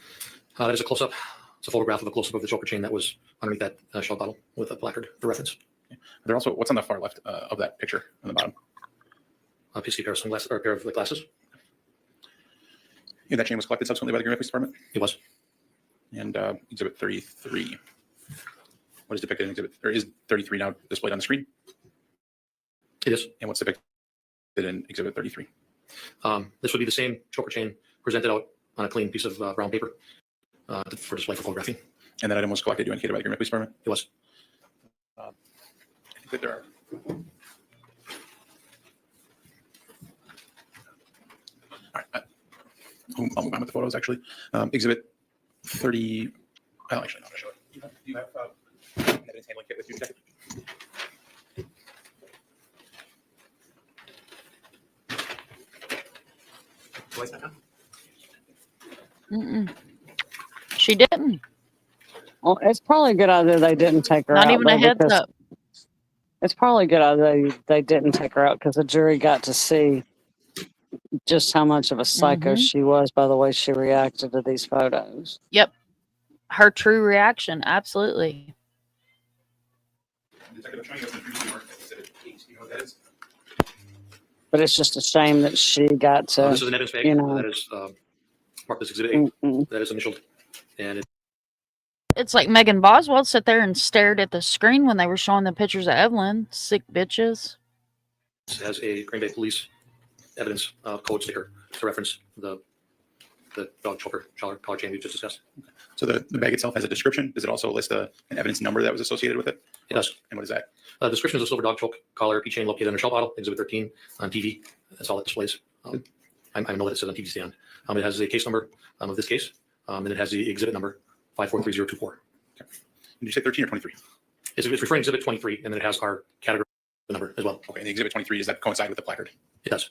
That is a close-up. It's a photograph of a close-up of the choker chain that was underneath that shell bottle with a placard for reference. There also, what's on the far left of that picture on the bottom? A pair of sunglasses, or a pair of glasses. Yeah, that chain was collected subsequently by the Green Bay Police Department? It was. And Exhibit 33. What is depicted in Exhibit, or is 33 now displayed on the screen? It is. And what's depicted in Exhibit 33? This would be the same choker chain presented out on a clean piece of brown paper for display for photographing. And that item was collected, you indicated, by the Green Bay Police Department? It was. I think that there are... All right. I'll move on with the photos, actually. Exhibit 30... Well, actually, no, I'll show it. Do you have evidence handling kit with you, Detective? Mm-mm. She didn't. Well, it's probably a good idea they didn't take her out. Not even a heads up. It's probably a good idea they didn't take her out because the jury got to see just how much of a psycho she was by the way she reacted to these photos. Yep. Her true reaction. Absolutely. But it's just a shame that she got to, this is an evidence bag. you know. That is marked as Exhibit 8. That is initialed. And It's like Megan Boswell sat there and stared at the screen when they were showing the pictures of Evelyn. Sick bitches. it has a Green Bay Police evidence code sticker to reference the dog choker collar chain we just discussed. So the bag itself has a description. Does it also list an evidence number that was associated with it? It does. And what is that? Description is a silver dog choke collar keychain located in a shell bottle, Exhibit 13 on TV. That's all it displays. I know that it says on TV stand. It has a case number of this case, and it has the exhibit number 543024. Did you say 13 or 23? It's referring to Exhibit 23, and then it has our category number as well. Okay, and the Exhibit 23, does that coincide with the placard? It does.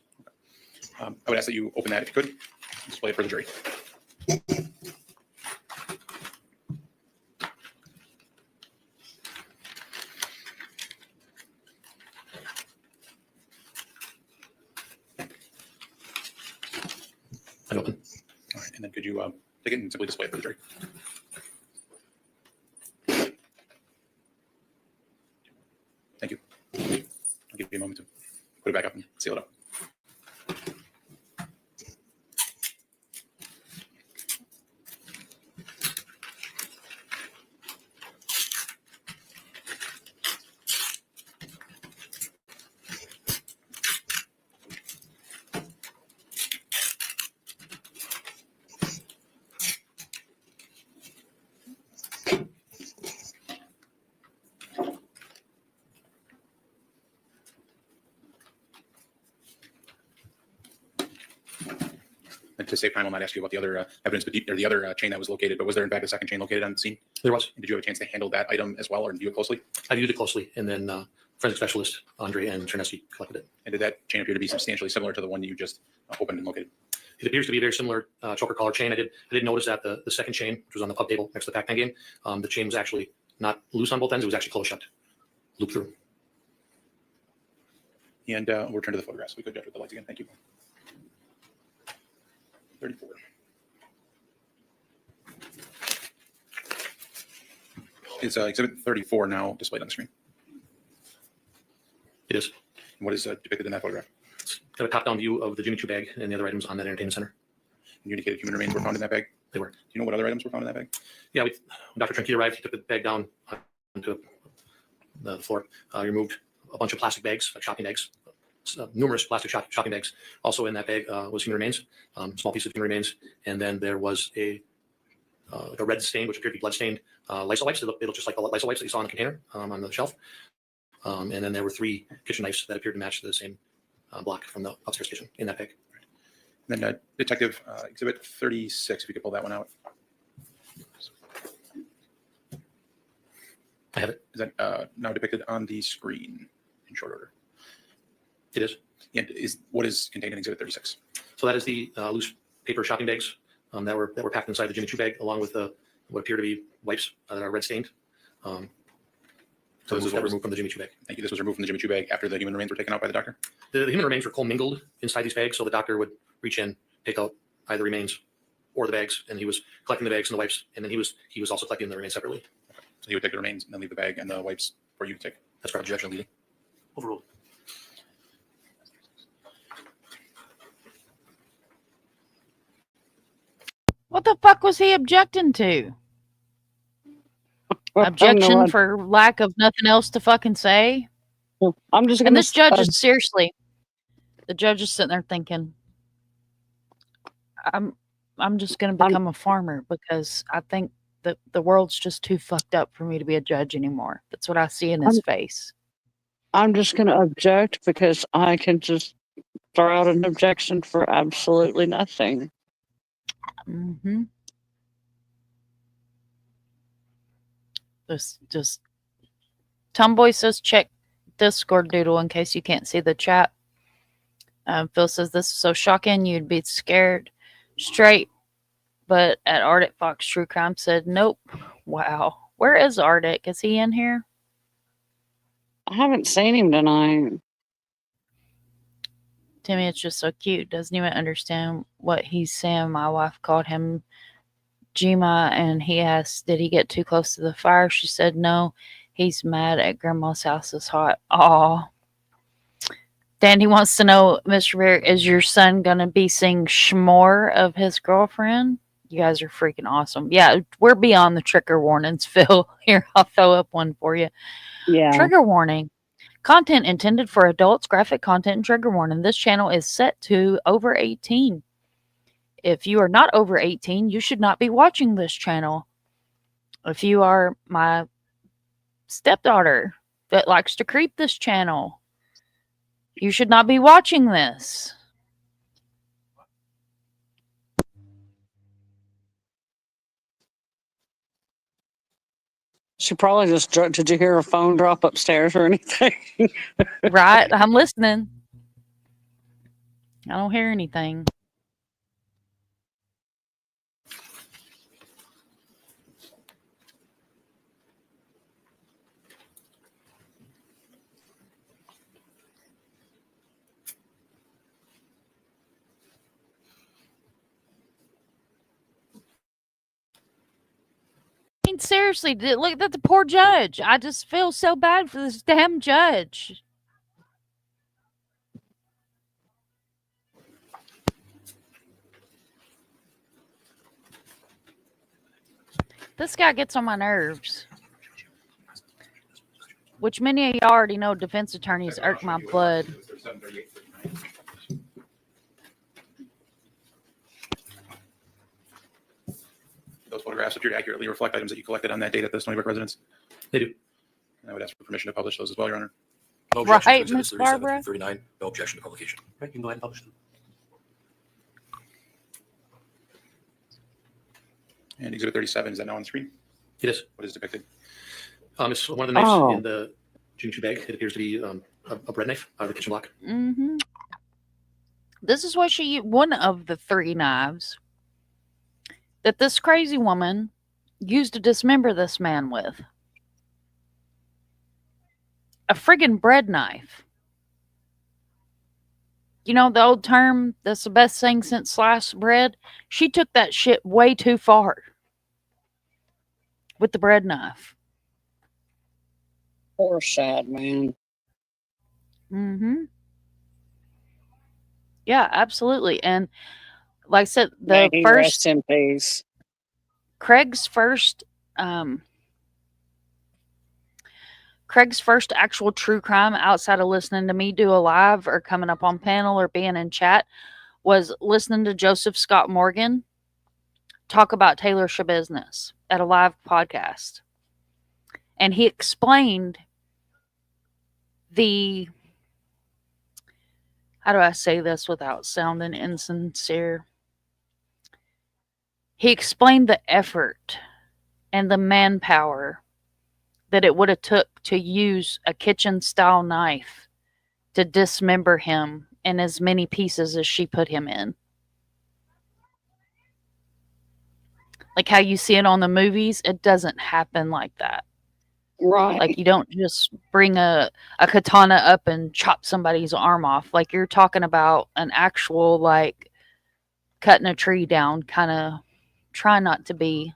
I would ask that you open that if you could, display it for the jury. I open. All right, and then could you take it and simply display it for the jury? Thank you. I'll give you a moment to put it back up and seal it up. And to save time, I'll not ask you about the other evidence, but or the other chain that was located. But was there in fact a second chain located on the scene? There was. And did you have a chance to handle that item as well, or view it closely? I viewed it closely, and then forensic specialist Andre and Chernesky collected it. And did that chain appear to be substantially similar to the one you just opened and located? It appears to be a very similar choker collar chain. I did notice that the second chain, which was on the pub table next to the Pac-Man game, the chain was actually not loose on both ends. It was actually closed shut, looped through. And we'll return to the photographs. We could judge with the lights again. Thank you. 34. It's exhibit 34 now displayed on the screen. It is. And what is depicted in that photograph? It's got a top-down view of the Jimmy Choo bag and the other items on that entertainment center. And you indicated human remains were found in that bag? They were. Do you know what other items were found in that bag? Yeah, when Dr. Trinke arrived, he took the bag down onto the floor. He removed a bunch of plastic bags, like shopping bags, numerous plastic shopping bags. Also in that bag was human remains, small piece of human remains, and then there was a red stain, which appeared to be blood-stained Lysol wipes. It looked just like the Lysol wipes that you saw in the container on the shelf. And then there were 3 kitchen knives that appeared to match the same block from the upstairs kitchen in that bag. And then Detective Exhibit 36, if you could pull that one out. I have it. Is that now depicted on the screen in short order? It is. And what is contained in Exhibit 36? So that is the loose paper shopping bags that were packed inside the Jimmy Choo bag, along with what appear to be wipes that are red stained. So this was removed from the Jimmy Choo bag. Thank you. This was removed from the Jimmy Choo bag after the human remains were taken out by the doctor? The human remains were commingled inside these bags, so the doctor would reach in, take out either remains or the bags, and he was collecting the bags and the wipes, and then he was also collecting the remains separately. Okay. So he would take the remains and then leave the bag and the wipes for you to take? That's correct. Objection leading. Overruled. What the fuck was he objecting to? Objection for lack of nothing else to fucking say? I'm just gonna. And this judge is seriously, the judge is sitting there thinking, I'm just gonna become a farmer because I think that the world's just too fucked up for me to be a judge anymore. That's what I see in his face. I'm just gonna object because I can just throw out an objection for absolutely nothing. Mm-hmm. Just Tomboy says check Discord Doodle in case you can't see the chat. Phil says this is so shocking you'd be scared straight, but at ArcticFox True Crime said nope. Wow, where is Arctic? Is he in here? I haven't seen him tonight. Timmy, it's just so cute. Doesn't even understand what he's saying. My wife called him Jima, and he asked, did he get too close to the fire? She said, no, he's mad at Grandma's house is hot. Aw. Dandy wants to know, Mr. Bear, is your son going to be seeing Schmore of his girlfriend? You guys are freaking awesome. Yeah, we're beyond the trigger warnings, Phil. Here, I'll throw up one for you. Yeah. Trigger warning. Content intended for adults, graphic content, and trigger warning. This channel is set to over 18. If you are not over 18, you should not be watching this channel. If you are my stepdaughter that likes to creep this channel, you should not be watching this. She probably just did you hear a phone drop upstairs or anything? Right? I'm listening. I don't hear anything. I mean, seriously, look at the poor judge. I just feel so bad for this damn judge. This guy gets on my nerves. Which many of y'all already know defense attorneys irk my blood. Those photographs appear to accurately reflect items that you collected on that date at the Stony Brook residence? They do. I would ask for permission to publish those as well, Your Honor. No objection to Right, exhibits Miss 37 Barbara? through 39. No objection to publication. Right, you can go ahead and publish them. And Exhibit 37, is that now on the screen? It is. What is depicted? It's one of the knives Oh. in the Jimmy Choo bag. It appears to be a bread knife out of the kitchen block. Mm-hmm. This is what one of the 3 knives that this crazy woman used to dismember this man with. A friggin' bread knife. You know the old term, that's the best thing since sliced bread? She took that shit way too far with the bread knife. Poor Shad, man. Mm-hmm. Yeah, absolutely. And like I said, May the he first rest in peace. Craig's first actual true crime outside of listening to me do a live or coming up on panel or being in chat was listening to Joseph Scott Morgan talk about Taylor Schabusiness at a live podcast. And he explained how do I say this without sounding insincere? He explained the effort and the manpower that it would have took to use a kitchen-style knife to dismember him in as many pieces as she put him in. Like how you see it on the movies, it doesn't happen like that. Right. Like you don't just bring a katana up and chop somebody's arm off. Like you're talking about an actual, like, cutting a tree down, kind of try not to be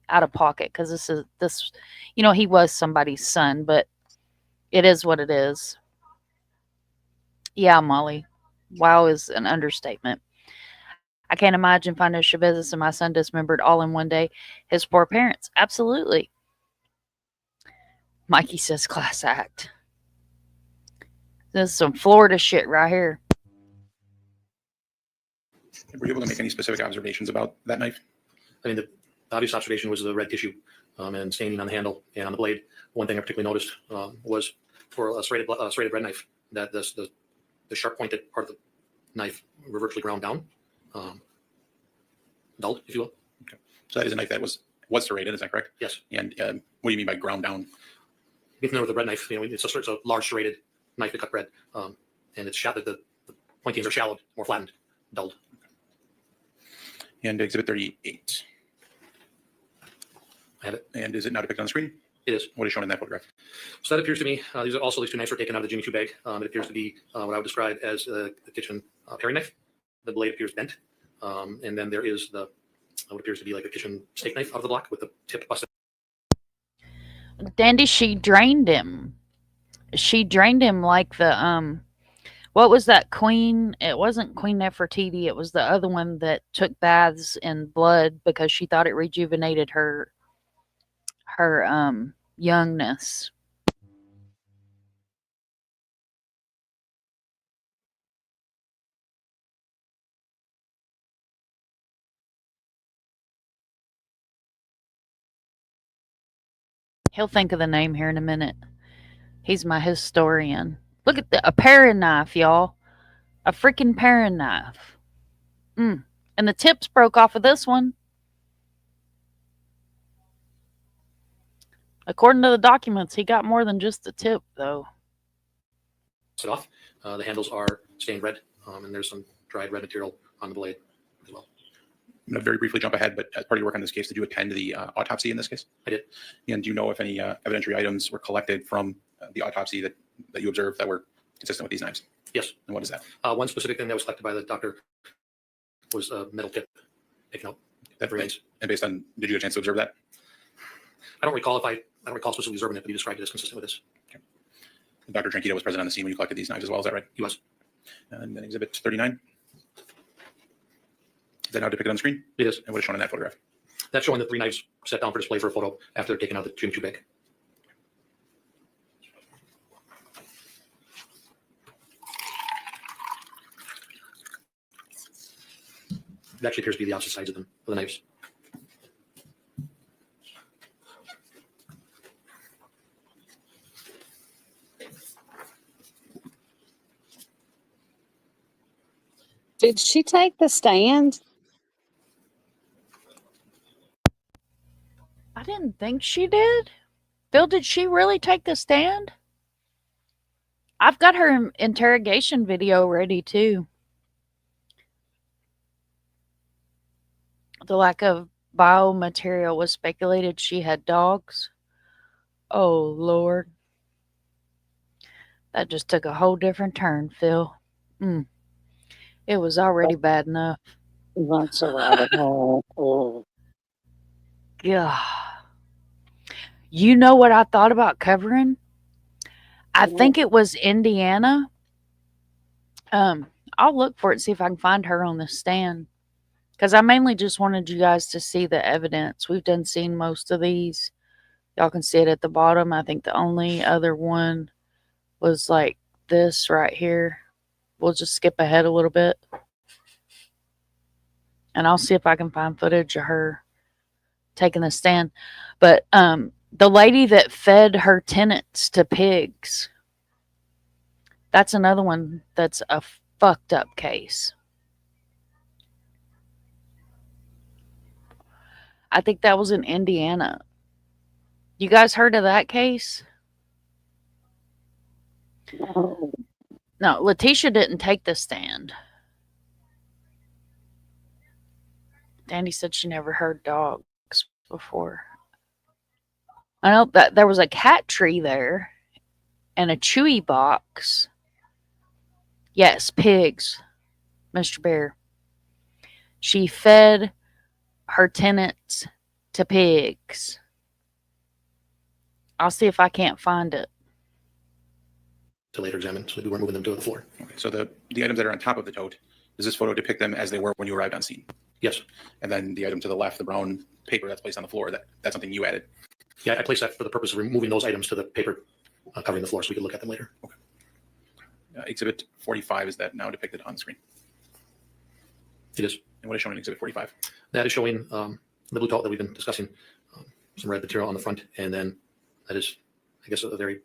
out of pocket, because this he was somebody's son, but it is what it is. Yeah, Molly, wow is an understatement. I can't imagine finding a Schabusiness and my son dismembered all in one day. His poor parents. Absolutely. Mikey says class act. This is some Florida shit right here. Were you able to make any specific observations about that knife? I mean, the obvious observation was the red tissue and staining on the handle and on the blade. One thing I particularly noticed was for a serrated bread knife that the sharp pointed part of the knife were virtually ground down, dulled, if you will. Okay. So that is a knife that was serrated, is that correct? Yes. And what do you mean by ground down? If you're familiar with a bread knife, it's a large serrated knife to cut bread, and it's the pointings are shallowed, more flattened, dulled. And Exhibit 38. I have it. And is it now depicted on the screen? It is. What is shown in that photograph? So that appears to me, these 2 knives were taken out of the Jimmy Choo bag. It appears to be what I would describe as the kitchen paring knife. The blade appears bent. And then there is what appears to be like a kitchen steak knife out of the block with the tip busted. Dandy, she drained him. She drained him like the what was that queen? It wasn't Queen Nefertiti. It was the other one that took baths in blood because she thought it rejuvenated her youngness. He'll think of the name here in a minute. He's my historian. Look at a paring knife, y'all. A freaking paring knife. And the tips broke off of this one. According to the documents, he got more than just the tip, though. Off. The handles are stained red, and there's some dried red material on the blade as well. I'm going to very briefly jump ahead, but as part of your work on this case, did you attend the autopsy in this case? I did. And do you know if any evidentiary items were collected from the autopsy that you observed that were consistent with these knives? Yes. And what is that? One specific thing that was collected by the doctor was a metal tip taken out. That remains. And based on, did you get a chance to observe that? I don't recall specifically observing it, but he described it as consistent with this. Okay. Dr. Tranquito was present on the scene when you collected these knives as well, is that right? He was. And then exhibit 39. Is that now depicted on the screen? It is. And what is shown in that photograph? That's showing the 3 knives set down for display for a photo after they're taken out of the Jim Chew bag. It actually appears to be the opposite sides of them, of the knives. Did she take the stand? I didn't think she did. Bill, did she really take the stand? I've got her interrogation video ready too. The lack of biomaterial was speculated she had dogs. Oh, Lord. That just took a whole different turn, Phil. It was already bad enough. That's a rabbit hole. Oh. Yeah. You know what I thought about covering? I think it was Indiana. I'll look for it, see if I can find her on the stand. Because I mainly just wanted you guys to see the evidence. We've done seen most of these. Y'all can see it at the bottom. I think the only other one was like this right here. We'll just skip ahead a little bit. And I'll see if I can find footage of her taking the stand. But the lady that fed her tenants to pigs, that's another one that's a fucked up case. I think that was in Indiana. You guys heard of that case? No, Letitia didn't take the stand. Dandy said she never heard dogs before. I know that there was a cat tree there and a chewy box. Yes, pigs, Mr. Bear. She fed her tenants to pigs. I'll see if I can't find it. To later examine, so we weren't moving them to the floor. Okay, so the items that are on top of the tote, does this photo depict them as they were when you arrived on scene? Yes. And then the item to the left, the brown paper that's placed on the floor, that's something you added? Yeah, I placed that for the purpose of removing those items to the paper covering the floor so we could look at them later. Okay. Exhibit 45, is that now depicted on screen? It is. And what is shown in Exhibit 45? That is showing the blue tote that we've been discussing, some red material on the front, and then that is, I guess, a very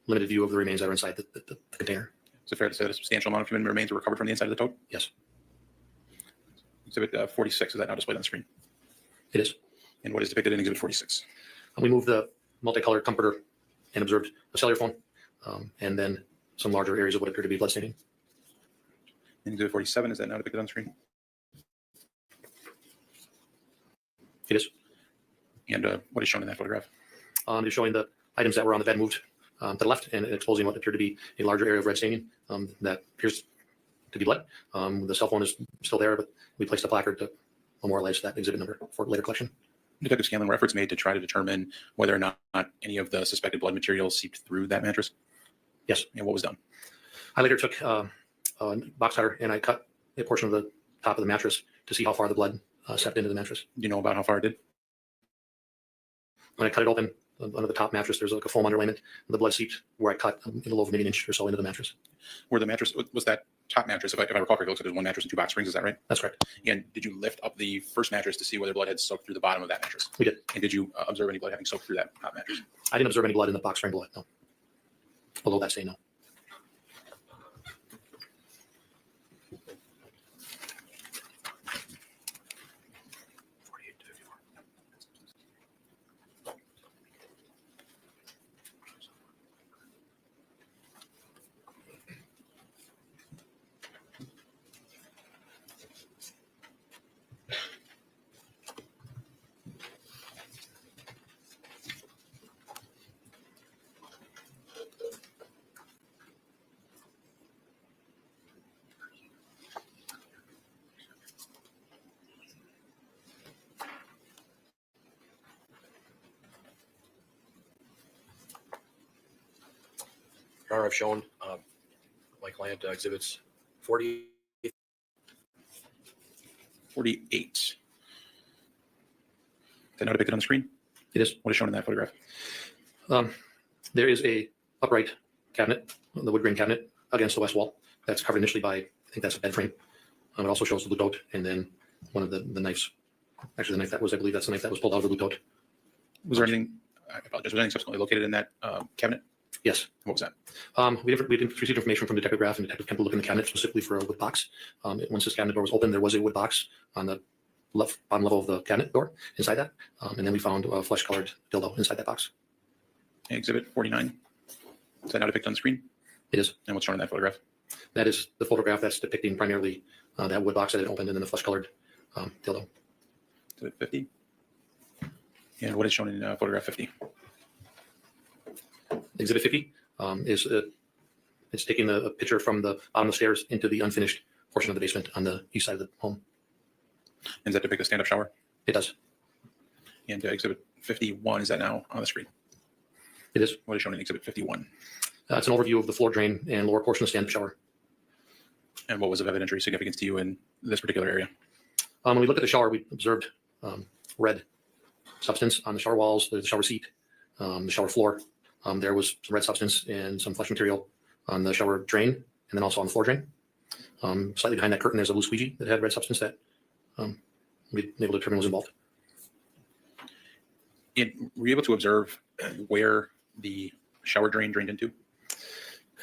limited view of the remains that are inside the container. Is it fair to say that a substantial amount of human remains were recovered from the inside of the tote? Yes. Exhibit 46, is that now displayed on the screen? It is. And what is depicted in Exhibit 46? We moved the multicolored comforter and observed a cellular phone, and then some larger areas of what appeared to be bloodstaining. In Exhibit 47, is that now depicted on the screen? It is. And what is shown in that photograph? It is showing the items that were on the bed moved to the left and exposing what appeared to be a larger area of red staining that appears to be blood. The cell phone is still there, but we placed a placard to memorialize that exhibit number for later collection. Detective Scanlon, were efforts made to try to determine whether or not any of the suspected blood material seeped through that mattress? Yes. And what was done? I later took a box cutter and I cut a portion of the top of the mattress to see how far the blood seeped into the mattress. Do you know about how far it did? When I cut it open under the top mattress, there's like a foam underlayment. The blood seeped where I cut a little over maybe an inch or so into the mattress. Where the mattress, was that top mattress, if I recall correctly, it looks like there's one mattress and 2 box springs, is that right? That's correct. And did you lift up the first mattress to see whether blood had soaked through the bottom of that mattress? We did. And did you observe any blood having soaked through that top mattress? I didn't observe any blood in the box spring below it, no. Below that stain, no. Your Honor, I've shown my client exhibits 40. 48. Is that now depicted on the screen? It is. What is shown in that photograph? There is a upright cabinet, the wood grain cabinet against the west wall. That's covered initially by, I think that's a bed frame. It also shows the blue coat and then one of the knives. Actually, the knife that was, I believe that's the knife that was pulled out of the blue coat. Was there anything, I apologize, was there anything subsequently located in that cabinet? Yes. What was that? We received information from Detective Graff and Detective Kemp to look in the cabinet specifically for a wood box. Once this cabinet door was open, there was a wood box on the left bottom level of the cabinet door inside that. And then we found a flesh-colored dildo inside that box. Exhibit 49. Is that now depicted on the screen? It is. And what's shown in that photograph? That is the photograph that's depicting primarily that wood box that had opened and then the flesh-colored dildo. Exhibit 50. And what is shown in photograph 50? Exhibit 50 is it's taking a picture from the bottom of the stairs into the unfinished portion of the basement on the east side of the home. And does that depict a stand-up shower? It does. And exhibit 51, is that now on the screen? It is. What is shown in exhibit 51? It's an overview of the floor drain and lower portion of the stand-up shower. And what was of evidentiary significance to you in this particular area? When we looked at the shower, we observed red substance on the shower walls, the shower seat, the shower floor. There was some red substance and some flesh material on the shower drain and then also on the floor drain. Slightly behind that curtain, there's a loose squeegee that had red substance that we'd been able to determine was involved. And were you able to observe where the shower drain drained into?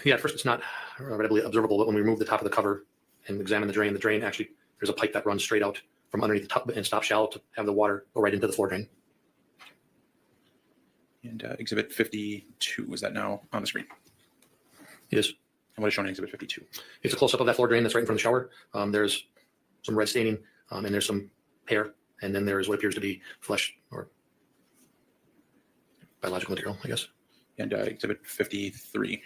Yeah, at first it's not readily observable, but when we remove the top of the cover and examine the drain actually, there's a pipe that runs straight out from underneath the tub and stops shallow to have the water go right into the floor drain. And exhibit 52, is that now on the screen? It is. And what is shown in exhibit 52? It's a close-up of that floor drain that's right in front of the shower. There's some red staining and there's some hair, and then there's what appears to be flesh or biological material, I guess. And exhibit 53.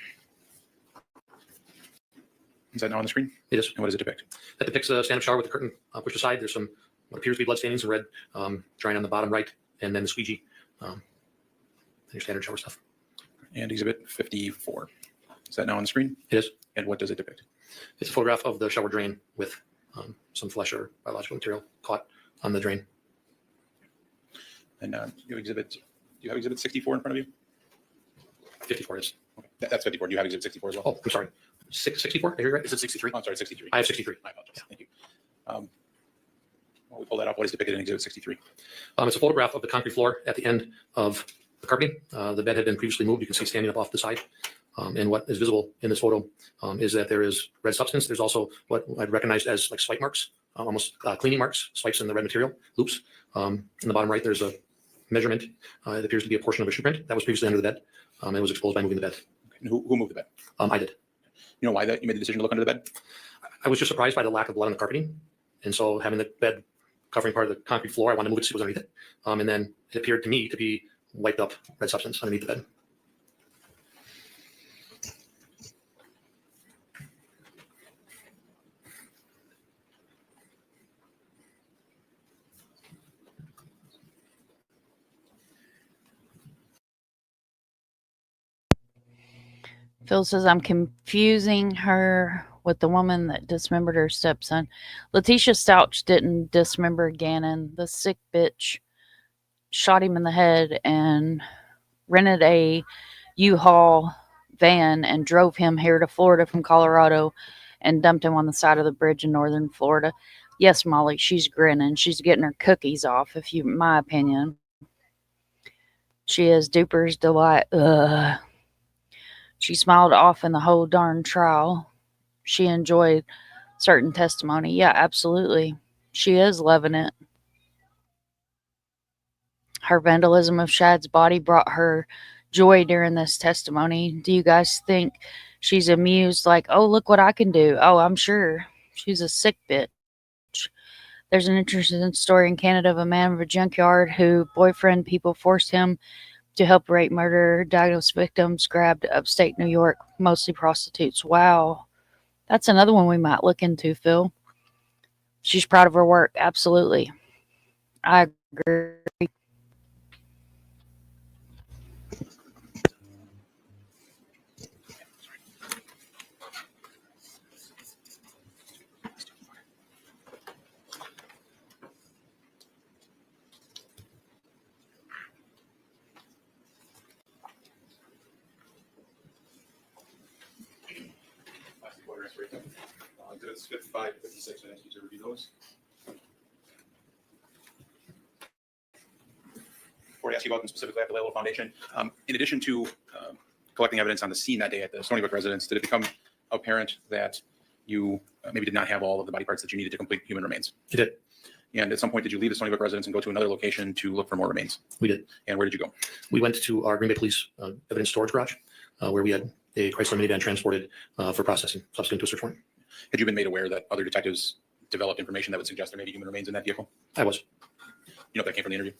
Is that now on the screen? It is. And what does it depict? That depicts a stand-up shower with the curtain pushed aside. There's some what appears to be blood stainings and red drying on the bottom right, and then the squeegee, and your standard shower stuff. And exhibit 54. Is that now on the screen? It is. And what does it depict? It's a photograph of the shower drain with some flesh or biological material caught on the drain. And you have exhibit 64 in front of you? 54 is. Okay. That's 54. Do you have exhibit 64 as well? Oh, I'm sorry. 64? Are you right? Is it 63? Oh, I'm sorry, 63. I have 63. I apologize. Yeah. Thank you. While we pull that up, what is depicted in exhibit 63? It's a photograph of the concrete floor at the end of the carpeting. The bed had been previously moved. You can see standing up off the side. And what is visible in this photo is that there is red substance. There's also what I'd recognized as like swipe marks, almost cleaning marks, swipes in the red material, loops. In the bottom right, there's a measurement. It appears to be a portion of a shoe print that was previously under the bed. It was exposed by moving the bed. And who moved the bed? I did. You know why that you made the decision to look under the bed? I was just surprised by the lack of blood on the carpeting. And so having the bed covering part of the concrete floor, I wanted to move it to see what was underneath it. And then it appeared to me to be wiped up red substance underneath the bed. Phil says, I'm confusing her with the woman that dismembered her stepson. Letitia Stouch didn't dismember Gannon. The sick bitch shot him in the head and rented a U-Haul van and drove him here to Florida from Colorado and dumped him on the side of the bridge in northern Florida. Yes, Molly, she's grinning. She's getting her cookies off, my opinion. She is Duper's delight. Ugh. She smiled off in the whole darn trial. She enjoyed certain testimony. Yeah, absolutely. She is loving it. Her vandalism of Shad's body brought her joy during this testimony. Do you guys think she's amused like, oh, look what I can do? Oh, I'm sure. She's a sick bitch. There's an interesting story in Canada of a man of a junkyard who boyfriend people forced him to help rape murder diagnosed victims grabbed upstate New York, mostly prostitutes. Wow. That's another one we might look into, Phil. She's proud of her work. Absolutely. I agree. Exhibits 55 to 56, I ask you to review those. Before I ask you about them specifically, I have to lay a little foundation. In addition to collecting evidence on the scene that day at the Stony Brook residence, did it become apparent that you maybe did not have all of the body parts that you needed to complete human remains? You did. And at some point, did you leave the Stony Brook residence and go to another location to look for more remains? We did. And where did you go? We went to our Green Bay Police evidence storage garage, where we had a Chrysler minivan transported for processing, subsequent to a search warrant. Had you been made aware that other detectives developed information that would suggest there may be human remains in that vehicle? I was. You know if that came from the interview?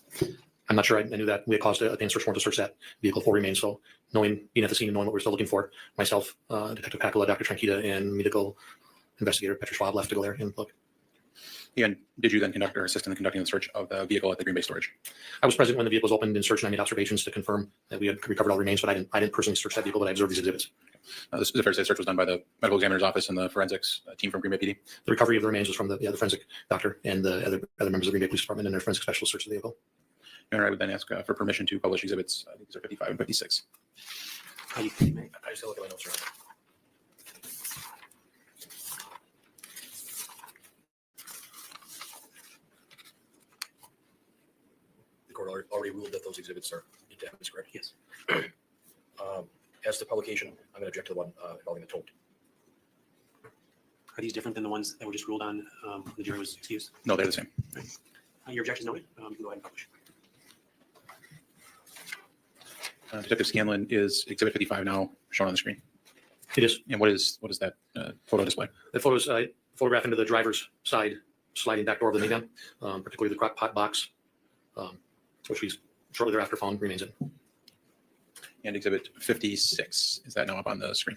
I'm not sure. I knew that we had caused a search warrant to search that vehicle for remains. So being at the scene and knowing what we're still looking for, myself, Detective Pacula, Dr. Tranquita, and medical investigator Petra Schwab left to go there and look. And did you then conduct or assist in conducting the search of the vehicle at the Green Bay storage? I was present when the vehicle was opened and searched, and I made observations to confirm that we had recovered all remains, but I didn't personally search that vehicle, but I observed these exhibits. This is fair to say the search was done by the medical examiner's office and the forensics team from Green Bay PD? The recovery of the remains was from the forensic doctor and the other members of the Green Bay Police Department and their forensic specialist searched the vehicle. And I would then ask for permission to publish exhibits. I think these are 55 and 56. I just look at my notes right. The court already ruled that those exhibits are evidence, correct? Yes. As to publication, I'm going to object to the one involving the tote. Are these different than the ones that were just ruled on when the jury was excused? No, they're the same. Right. Your objection is noted. You can go ahead and publish. Detective Scanlon, is exhibit 55 now shown on the screen? It is. And what is that photo display? The photos photograph into the driver's side sliding back door of the minivan, particularly the crock pot box, which we shortly thereafter found remains in. And exhibit 56, is that now up on the screen?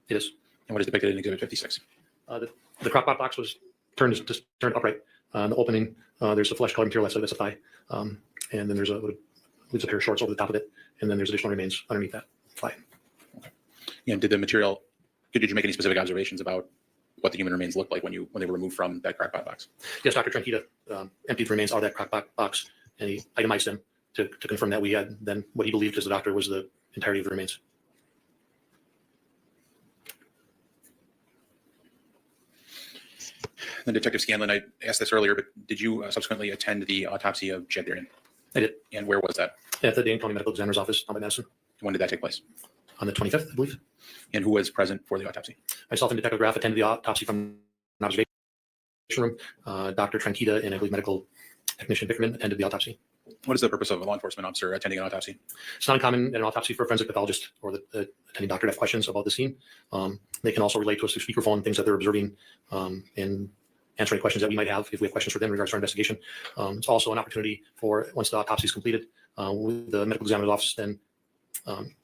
It is. And what is depicted in exhibit 56? The crock pot box was turned upright. In the opening, there's a flesh colored material that's a thigh. And then there's a pair of shorts over the top of it. And then there's additional remains underneath that thigh. Okay. And did you make any specific observations about what the human remains looked like when they were removed from that crock pot box? Yes, Dr. Tranquita emptied the remains out of that crock pot box and he itemized them to confirm that we had then what he believed as the doctor was the entirety of the remains. Then Detective Scanlon, I asked this earlier, but did you subsequently attend the autopsy of Chad Darian? I did. And where was that? At the Dane County Medical Examiner's Office down by Madison. When did that take place? On the 25th, I believe. And who was present for the autopsy? Myself and Detective Graff attended the autopsy from an observation room. Dr. Tranquita and I believe medical technician Bickerman attended the autopsy. What is the purpose of a law enforcement officer attending an autopsy? It's not uncommon in an autopsy for a forensic pathologist or the attending doctor to have questions about the scene. They can also relate to us through speakerphone, things that they're observing, and answer any questions that we might have if we have questions for them in regards to our investigation. It's also an opportunity for, once the autopsy is completed, the medical examiner's office then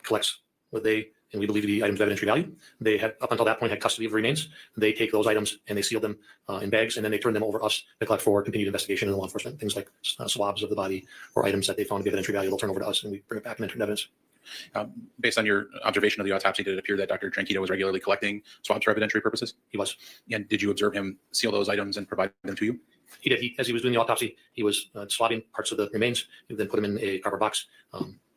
collects what they, and we believe the items of evidentiary value. They had, up until that point, had custody of the remains. They take those items and they seal them in bags, and then they turn them over us to collect for continued investigation and law enforcement. Things like swabs of the body or items that they found to be evidentiary value, they'll turn over to us and we bring it back and enter evidence. Based on your observation of the autopsy, did it appear that Dr. Tranquita was regularly collecting swabs for evidentiary purposes? He was. And did you observe him seal those items and provide them to you? He did. As he was doing the autopsy, he was swabbing parts of the remains. He would then put them in a cardboard box.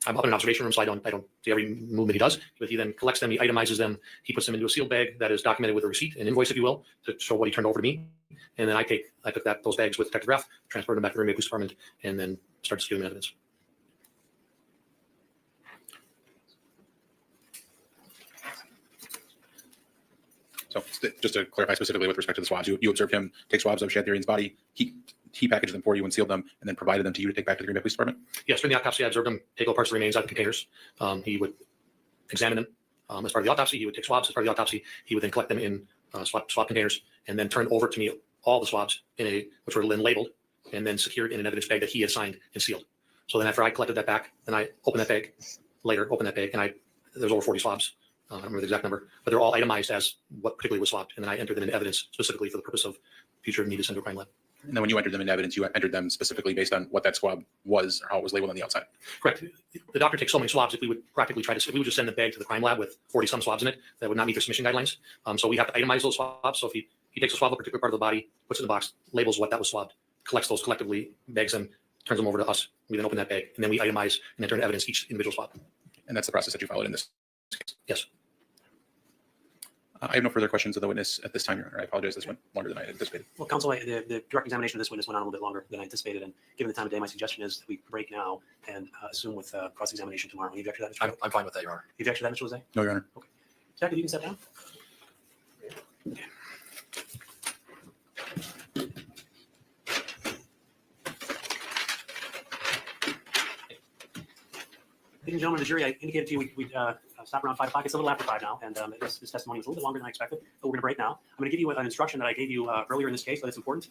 I'm up in an observation room, so I don't see every movement he does. But he then collects them, he itemizes them, he puts them into a sealed bag that is documented with a receipt, an invoice, if you will, to show what he turned over to me. And then I took those bags with Detective Graff, transported them back to the Green Bay Police Department, and then started sealing evidence. So just to clarify specifically with respect to the swabs, you observed him take swabs of Chad Darian's body, he packaged them for you and sealed them, and then provided them to you to take back to the Green Bay Police Department? Yes, during the autopsy, I observed him take all parts of the remains out of the containers. He would examine them as part of the autopsy. He would take swabs as part of the autopsy. He would then collect them in swab containers and then turn over to me all the swabs which were then labeled and then secured in an evidence bag that he had signed and sealed. So then after I collected that back, then I opened that bag, and there's over 40 swabs. I don't remember the exact number, but they're all itemized as what particularly was swabbed. And then I entered them into evidence specifically for the purpose of future need to send to a crime lab. And then when you entered them in evidence, you entered them specifically based on what that swab was or how it was labeled on the outside? Correct. The doctor takes so many swabs, if we would just send the bag to the crime lab with 40 some swabs in it, that would not meet their submission guidelines. So we have to itemize those swabs. So if he takes a swab of a particular part of the body, puts it in the box, labels what that was swabbed, collects those collectively, bags them, turns them over to us. We then open that bag, and then we itemize and enter into evidence each individual swab. And that's the process that you followed in this case? Yes. I have no further questions of the witness at this time, Your Honor. I apologize. This went longer than I anticipated. Well, counsel, the direct examination of this witness went on a little bit longer than I anticipated, and given the time of day, my suggestion is that we break now and assume with cross-examination tomorrow. Any objection to that, Mr. I'm fine with that, Your Honor. You objection to that, Mr. Lezay? No, Your Honor. Okay. Jackie, you can step down. Ladies and gentlemen of the jury, I indicated to you we'd stop around 5 o'clock. It's a little after 5 now, and this testimony was a little bit longer than I expected, but we're going to break now. I'm going to give you an instruction that I gave you earlier in this case, but it's important.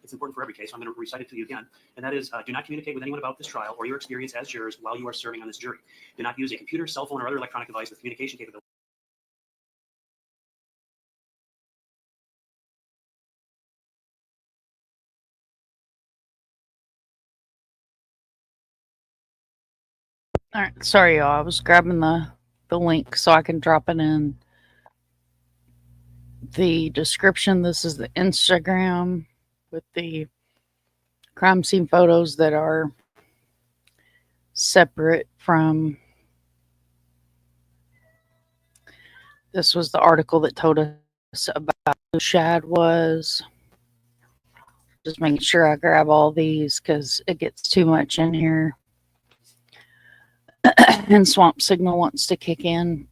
It's important for every case, so I'm going to recite it to you again, and that is, do not communicate with anyone about this trial or your experience as jurors while you are serving on this jury. Do not use a computer, cell phone, or other electronic device with communication capability. All right, sorry, y'all. I was grabbing the link so I can drop it in the description. This is the Instagram with the crime scene photos that are separate from. This was the article that told us about who Shad was. Just making sure I grab all these because it gets too much in here. And Swamp Signal wants to kick in.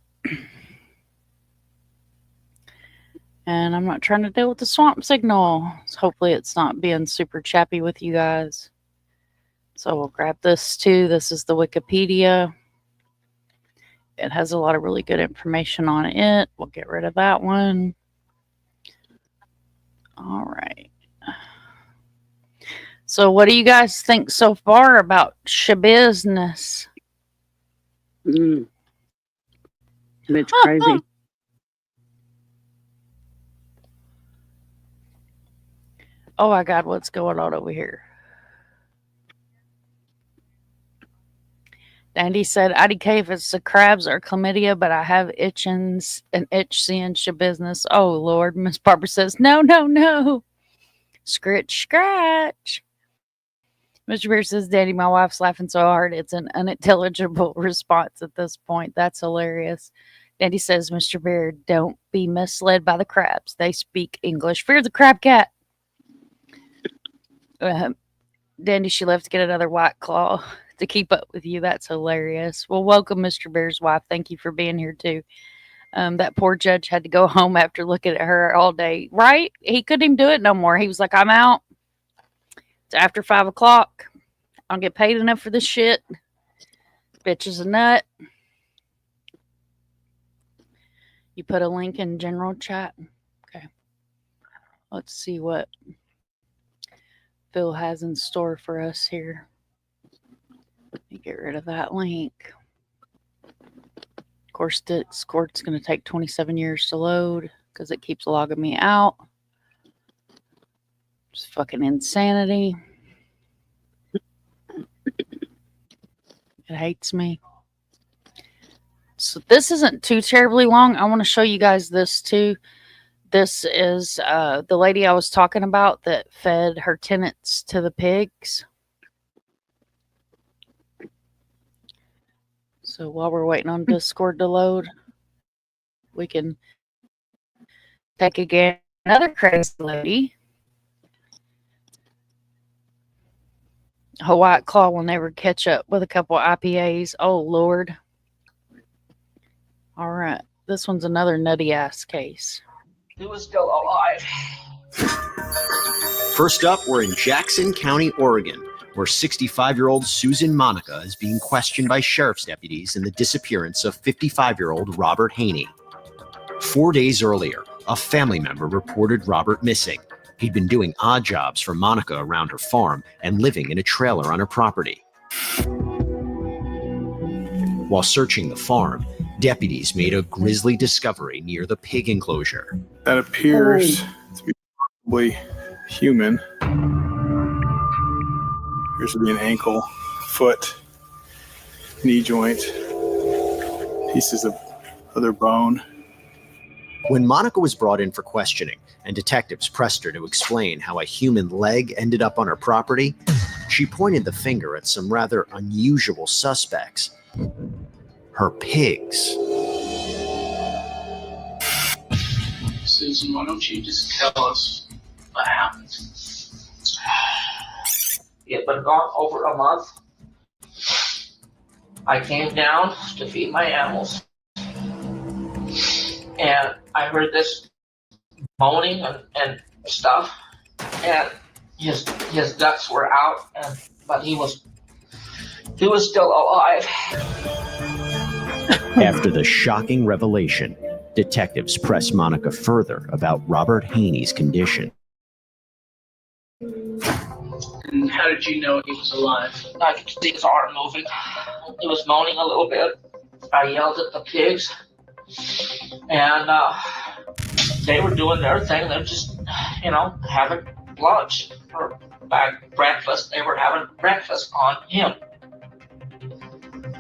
And I'm not trying to deal with the Swamp Signal. So hopefully it's not being super chappy with you guys. So we'll grab this too. This is the Wikipedia. It has a lot of really good information on it. We'll get rid of that one. All right. So what do you guys think so far about Schabusiness? It's crazy. Oh my God, what's going on over here? Dandy said, IDK if it's the crabs or chlamydia, but I have itchins and itch seeing Schabusiness. Oh Lord, Miss Barbara says, no, no, no. Scritch, scratch. Mr. Beer says, Daddy, my wife's laughing so hard it's an unintelligible response at this point. That's hilarious. Dandy says, Mr. Bear, don't be misled by the crabs. They speak English. Fear the crab cat. Dandy, she left to get another White Claw to keep up with you. That's hilarious. Well, welcome, Mr. Bear's wife. Thank you for being here, too. That poor judge had to go home after looking at her all day. Right? He couldn't even do it no more. He was like, I'm out. It's after 5 o'clock. I don't get paid enough for this shit. Bitch is a nut. You put a link in general chat. Okay. Let's see what Phil has in store for us here. Let me get rid of that link. Of course, this court's going to take 27 years to load because it keeps logging me out. It's fucking insanity. It hates me. So this isn't too terribly long. I want to show you guys this too. This is the lady I was talking about that fed her tenants to the pigs. So while we're waiting on Discord to load, we can take again another crazy lady. Her White Claw will never catch up with a couple IPAs. Oh, Lord. All right. This one's another nutty ass case. He was still alive. First up, we're in Jackson County, Oregon, where 65-year-old Susan Monica is being questioned by sheriff's deputies in the disappearance of 55-year-old Robert Haney. 4 days earlier, a family member reported Robert missing. He'd been doing odd jobs for Monica around her farm and living in a trailer on her property. While searching the farm, deputies made a grisly discovery near the pig enclosure. That appears to be probably human. Appears to be an ankle, foot, knee joint, pieces of other bone. When Monica was brought in for questioning and detectives pressed her to explain how a human leg ended up on her property, she pointed the finger at some rather unusual suspects. Her pigs. Susan, why don't you just tell us what happened? It had been gone over a month. I came down to feed my animals, and I heard this moaning and stuff, and his guts were out, but he was still alive. After the shocking revelation, detectives press Monica further about Robert Haney's condition. And how did you know he was alive? I could see his arm moving. He was moaning a little bit. I yelled at the pigs, and they were doing their thing. They're just, having lunch or breakfast. They were having breakfast on him.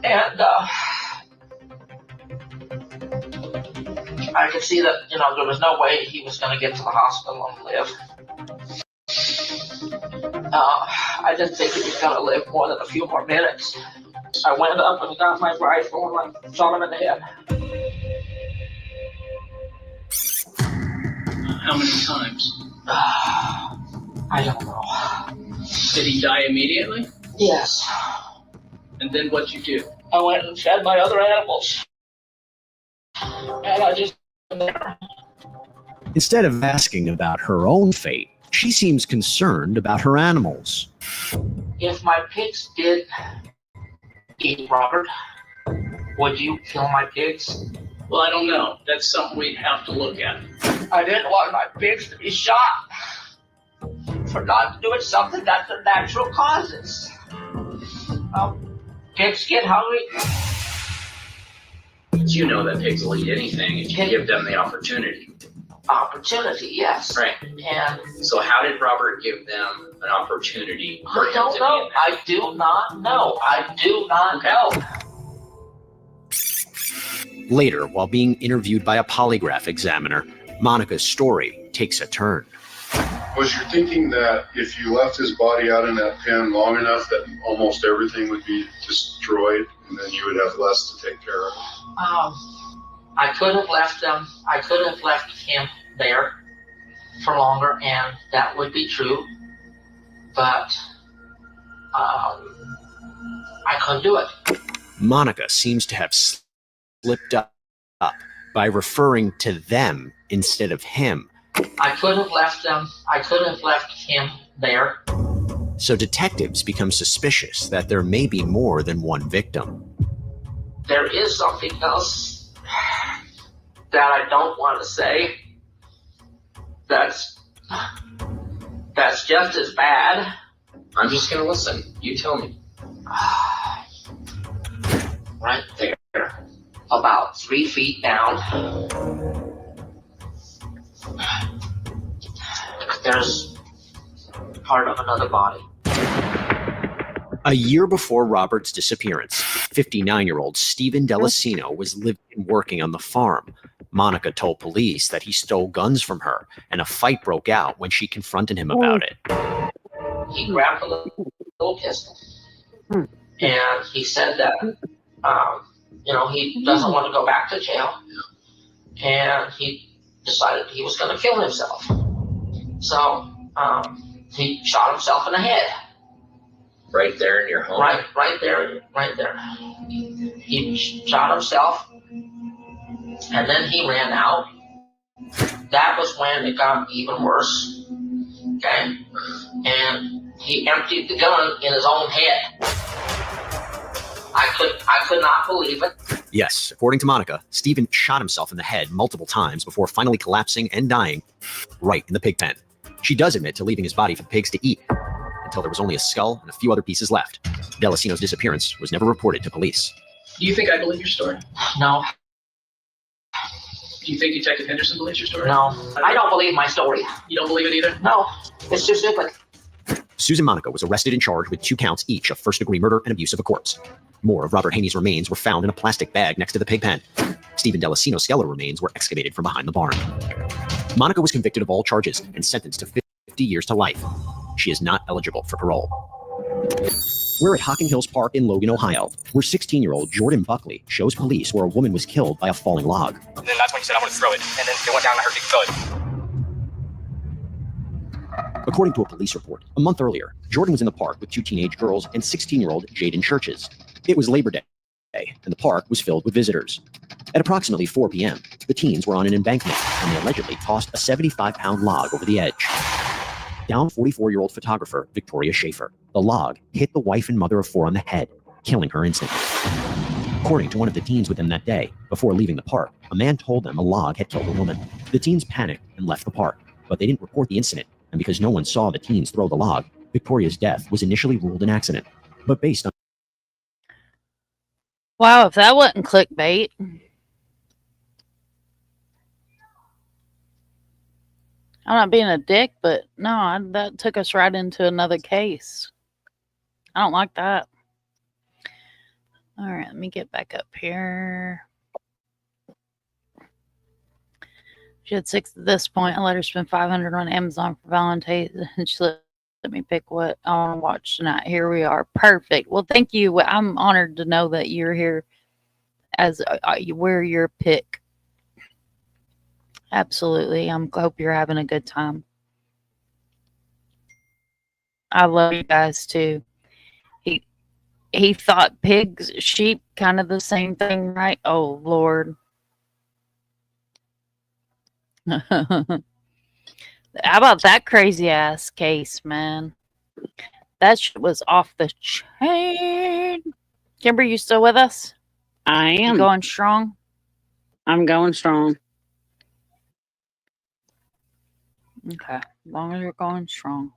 And I could see that, there was no way he was going to get to the hospital and live. I didn't think he was going to live more than a few more minutes. I went up and got my rifle and I shot him in the head. How many times? I don't know. Did he die immediately? Yes. And then what'd you do? I went and fed my other animals. And I just there. Instead of asking about her own fate, she seems concerned about her animals. If my pigs did eat Robert, would you kill my pigs? Well, I don't know. That's something we'd have to look at. I didn't want my pigs to be shot for not doing something that their natural causes. Pigs get hungry. But you know that pigs will eat anything if you give them the opportunity. Opportunity, yes. Right. And so how did Robert give them an opportunity? I don't know. I do not know. I do not know. Later, while being interviewed by a polygraph examiner, Monica's story takes a turn. Was your thinking that if you left his body out in that pen long enough that almost everything would be destroyed and then you would have less to take care of? I could have left them. I could have left him there for longer, and that would be true. But I couldn't do it. Monica seems to have slipped up by referring to them instead of him. I could have left them. I could have left him there. So detectives become suspicious that there may be more than one victim. There is something else that I don't want to say. That's just as bad. I'm just gonna listen. You tell me. Right there, about 3 feet down, there's part of another body. A year before Robert's disappearance, 59-year-old Stephen Delacino was living and working on the farm. Monica told police that he stole guns from her, and a fight broke out when she confronted him about it. He grabbed a little pistol, and he said that, he doesn't want to go back to jail, and he decided he was going to kill himself. So he shot himself in the head. Right there in your home? Right there. He shot himself, and then he ran out. That was when it got even worse. Okay? And he emptied the gun in his own head. I could not believe it. Yes, according to Monica, Stephen shot himself in the head multiple times before finally collapsing and dying right in the pig pen. She does admit to leaving his body for the pigs to eat, until there was only a skull and a few other pieces left. Delacino's disappearance was never reported to police. Do you think I believe your story? No. Do you think Detective Henderson believes your story? No. I don't believe my story. You don't believe it either? No. It's too stupid. Susan Monica was arrested and charged with 2 counts each of first-degree murder and abuse of a corpse. More of Robert Haney's remains were found in a plastic bag next to the pig pen. Stephen Delacino's skeletal remains were excavated from behind the barn. Monica was convicted of all charges and sentenced to 50 years to life. She is not eligible for parole. We're at Hocking Hills Park in Logan, Ohio, where 16-year-old Jordan Buckley shows police where a woman was killed by a falling log. And then that's when he said, I'm going to throw it. And then it went down and I heard it thud. According to a police report, a month earlier, Jordan was in the park with 2 teenage girls and 16-year-old Jaden Churches. It was Labor Day, and the park was filled with visitors. At approximately 4 p.m., the teens were on an embankment when they allegedly tossed a 75-pound log over the edge. Down 44-year-old photographer Victoria Schaefer. The log hit the wife and mother of 4 on the head, killing her instantly. According to one of the teens with them that day, before leaving the park, a man told them a log had killed a woman. The teens panicked and left the park, but they didn't report the incident, and because no one saw the teens throw the log, Victoria's death was initially ruled an accident. But based on... Wow, if that wasn't clickbait. I'm not being a dick, but no, that took us right into another case. I don't like that. All right, let me get back up here. She had 6 at this point. I let her spend $500 on Amazon for Valentine's, and she let me pick what I want to watch tonight. Here we are. Perfect. Well, thank you. I'm honored to know that you're here as we're your pick. Absolutely. I hope you're having a good time. I love you guys too. He thought pigs, sheep, kind of the same thing, right? Oh, Lord. How about that crazy ass case, man? That shit was off the chain. Kimber, you still with us? I am. You going strong? I'm going strong. Okay. As long as you're going strong.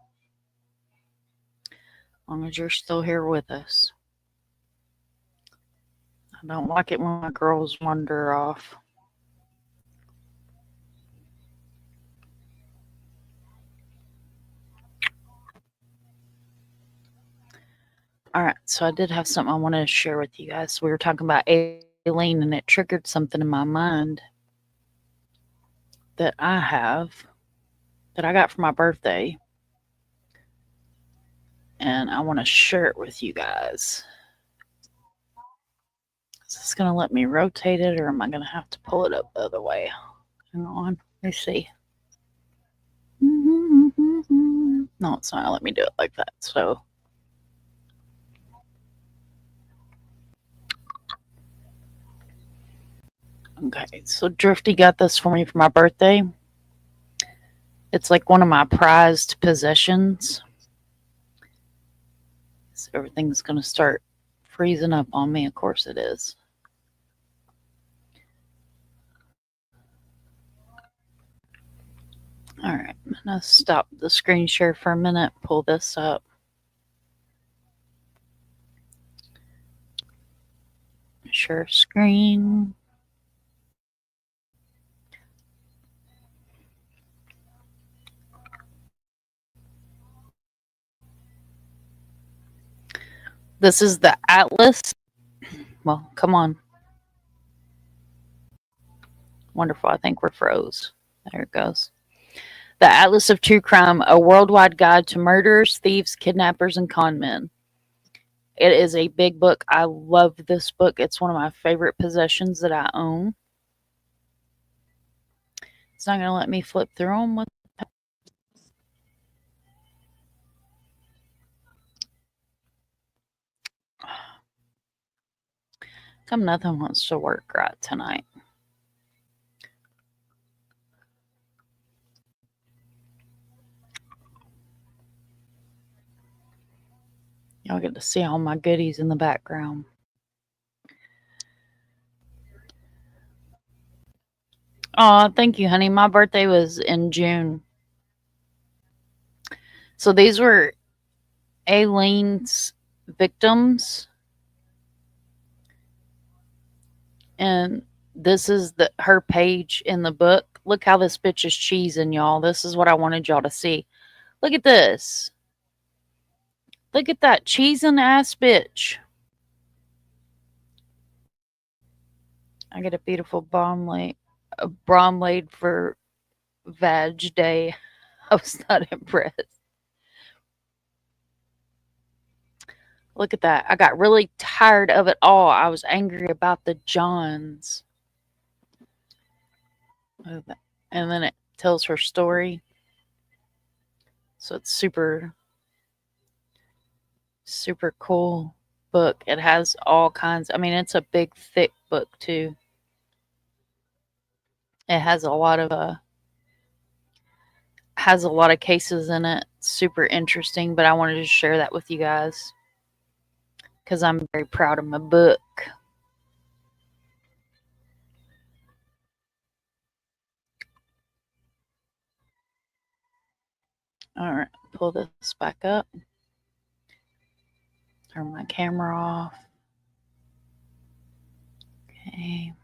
As long as you're still here with us. I don't like it when my girls wander off. All right, so I did have something I wanted to share with you guys. We were talking about Aileen, and it triggered something in my mind that I got for my birthday. And I want to share it with you guys. Is this going to let me rotate it, or am I going to have to pull it up the other way? Hang on. Let me see. No, it's not. Let me do it like that. So, okay. So Drifty got this for me for my birthday. It's like one of my prized possessions. So everything's going to start freezing up on me. Of course it is. All right. I'm going to stop the screen share for a minute. Pull this up. Share screen. This is the Atlas. Well, come on. Wonderful. I think we're froze. There it goes. The Atlas of True Crime, a worldwide guide to murderers, thieves, kidnappers, and con men. It is a big book. I love this book. It's one of my favorite possessions that I own. It's not going to let me flip through them. Come, nothing wants to work right tonight. Y'all get to see all my goodies in the background. Oh, thank you, honey. My birthday was in June. So these were Aileen's victims. And this is her page in the book. Look how this bitch is cheesing, y'all. This is what I wanted y'all to see. Look at this. Look at that cheesing ass bitch. I get a beautiful bromelaid for Vag Day. I was not impressed. Look at that. I got really tired of it all. I was angry about the Johns. And then it tells her story. So it's super cool book. It has all kinds. I mean, it's a big, thick book too. It has a lot of cases in it. Super interesting, but I wanted to share that with you guys because I'm very proud of my book. All right, pull this back up. Turn my camera off. Okay.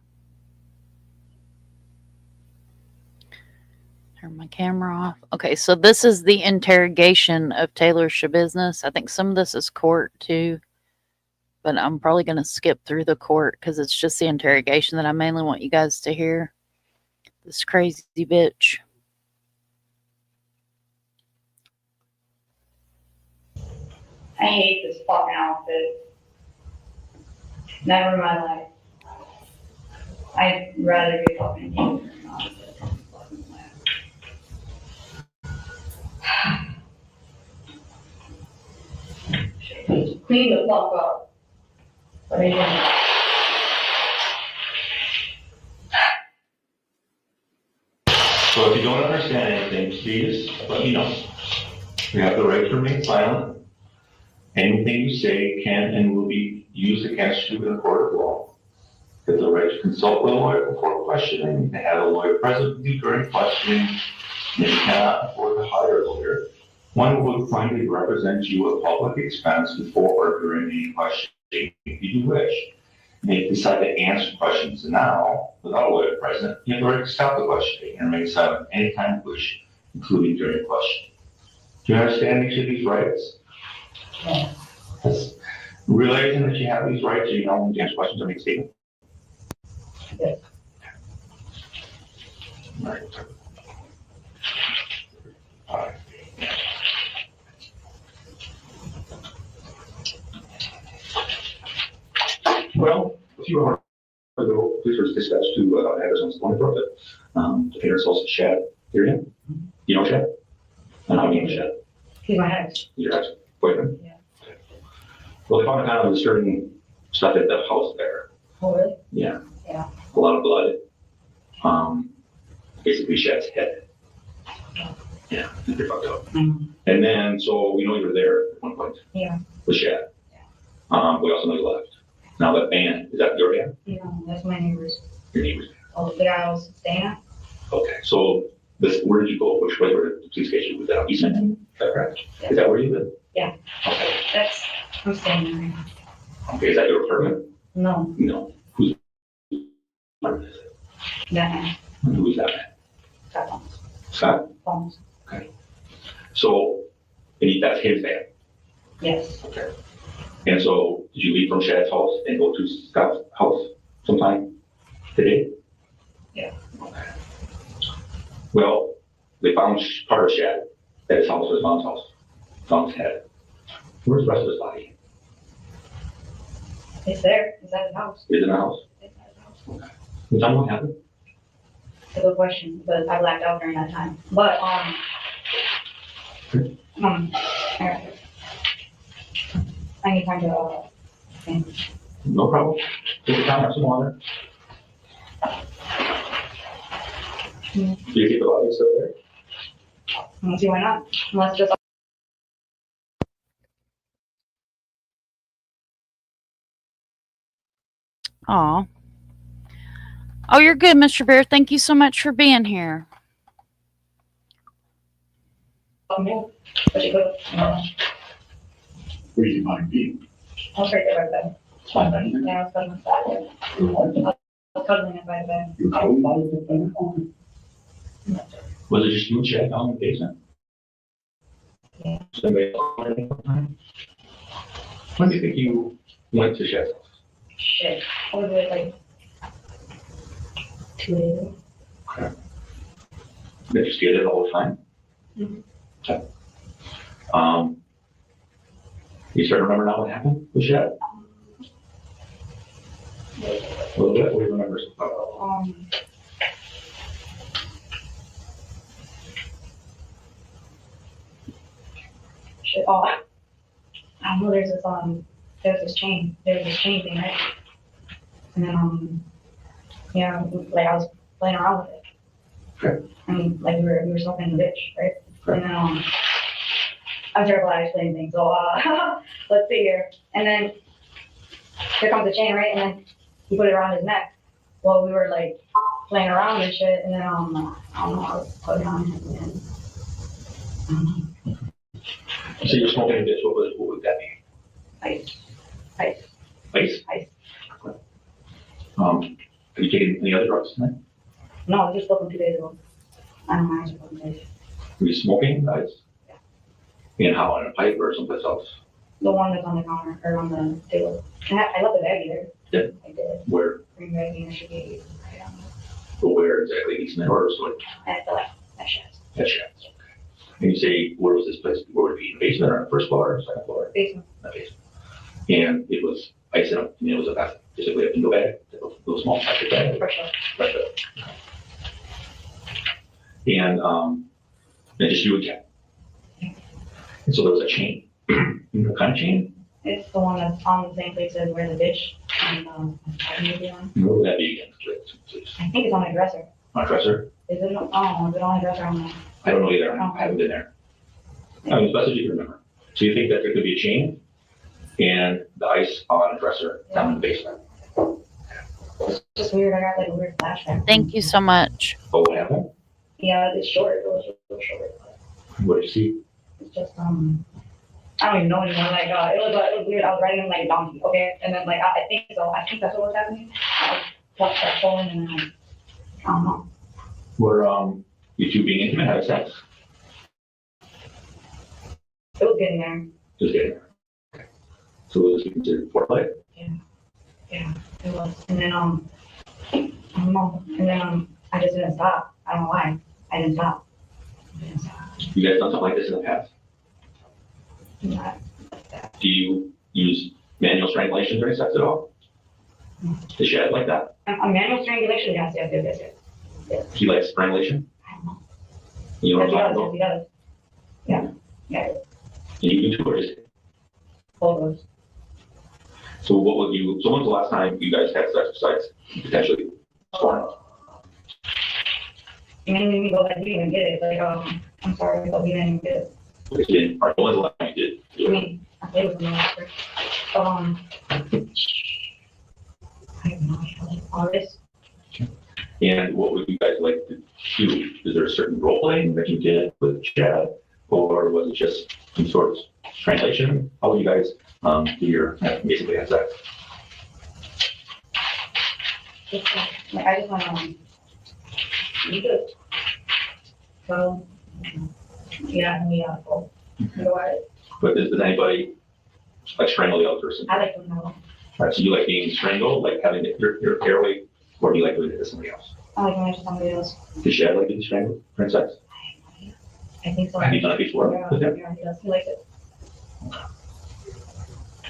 Turn my camera off. Okay, so this is the interrogation of Taylor Schabusiness. I think some of this is court too, but I'm probably going to skip through the court because it's just the interrogation that I mainly want you guys to hear. This crazy bitch. I hate this fucking outfit. Never in my life. I'd rather be fucking you than not. Clean the fuck up. What are you doing? So if you don't understand anything, please let me know. You have the right to remain silent. Anything you say can and will be used against you in a court of law. You have the right to consult with a lawyer before questioning, to have a lawyer present with you during questioning, and if you cannot afford to hire a lawyer, one who will finally represent you at public expense before or during any questioning if you wish. And if you decide to answer questions now without a lawyer present, you have the right to stop the questioning and remain silent anytime you wish, including during questioning. Do you understand each of these rights? Yes. Realizing that you have these rights, you know when to answer questions or make statements? Yes. Right. Well, a few hours ago, police were dispatched to Arizona Squad to pay ourselves a Shad area. You know Shad? I don't know Shad. He's my ex. Your ex-boyfriend? Yeah. Well, they found a kind of disturbing stuff at the house there. Oh, really? Yeah. Yeah. A lot of blood. Basically Shad's head. Yeah, they fucked up. Mm-hmm. And then, so we know you were there at one point Yeah. with Shad. We also know you left. Now that van, is that your van? Yeah, that's my neighbor's. Your neighbor's van. Oh, the guy I was staying at? Okay, so where did you go? Which way were the police station? Was that on East End? Is that correct? Yeah. Is that where you live? Yeah. Okay. I'm staying there right now. Okay, is that your apartment? No, No. Whose apartment is it? that man. And who is that man? Got phones. Scott? Phones. Okay. So, that's his van? Yes. Okay. And so, did you leave from Shad's house and go to Scott's house sometime today? Yeah. Okay. Well, they found part of Shad at his house, his mom's house. Found his head. Where's the rest of his body? It's there. It's at his house. Is it in the house? It's at his house. Okay. Can you tell me what happened? It's a good question, but I blacked out during that time. But, all right. I need time to, think. No problem. Take your time, have some water. Do you keep the body still there? I don't see why not, unless just. Aw. Oh, you're good, Mr. Bear. Thank you so much for being here. But you could, Where do you mind being? I was right there by the bed. Fine, man. Yeah, I was cuddling by the bed. I was cuddling it by the bed. You're cold by the bed? Was it just you and Chad down in the basement? Yeah. Somebody else on any time? When do you think you went to Chad's house? Shit. What was it, like 2 days ago? Okay. Did you stay there the whole time? Mm-hmm. Okay. You start to remember now what happened with Shad? A little bit, what do you remember? shit. Oh, I don't know. There's this chain thing, right? And then yeah, like I was playing around with it. Okay. And like we were smoking the bitch, right? And then I'm terrible at explaining things, so let's see here. And then here comes the chain, right? And then he put it around his neck. Well, we were like playing around and shit, and then I don't know, I was putting it on him. And So you're smoking a bitch, what would that be? Ice. Ice? Have you taken any other drugs tonight? No, I just spoke 2 days ago. I don't know, I just spoke 2 days. Were you smoking ice? Yeah. And how, on a pipe or someplace else? The one that's on the counter, or on the table. And I left the baggie there. Yeah. I did. Where? Green baggie, and it should be, But where exactly? Eastman or so? at the left, that shit. That's right. Okay. And you say, where was this place? Where would it be? In the basement or on the first floor or second floor? Basement. The basement. And it was ice in it, and it was a bag, just like a window bag, a little small plastic bag. For sure. Right there. And just you and Kat. And so there was a chain. What kind of chain? It's the one that's on the same place as where the ditch and maybe on. Where would that be again? Please. I think it's on my dresser. On a dresser? Is it? Oh, is it on my dresser? I don't know. I don't know either. I haven't been there. I mean, as best as you can remember. So you think that there could be a chain and the ice on a dresser down in the basement? It's just weird. I got like a weird flashback. Thank you so much. Oh, what happened? Yeah, it's short. It was real short. What did you see? It's just I don't even know anymore. Like it was weird. I was riding him like a donkey. Okay, and then like I think so. I think that's what was happening. I was falling and then I don't know. Were you two being intimate, having sex? It was getting there. It was getting there. Okay. So it was considered foreplay? Yeah, it was. And then I don't know. And then I just didn't stop. I don't know why. I didn't stop. You guys done something like this in the past? Not Do you use manual strangulation during sex at all? To shed like that? a manual strangulation, yes. Do you like strangulation? I don't know. You know what I'm Yes, talking he about? does. Yeah. And you do too, or just Both of those. so what would you? So when's the last time you guys had sex besides potentially scoring? You didn't even go back. You didn't even get it. Like I'm sorry, but we didn't even get it. Because you didn't. All right, when's the last time you did? I mean, I played with them after. I don't know, like August. And what would you guys like to do? Is there a certain role playing that you did with Chad, or was it just some sort of translation? How would you guys do your basically have sex? Like I just want to be good. So yeah, we go at it. But does anybody like strangle the other person? I like to know. All right, so you like being strangled, like having your airway, or do you like doing it to somebody else? I like when I somebody else. Does Chad like to be strangled during sex? I think so. Have you done it before? Yeah, he does. He likes it.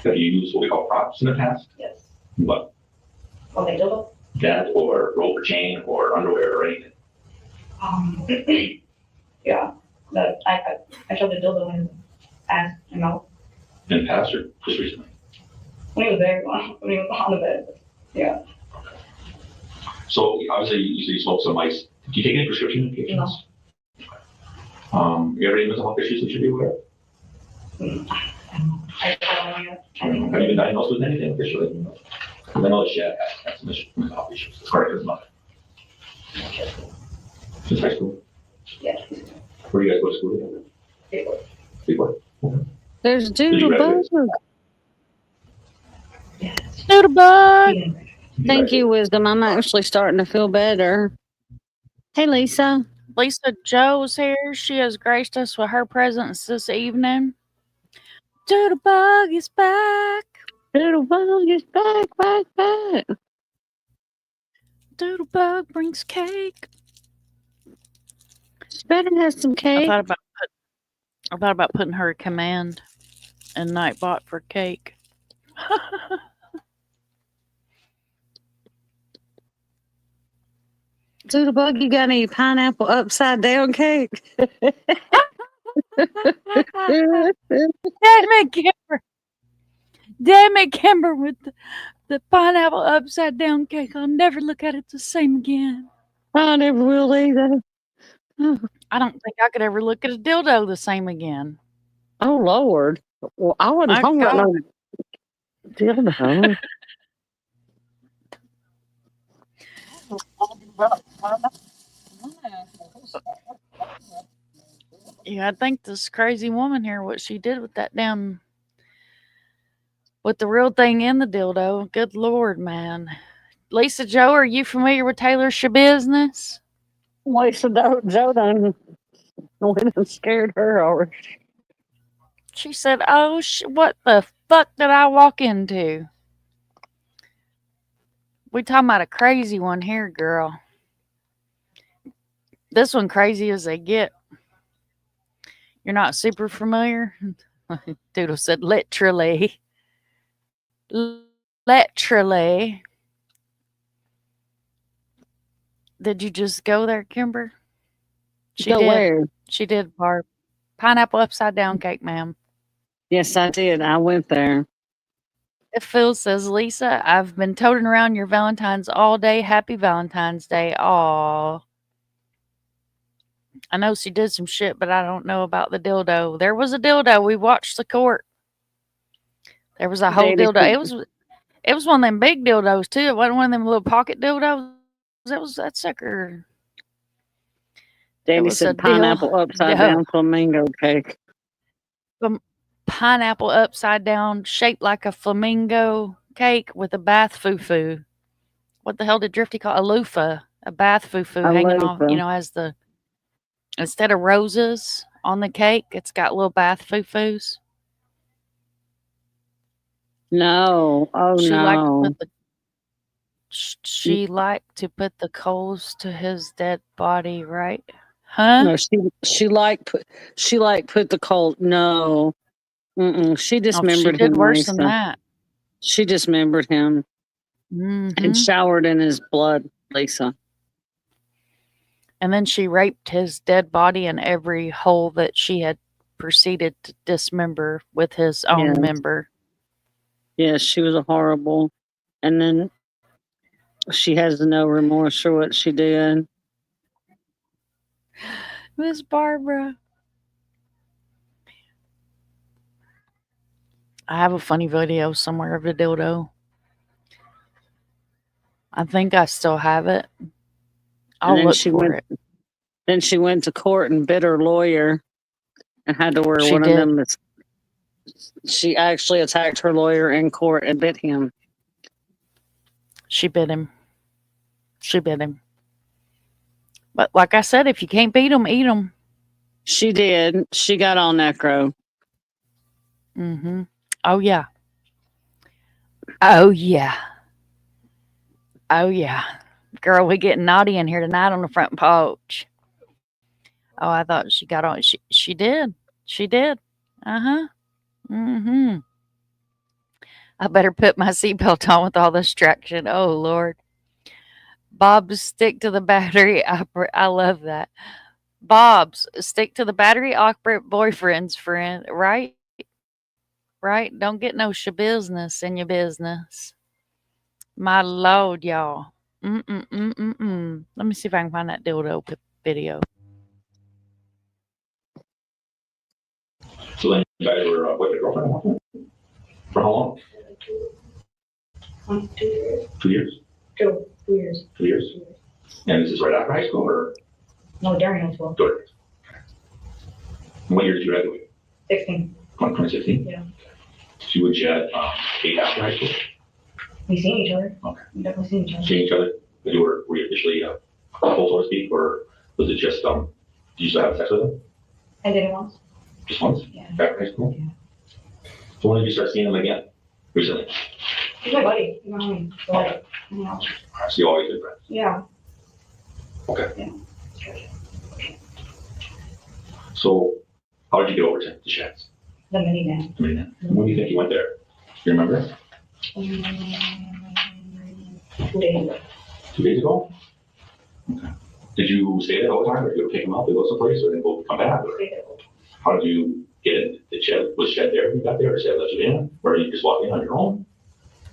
Have you used what we call props in the past? Yes. What? Okay, dildo. That or rope or chain or underwear or anything? Yeah. But I shoved a dildo in his ass and mouth In the past or just recently? when he was there, when he was on the bed. Yeah. So obviously you smoke some ice. Do you take any prescription medications? No. You have any mental health issues we should be aware of? I don't know yet. Have you been diagnosed with anything officially? Because I know that Chad has some mental health issues. It's hard to his mother. Since high school? Yeah. Where do you guys go to school together? Before. Okay. There's Did you Doodlebug. Doodlebug. Thank you, Wisdom. I'm actually starting to feel better. Hey, Lisa. Lisa Joe's here. She has graced us with her presence this evening. Doodlebug is back. Doodlebug is back. Doodlebug brings cake. She better have some cake. I thought about putting her a command in Nightbot for cake. Doodlebug, you got any pineapple upside down cake? it, Kimber. Damn it, Kimber, with the pineapple upside down cake. I'll never look at it the same again. I never will either. I don't think I could ever look at a dildo the same again. Oh, Lord. Well, I wasn't My talking about God. no dildo. Yeah, I think this crazy woman here, what she did with that damn, with the real thing in the dildo. Good Lord, man. Lisa Joe, are you familiar with Taylor Schabusiness? Lisa Joe done went and scared her already. She said, oh, what the fuck did I walk into? We talking about a crazy one here, girl. This one crazy as they get. You're not super familiar? Doodle said, literally. Literally. Did you just go there, Kimber? She Go did. where? She did, Barb. Pineapple upside down cake, ma'am. Yes, I did. I went there. Phil says, Lisa, I've been toting around your Valentine's all day. Happy Valentine's Day. Aw. I know she did some shit, but I don't know about the dildo. There was a dildo. We watched the court. There was a whole dildo. It was one of them big dildos too. It wasn't one of them little pocket dildos. That sucker. Danny said pineapple upside down flamingo cake. Pineapple upside down, shaped like a flamingo cake with a bath foo-foo. What the hell did Drifty call a loofah? A bath foo-foo hanging off, as the, instead of roses on the cake, it's got little bath foo-foos. No. Oh, no. She liked to put the coals to his dead body, right? Huh? No, she put the coal. No. She dismembered she did him. worse Lisa. than that. She dismembered him and showered in his blood, Lisa. And then she raped his dead body in every hole that she had proceeded to dismember with his own member. Yes, she was a horrible. And then she has no remorse for what she did. Miss Barbara. I have a funny video somewhere of a dildo. I think I still have it. I'll look for it. Then she went to court and bit her lawyer and had to wear of them. She actually attacked her lawyer in court and bit him. She bit him. But like I said, if you can't beat them, eat them. She did. She got all necro. Oh, yeah. Oh, yeah. Oh, yeah. Girl, we getting naughty in here tonight on the front porch. Oh, I thought she got on. She did. She did. I better put my seatbelt on with all this traction. Oh, Lord. Bob's stick to the battery. I love that. Bob's stick to the battery operated boyfriend's friend. Right? Right? Don't get no shabusiness in your business. My Lord, y'all. Let me see if I can find that dildo video. So then you guys were with your girlfriend for how long? 2 years. 2 years? 2 years. 2 years? And this is right after high school or? No, during high school. During. And what year did you graduate? 16. 2016? Yeah. So you would date after high school? We seen each other. Okay. We definitely seen each other. Seeing each other? But were you officially couple, so to speak, or was it just did you still have sex with him? I did it once. Just once? Yeah. After high school? Yeah. So when did you start seeing him again? Recently? He's my buddy. You know what I mean? So, like, you know. So you always been friends? Yeah. Okay. Yeah. So how did you get over to the Sheds? The minivan. The minivan. When do you think you went there? Do you remember? 2 days ago. 2 days ago? Okay. Did you stay there all the time, or did you pick him up and go someplace, or then go come back? Or? How did you get in? Did Shed, was Shed there when you got there, or Shed let you in? Or did you just walk in on your own?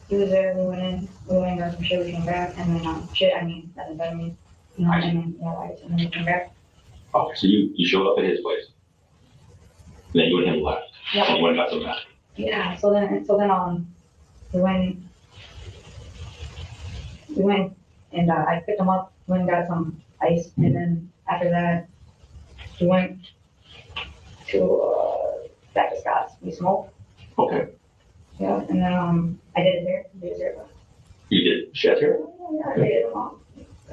He was there, we went and got some shit, we came back, and then, methamphetamine, and then, and then we came back. Okay, so you showed up at his place. And then you and him left. Yeah. And you went and got some meth. Yeah, so then, we went, and, I picked him up, went and got some ice, and then after that, we went to, back to Scott's, we smoked. Okay. Yeah, and then, I did it there, You did Shed here? Yeah, I did it, a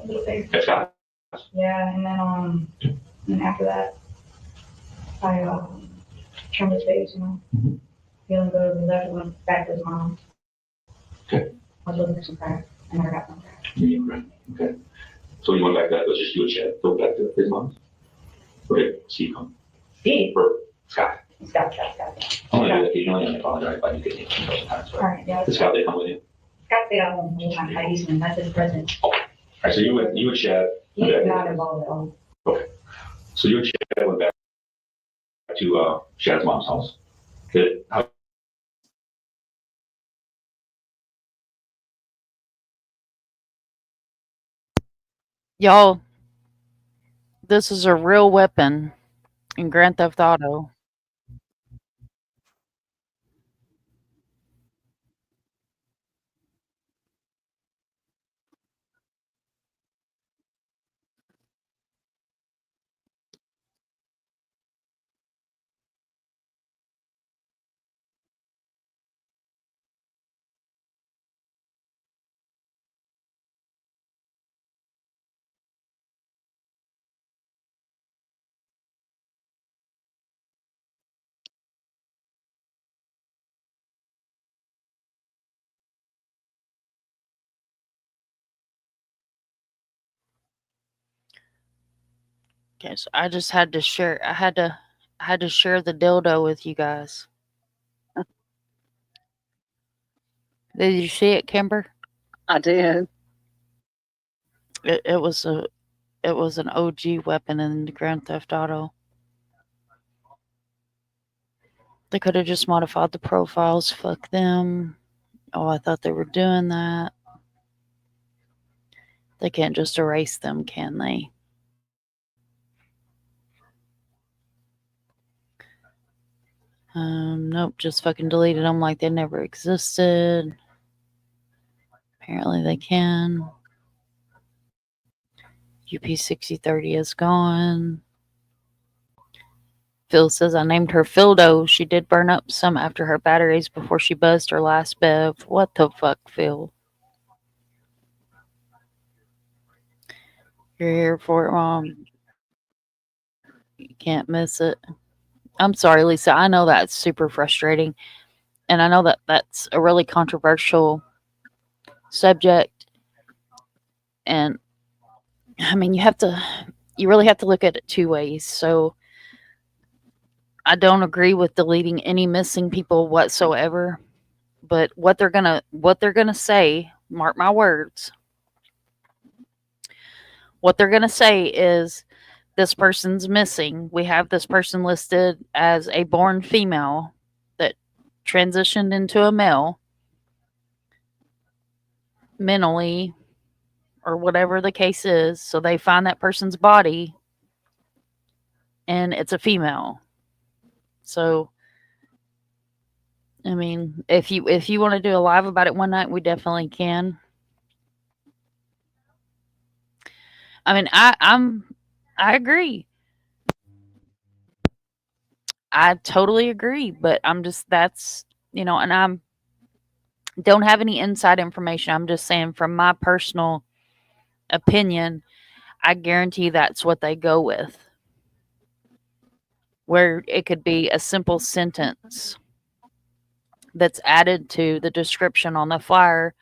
little thing. At Scott? Yeah, and then after that, I, trimmed his face, feeling good, we left, went back to his mom. Okay. I was looking for some crack, I never got some crack. Right. Okay. So you went back there, it was just you and Shed, go back to his mom's? Or did Steve come? Steve? Or Scott? Scott. I'm gonna do that occasionally, and I apologize if I didn't get you sometimes. All right, yeah. Did Scott, they come with you? Scott stayed at home the whole time, by Eastman, that's his presence. All right, so you and Shed. He's not involved at all. Okay. So you and Shed went back to Shed's mom's house. How Y'all, this is a real weapon in Grand Theft Auto. Okay, so I just had to share. I had to share the dildo with you guys. Did you see it, Kimber? I did. It was an OG weapon in the Grand Theft Auto. They could have just modified the profiles. Fuck them. Oh, I thought they were doing that. They can't just erase them, can they? Nope, just fucking deleted them like they never existed. Apparently they can. UP6030 is gone. Phil says I named her Phildo. She did burn up some after her batteries before she buzzed her last bev. What the fuck, Phil? You're here for it, Mom. You can't miss it. I'm sorry, Lisa. I know that's super frustrating. And I know that that's a really controversial subject. And I mean, you really have to look at it two ways. So I don't agree with deleting any missing people whatsoever. But what they're gonna say, mark my words. What they're gonna say is this person's missing. We have this person listed as a born female that transitioned into a male mentally or whatever the case is. So they find that person's body and it's a female. So, I mean, if you want to do a live about it one night, we definitely can. I mean, I agree. I totally agree, but that's, and I'm don't have any inside information. I'm just saying from my personal opinion, I guarantee that's what they go with. Where it could be a simple sentence that's added to the description on the flyer,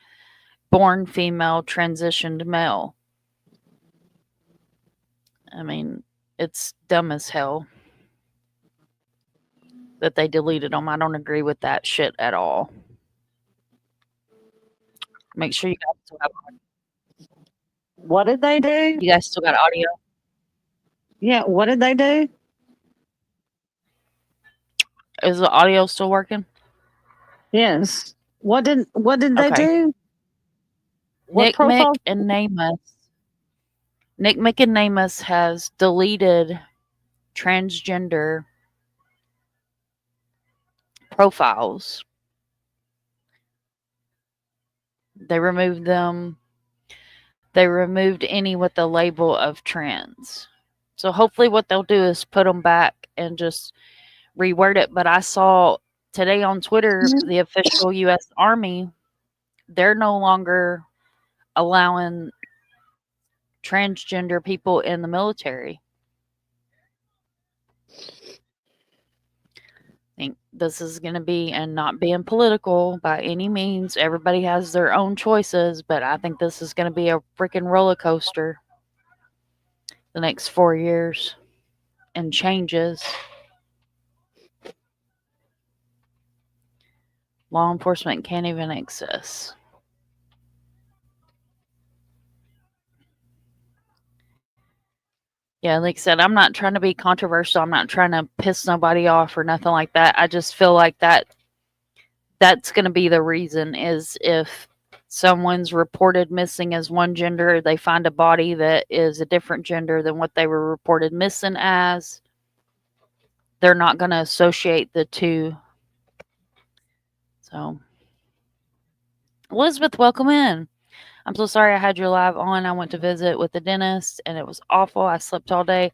born female, transitioned male. I mean, it's dumb as hell that they deleted them. I don't agree with that shit at all. Make sure you guys still have audio. What did they do? You guys still got audio? Yeah, what did they do? Is the audio still working? Yes. What did they Okay. do? What Nick, profile? Mick, and Namus. Nick, Mick, and Namus has deleted transgender profiles. They removed them. They removed any with the label of trans. So hopefully what they'll do is put them back and just reword it. But I saw today on Twitter, the official U.S. Army, they're no longer allowing transgender people in the military. I think this is going to be, and not being political by any means, everybody has their own choices, but I think this is going to be a freaking roller coaster the next 4 years and changes. Law enforcement can't even access. Yeah, like I said, I'm not trying to be controversial. I'm not trying to piss nobody off or nothing like that. I just feel like that's going to be the reason, is if someone's reported missing as one gender, they find a body that is a different gender than what they were reported missing as, they're not going to associate the two. So, Elizabeth, welcome in. I'm so sorry I had you live on. I went to visit with the dentist and it was awful. I slept all day.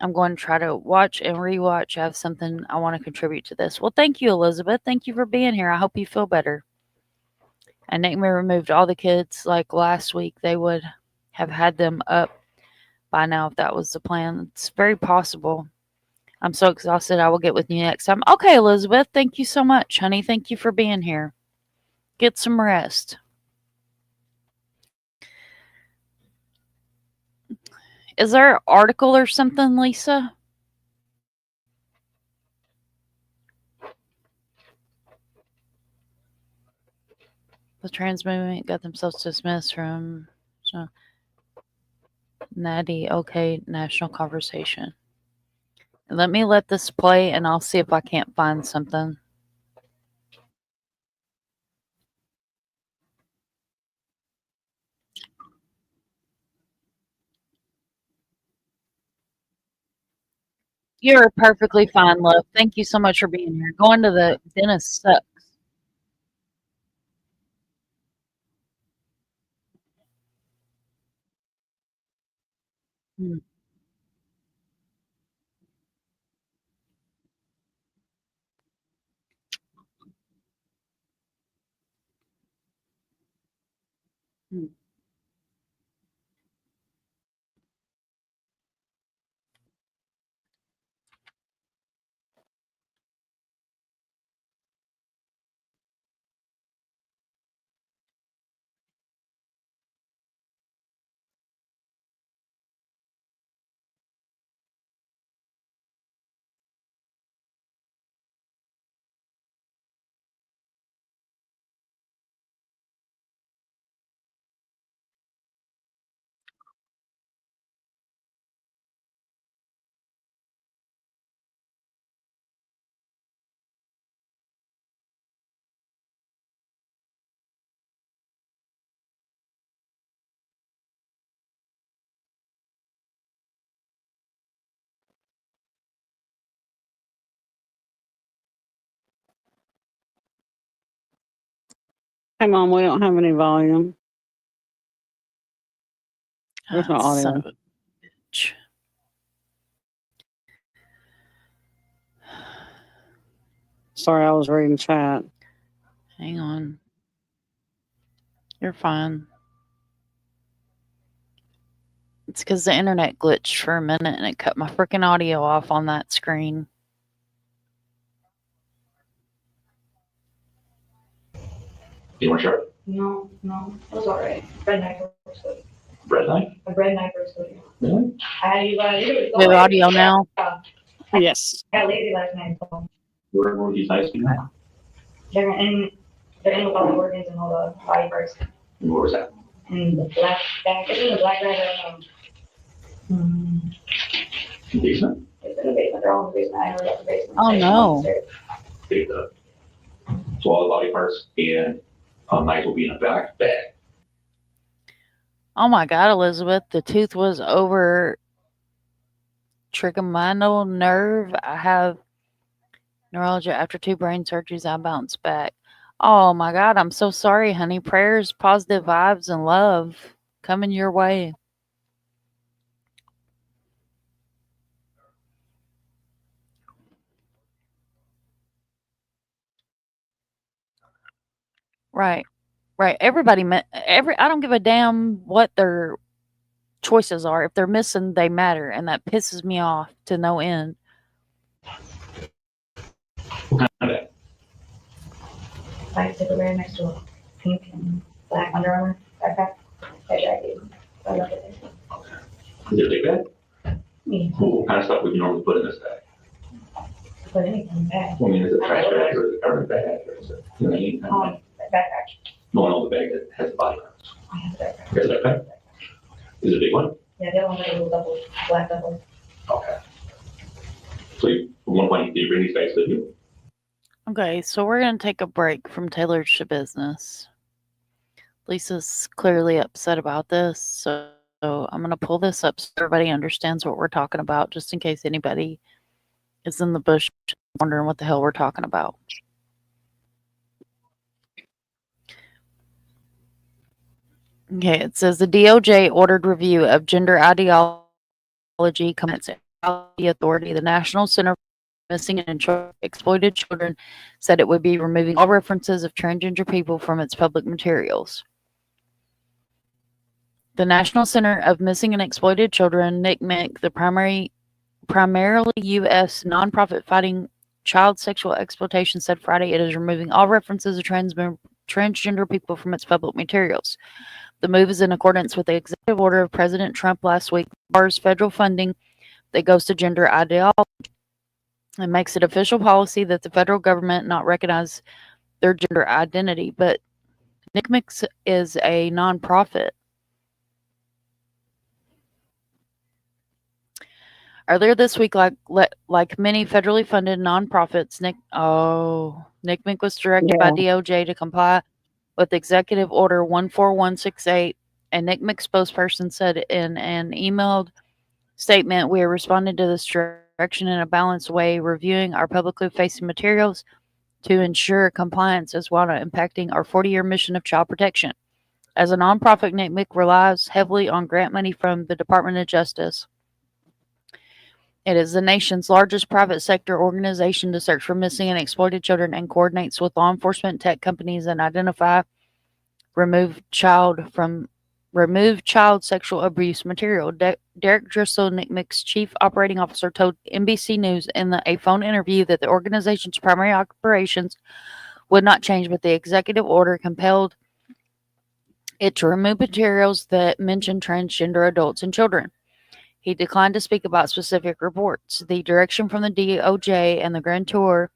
I'm going to try to watch and rewatch. I have something I want to contribute to this. Well, thank you, Elizabeth. Thank you for being here. I hope you feel better. And Nick May removed all the kids like last week. They would have had them up by now if that was the plan. It's very possible. I'm so exhausted. I will get with you next time. Okay, Elizabeth. Thank you so much, honey. Thank you for being here. Get some rest. Is there an article or something, Lisa? The trans movement got themselves dismissed from Natty. Okay, national conversation. Let me let this play and I'll see if I can't find something. You're perfectly fine, love. Thank you so much for being here. Going to the dentist sucks. Hmm. Hmm. Hey, Mom, we don't have any volume. There's no audio. Son of a bitch. Sorry, I was reading chat. Hang on. You're fine. It's because the internet glitched for a minute and it cut my freaking audio off on that screen. You weren't sure? No, it was all right. Bread knife works good. Bread knife? A bread knife works good. Really? I We have audio now. Yes. I got lazy last night, so Where were these nice people? they're in with all the organs and all the body parts. And where was that? And the black bag. It's in the black bag. In the basement? It's in the basement. They're all in the basement. I know that's the basement. Oh, no. take the swallow the body parts, and knife will be in a back bag. Oh my God, Elizabeth, the tooth was over trigeminal nerve. I have neuralgia after 2 brain surgeries. I bounced back. Oh my God, I'm so sorry, honey. Prayers, positive vibes, and love coming your way. Right. Right. Everybody, I don't give a damn what their choices are. If they're missing, they matter. And that pisses me off to no end. Black silverware next to a pink and black Under Armour backpack. I tried it. I left it Is it a big bag? there. Me, What kind of stuff would you normally put in this bag? put anything back. Well, I mean, is it a trash bag or is it a garbage bag or is it, you know, any kind of Backpack. no, the bag that has the body parts. I have a backpack. Is it a bag? Is it a big one? Yeah, the other one's like a little double, black double. Okay. So you, at one point, did you bring these bags with you? Okay, so we're going to take a break from Tailored to Business. Lisa's clearly upset about this, so I'm going to pull this up so everybody understands what we're talking about, just in case anybody is in the bush wondering what the hell we're talking about. Okay, it says the DOJ ordered review of gender ideology comments the authority. The National Center for Missing and Exploited Children said it would be removing all references of transgender people from its public materials. The National Center of Missing and Exploited Children, NCMEC, the primarily U.S. nonprofit fighting child sexual exploitation, said Friday it is removing all references of transgender people from its public materials. The move is in accordance with the executive order of President Trump last week, bars federal funding that goes to gender ideology. It makes it official policy that the federal government not recognize their gender identity, but NCMEC is a nonprofit. Earlier this week, like many federally funded nonprofits, NCMEC was directed by DOJ to comply with Executive Order 14168. A NCMEC spokesperson said in an emailed statement, "We are responding to this direction in a balanced way, reviewing our publicly facing materials to ensure compliance as well not impacting our 40-year mission of child protection. As a nonprofit, NCMEC relies heavily on grant money from the Department of Justice. It is the nation's largest private sector organization to search for missing and exploited children and coordinates with law enforcement, tech companies, and identify, remove child sexual abuse material." Derek Driscoll, NCMEC's chief operating officer, told NBC News in a phone interview that the organization's primary operations would not change, but the executive order compelled it to remove materials that mention transgender adults and children. He declined to speak about specific reports. The direction from the DOJ and the Grand Tour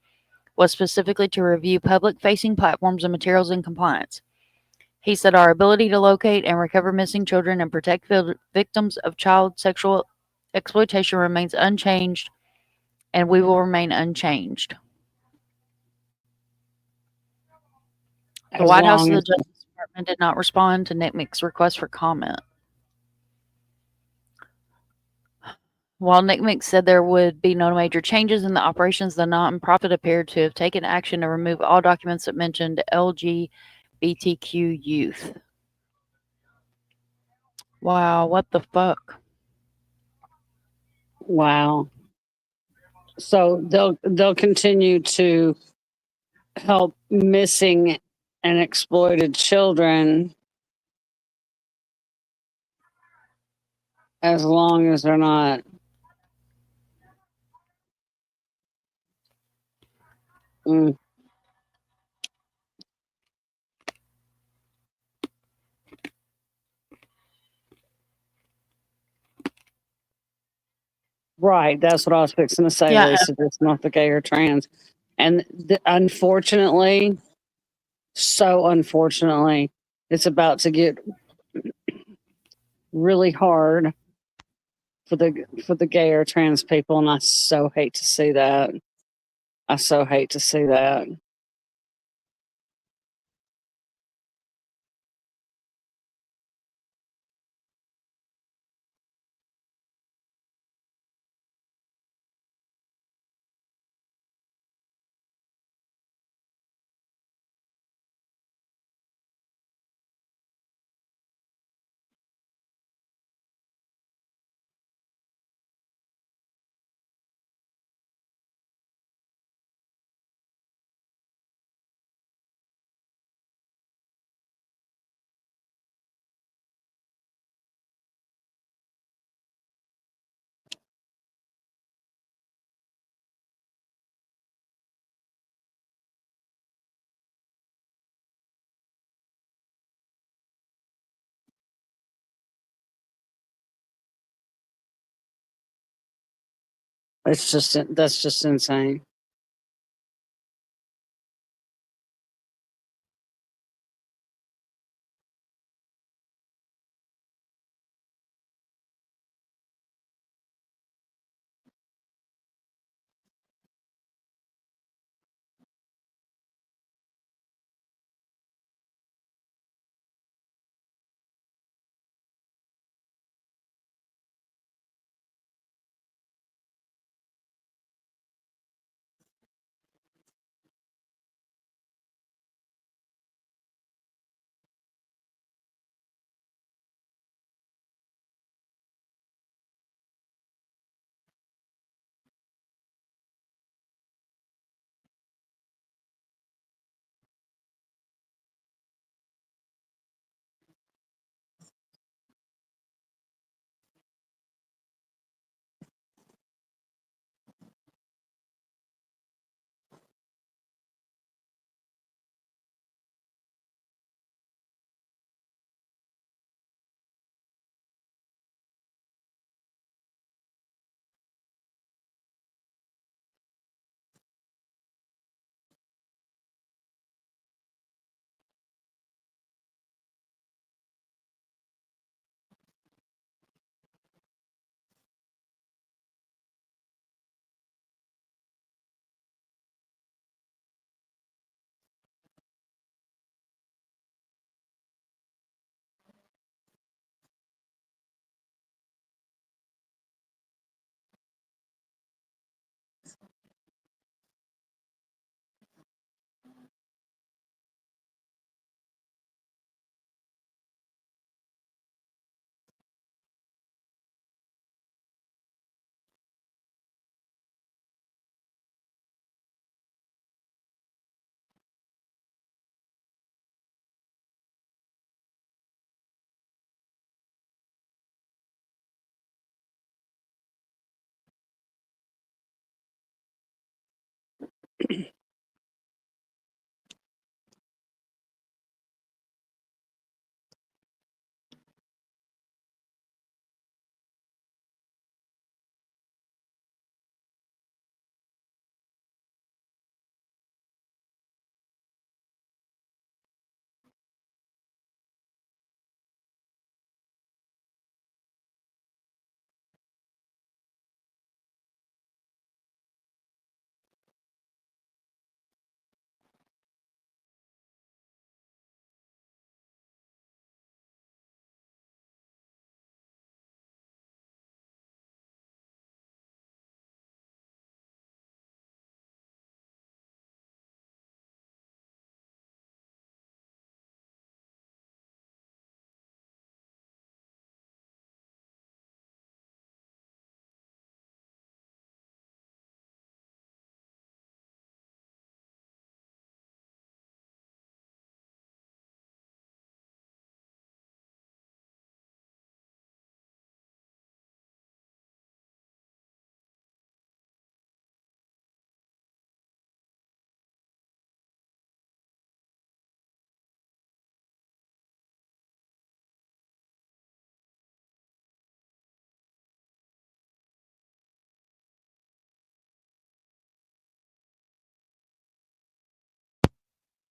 was specifically to review public-facing platforms and materials in compliance. He said, "Our ability to locate and recover missing children and protect victims of child sexual exploitation remains unchanged, and we will remain unchanged." The White House and the Justice Department did not respond to NCMEC's request for comment. While NCMEC said there would be no major changes in the operations, the nonprofit appeared to have taken action to remove all documents that mentioned LGBTQ youth. Wow, what the fuck? Wow. So they'll continue to help missing and exploited children as long as they're not Right, that's what I was fixing to say, Yeah. Lisa. It's not the gay or trans. And unfortunately, so unfortunately, it's about to get really hard for the gay or trans people, and I so hate to see that. I so hate to see that. That's just insane.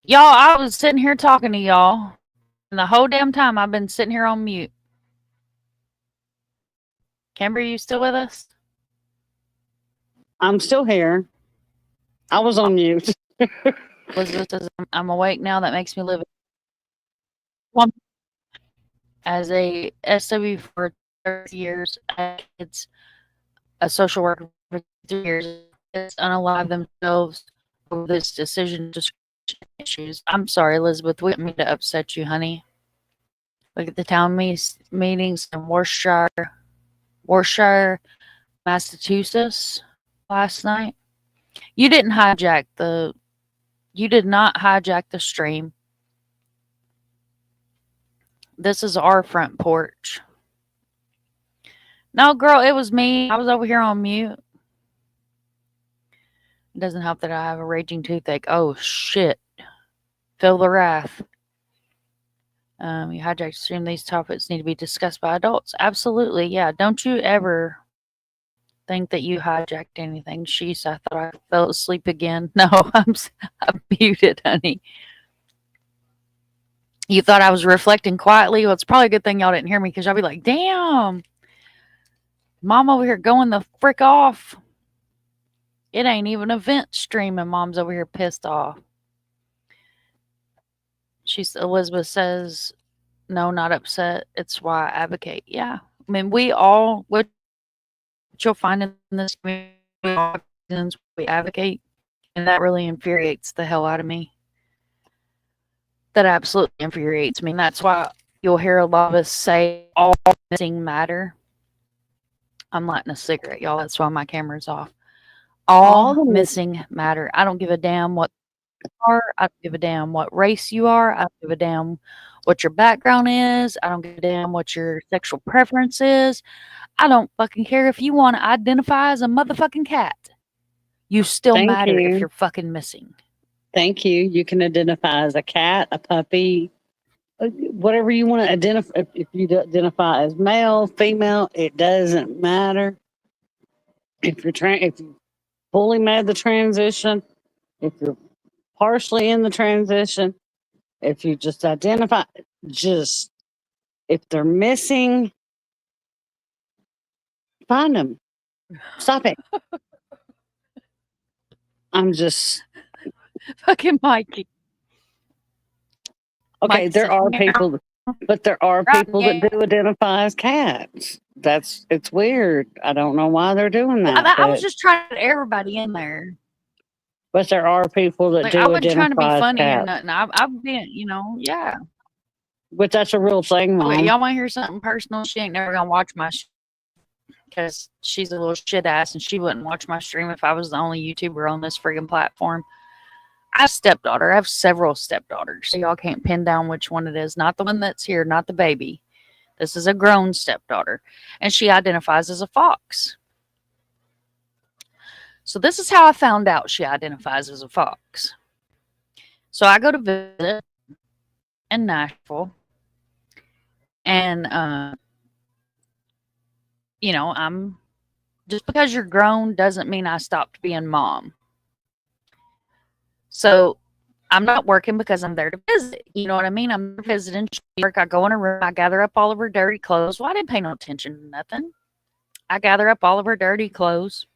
Y'all, I was sitting here talking to y'all, and the whole damn time I've been sitting here on mute. Camber, you still with us? I'm still here. I was on mute. Elizabeth says, I'm awake now. That makes me live. As a SW for 30 years, it's a social worker for 3 years, it's unalive themselves over this decision discretion issues. I'm sorry, Elizabeth. We didn't mean to upset you, honey. Look at the town meetings in Worcestershire, Massachusetts last night. You did not hijack the stream. This is our front porch. No, girl, it was me. I was over here on mute. It doesn't help that I have a raging toothache. Oh, shit. Feel the wrath. You hijacked stream. These topics need to be discussed by adults. Absolutely, yeah. Don't you ever think that you hijacked anything. Sheesh, I thought I fell asleep again. No, I'm muted, honey. You thought I was reflecting quietly? Well, it's probably a good thing y'all didn't hear me because y'all be like, damn, Mom over here going the frick off. It ain't even a vent stream and Mom's over here pissed off. Elizabeth says, no, not upset. It's why I advocate. Yeah. I mean, what you'll find in this community, we advocate, and that really infuriates the hell out of me. That absolutely infuriates me. And that's why you'll hear a lot of us say all missing matter. I'm lighting a cigarette, y'all. That's why my camera's off. All missing matter. I don't give a damn what you are. I don't give a damn what race you are. I don't give a damn what your background is. I don't give a damn what your sexual preference is. I don't fucking care if you want to identify as a motherfucking cat. You still matter if you're fucking missing. Thank you. You can identify as a cat, a puppy, whatever you want to identify. If you identify as male, female, it doesn't matter. If you fully made the transition, if you're partially in the transition, if you just identify, if they're missing, find them. Stop it. I'm just fucking Mikey. Okay, there are people, but there are people that do identify as cats. It's weird. I don't know why they're doing that. I was just trying to get everybody in there. But there are people that do I wasn't trying to be identify as funny or cats. nothing. I've been, yeah. But that's a real thing, Mom. Wait, y'all want to hear something personal? She ain't never gonna watch my because she's a little shit ass and she wouldn't watch my stream if I was the only YouTuber on this friggin' platform. I have a stepdaughter. I have several stepdaughters. So y'all can't pin down which one it is. Not the one that's here, not the baby. This is a grown stepdaughter. And she identifies as a fox. So this is how I found out she identifies as a fox. So I go to visit in Nashville. And, I'm just because you're grown doesn't mean I stopped being mom. So I'm not working because I'm there to visit. You know what I mean? I'm visiting work. I go in a room. I gather up all of her dirty clothes. Well, I didn't pay no attention to nothing. I gather up all of her dirty clothes.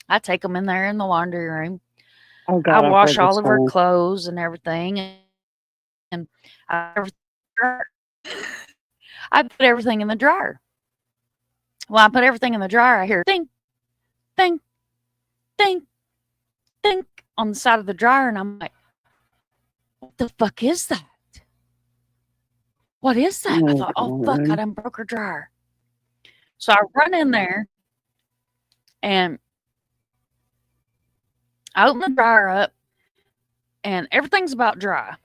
I take them in there in the laundry room. Oh, God, I wash all of her clothes and everything. And I put everything in the dryer. Well, I put everything in the dryer. I hear ding, ding, ding, ding on the side of the dryer. And I'm like, what the fuck is that? What is that? I thought, oh, fuck, I done broke her dryer. So I run in there and I open the dryer up and everything's about dry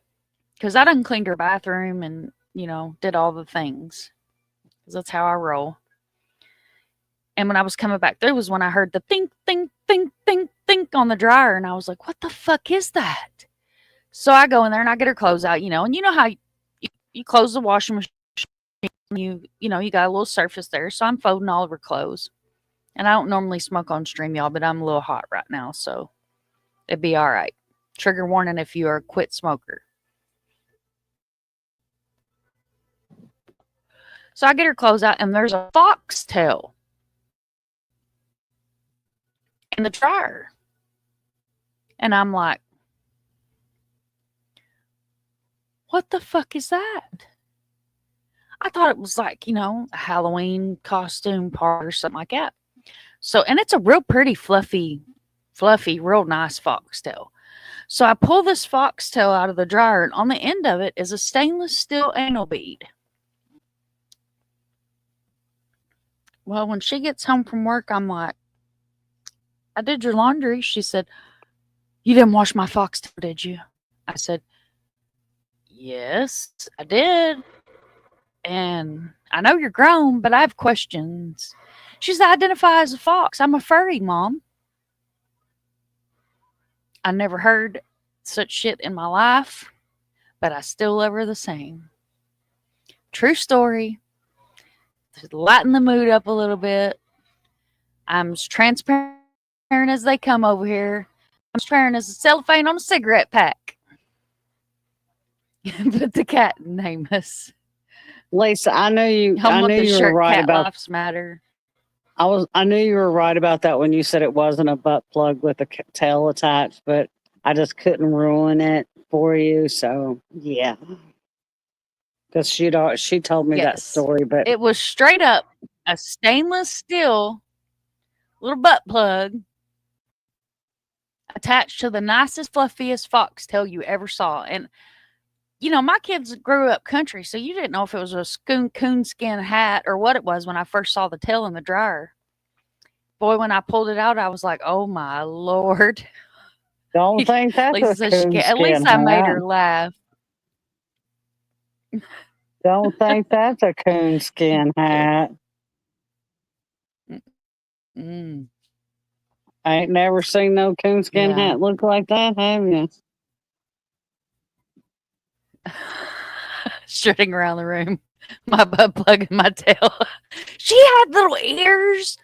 because I done cleaned her bathroom and, did all the things because that's how I roll. And when I was coming back through was when I heard the think, think, think, think, think on the dryer. And I was like, what the fuck is that? So I go in there and I get her clothes out, and you know how you close the washing machine, you got a little surface there. So I'm folding all of her clothes. And I don't normally smoke on stream, y'all, but I'm a little hot right now. So it'd be all right. Trigger warning if you are a quit smoker. So I get her clothes out and there's a foxtail in the dryer. And I'm like, what the fuck is that? I thought it was like, a Halloween costume party or something like that. So, and it's a real pretty, fluffy, real nice foxtail. So I pull this foxtail out of the dryer, and on the end of it is a stainless steel anal bead. Well, when she gets home from work, I'm like, I did your laundry. She said, you didn't wash my foxtail, did you? I said, yes, I did. And I know you're grown, but I have questions. She said, identify as a fox. I'm a furry, Mom. I never heard such shit in my life, but I still love her the same. True story. To lighten the mood up a little bit. I'm as transparent as they come over here. I'm as transparent as a cellophane on a cigarette pack. But the cat named us. Lisa, I knew you were right Cat about lives matter. I knew you were right about that when you said it wasn't a butt plug with a tail attached, but I just couldn't ruin it for you. So yeah, because she told me that story, but it was straight up a stainless steel little butt plug attached to the nicest, fluffiest foxtail you ever saw. And my kids grew up country, so you didn't know if it was a coonskin hat or what it was when I first saw the tail in the dryer. Boy, when I pulled it out, I was like, oh my Lord. Don't think that's Lisa a said coonskin at least I made her hat. laugh. Don't think that's a coonskin hat. Mm. I ain't never seen no coonskin Yeah. hat look like that, have you? Strutting around the room, my butt plug and my tail. She had little ears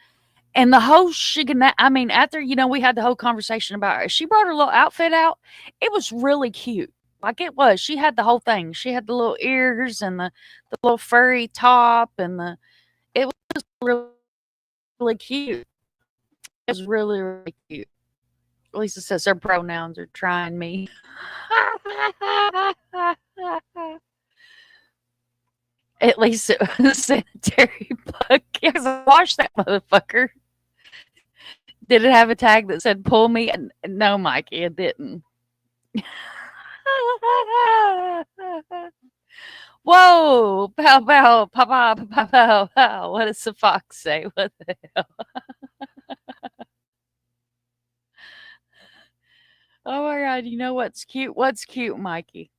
and the whole after, we had the whole conversation about her. She brought her little outfit out. It was really cute. Like it was. She had the whole thing. She had the little ears and the little furry top and it was really, really cute. It was really, really cute. Lisa says her pronouns are trying me. At least it was a sanitary plug. Yes, I washed that motherfucker. Did it have a tag that said pull me? No, Mikey, it didn't. Whoa! Pow, pow, pow, pow, pow, pow, pow. What does the fox say? What the hell? Oh my God, you know what's cute? What's cute, Mikey?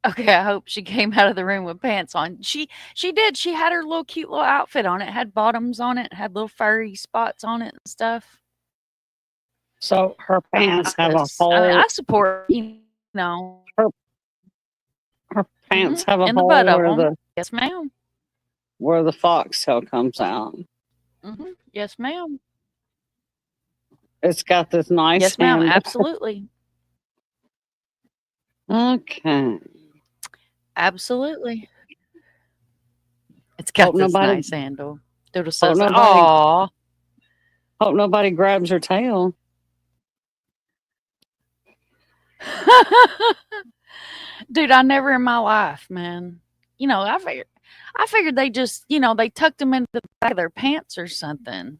Okay, I hope she came out of the room with pants on. She did. She had her little cute little outfit on. It had bottoms on it, had little furry spots on it and stuff. So her pants have a hole. I support, Her pants have a in the hole butt of where them. Yes, ma'am. where the foxtail comes out. Yes, ma'am. It's got this nice. Yes, ma'am. handle. Absolutely. Okay. Absolutely. It's got Hope this nobody- nice handle. Doodle says, nobody- "Aw." Hope nobody grabs her tail. Dude, I never in my life, man. I figured they just, they tucked them into the back of their pants or something.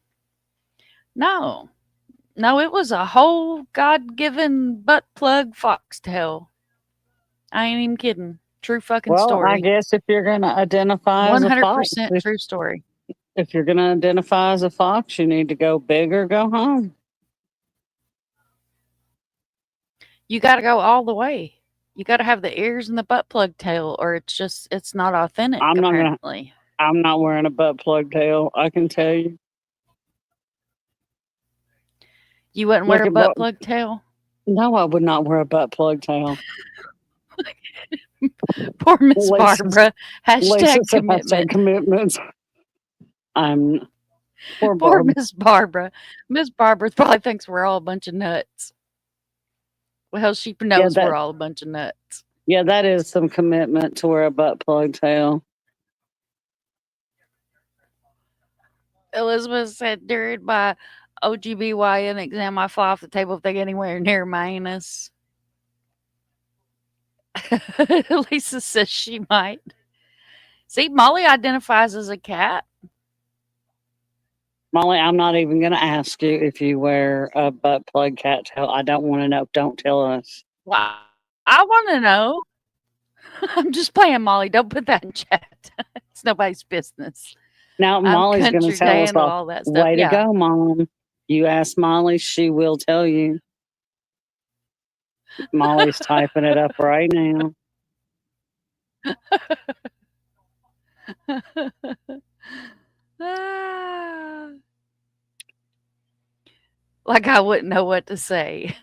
No, it was a whole God-given butt plug foxtail. I ain't even kidding. True fucking Well, story. I guess if you're going to identify as a fox, 100% true story. if you're going to identify as a fox, you need to go big or go home. You got to go all the way. You got to have the ears and the butt plug tail, or it's not authentic. Apparently, I'm not wearing a butt plug tail. I can tell you. You wouldn't wear a butt plug tail? No, I would not wear a butt plug tail. Poor Miss Barbara. Hashtag commitment. Commitments. I'm poor Miss Barbara. Miss Barbara probably thinks we're all a bunch of nuts. Well, she knows we're all a bunch of nuts. Yeah, that is some commitment to wear a butt plug tail. Elizabeth said, dude, my OGBYN exam might fly off the table if they get anywhere near my anus. Lisa says she might. See, Molly identifies as a cat. Molly, I'm not even going to ask you if you wear a butt plug cattail. I don't want to know. Don't tell us. Wow. I want to know. I'm just playing, Molly. Don't put that in chat. It's nobody's business. Now, I'm Molly's going country to tell us handle all. all that stuff. Way to Yeah. go, Mom. You ask Molly, she will tell you. Molly's typing it up right now. Ah. Like I wouldn't know what to say.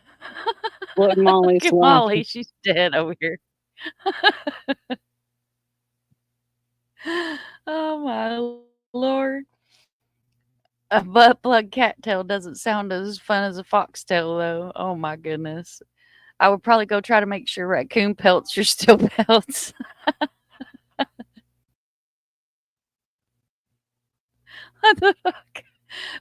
Look, Molly's Look at Molly. She's dead over here. Oh, my Lord. A butt plug cattail doesn't sound as fun as a foxtail, though. Oh, my goodness. I would probably go try to make sure raccoon pelts are still pelts. What the fuck?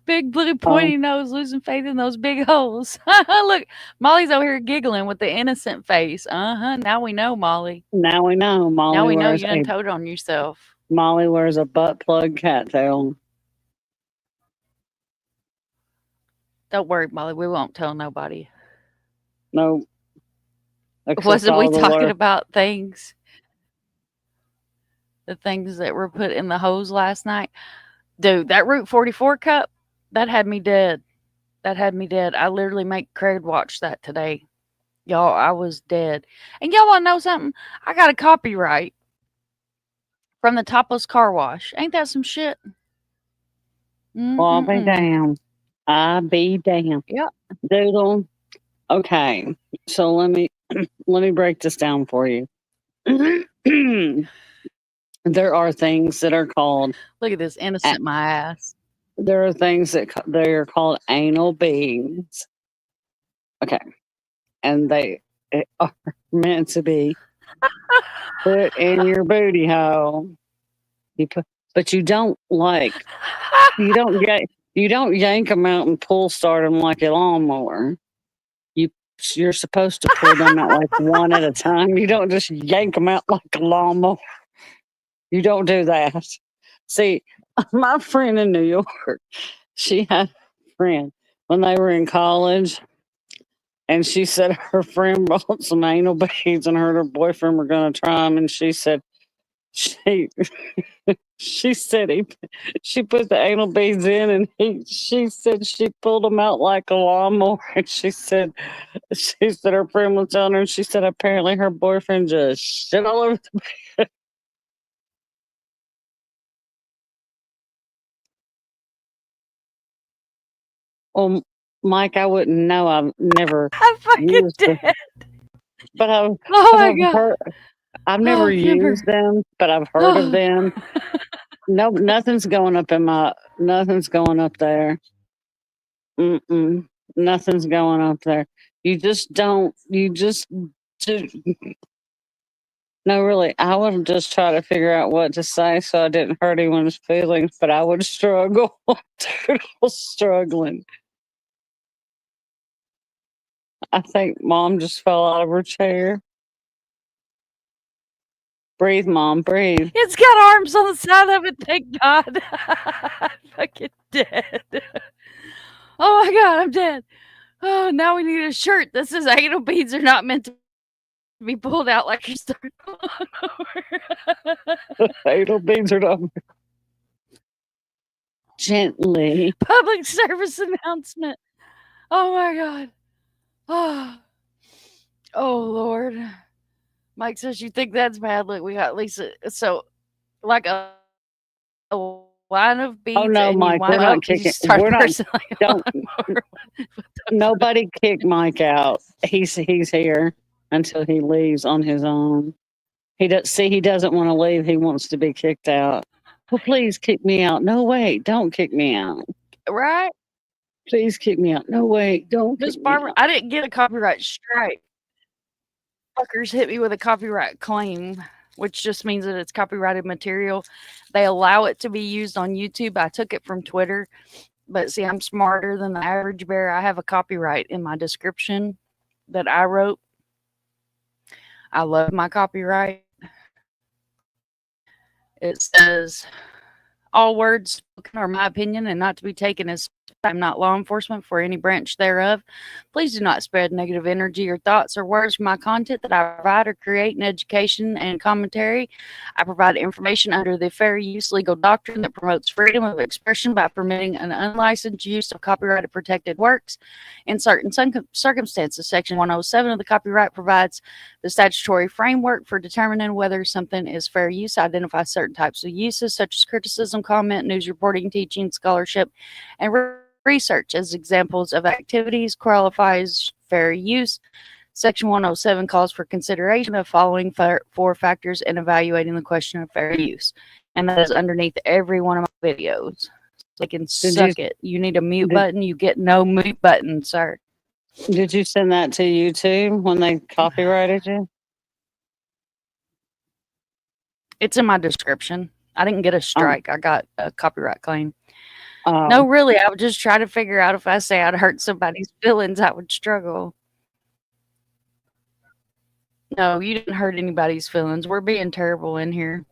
Big blue pointy nose, losing faith in those big holes. Look, Molly's over here giggling with the innocent face. Now we know, Molly. Now we know. Molly Now we know wears you done told on yourself. Molly wears a butt plug cattail. Don't worry, Molly. We won't tell nobody. No. Wasn't we talking about things? The things that were put in the hose last night? Dude, that Route 44 cup, that had me dead. That had me dead. I literally make Craig watch that today. Y'all, I was dead. And y'all want to know something? I got a copyright from the Topless Car Wash. Ain't that some shit? I'll be damned. I be damned. Yep. Doodle. Okay. So let me break this down for you. There are things that are called. Look at this innocent my ass. There are things that they are called anal beads. Okay, and they are meant to be put in your booty hole. But you don't you don't yank them out and pull start them like a lawnmower. You're supposed to pull them out like one at a time. You don't just yank them out like a lawnmower. You don't do that. See, my friend in New York, she had a friend when they were in college, and she said her friend bought some anal beads and her and her boyfriend were going to try them, and she said she said she put the anal beads in, and she said she pulled them out like a lawnmower, and she said her friend was telling her, and she said apparently her boyfriend just shit all over the bed. Well, Mike, I wouldn't know. I've never used them. But I've never used them, but I've heard of them. No, nothing's going up nothing's going up there. Nothing's going up there. You just do. No, really, I would just try to figure out what to say so I didn't hurt anyone's feelings, but I would struggle. Struggling. I think Mom just fell out of her chair. Breathe, Mom, breathe. It's got arms on the side of it, thank God. I'm fucking dead. Oh my God, I'm dead. Oh, now we need a shirt that says anal beads are not meant to be pulled out like you're starting. Anal beads are not. Gently. Public service announcement. Oh my God. Oh Lord. Mike says you think that's bad. Look, we got Lisa. So like a line of beads. Oh no, Mike, we're not kicking. We're not. Don't. Nobody kick Mike out. He's here until he leaves on his own. He doesn't want to leave. He wants to be kicked out. Well, please kick me out. No, wait, don't kick me out. Right? Please kick me out. No, wait, don't. Miss Barbara, I didn't get a copyright strike. Fuckers hit me with a copyright claim, which just means that it's copyrighted material. They allow it to be used on YouTube. I took it from Twitter. But see, I'm smarter than the average bear. I have a copyright in my description that I wrote. I love my copyright. It says, all words spoken are my opinion and not to be taken as I'm not law enforcement for any branch thereof. Please do not spread negative energy or thoughts or words from my content that I provide or create in education and commentary. I provide information under the fair use legal doctrine that promotes freedom of expression by permitting an unlicensed use of copyrighted protected works. In certain circumstances, Section 107 of the copyright provides the statutory framework for determining whether something is fair use. Identify certain types of uses such as criticism, comment, news reporting, teaching, scholarship, and research as examples of activities qualifies fair use. Section 107 calls for consideration of following four factors in evaluating the question of fair use. And that is underneath every one of my videos. They can suck it. You need a mute button. You get no mute button, sir. Did you send that to YouTube when they copyrighted you? It's in my description. I didn't get a strike. I got a copyright claim. Oh. No, really, I would just try to figure out if I say I'd hurt somebody's feelings, I would struggle. No, you didn't hurt anybody's feelings. We're being terrible in here.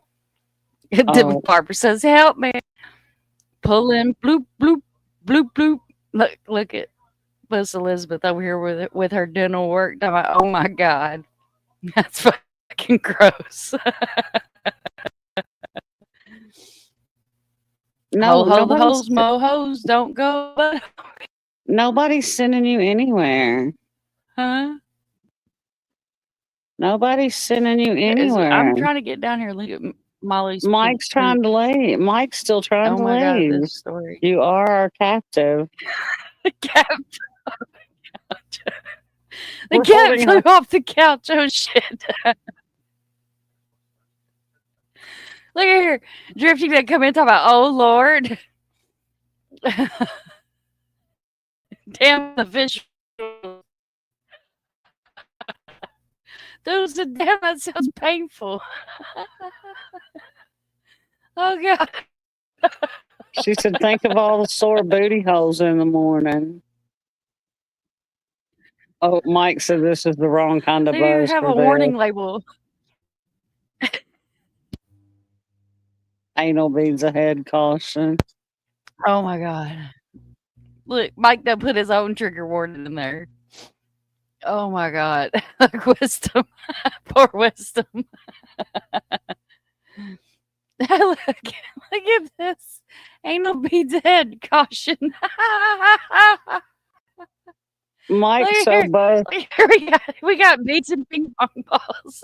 Barbara says, help me. Pull in, bloop, bloop, bloop, bloop. Look at Miss Elizabeth over here with her dental work. I'm like, oh my God. That's fucking gross. No, the hoes, mo hoes, don't go. Nobody's sending you anywhere. Huh? Nobody's sending you anywhere. I'm trying to get down here. Look at Molly's. Mike's trying to leave. Mike's still trying to my God, leave. this story. You are our captive. The cat flew off the couch. Oh shit. Look at here. Drifting that come in talking about, oh Lord. Damn the fish. Those damn, that sounds painful. Oh God. She said, think of all the sore booty holes in the morning. Oh, Mike said this is the wrong kind of They buzz. have for a warning this. label. Anal beads ahead, caution. Oh my God. Look, Mike done put his own trigger warning in there. Oh my God. Wisdom. Poor Wisdom. look at this. Anal beads ahead, caution. Mike's so buzzed. We got beads and ping pong balls.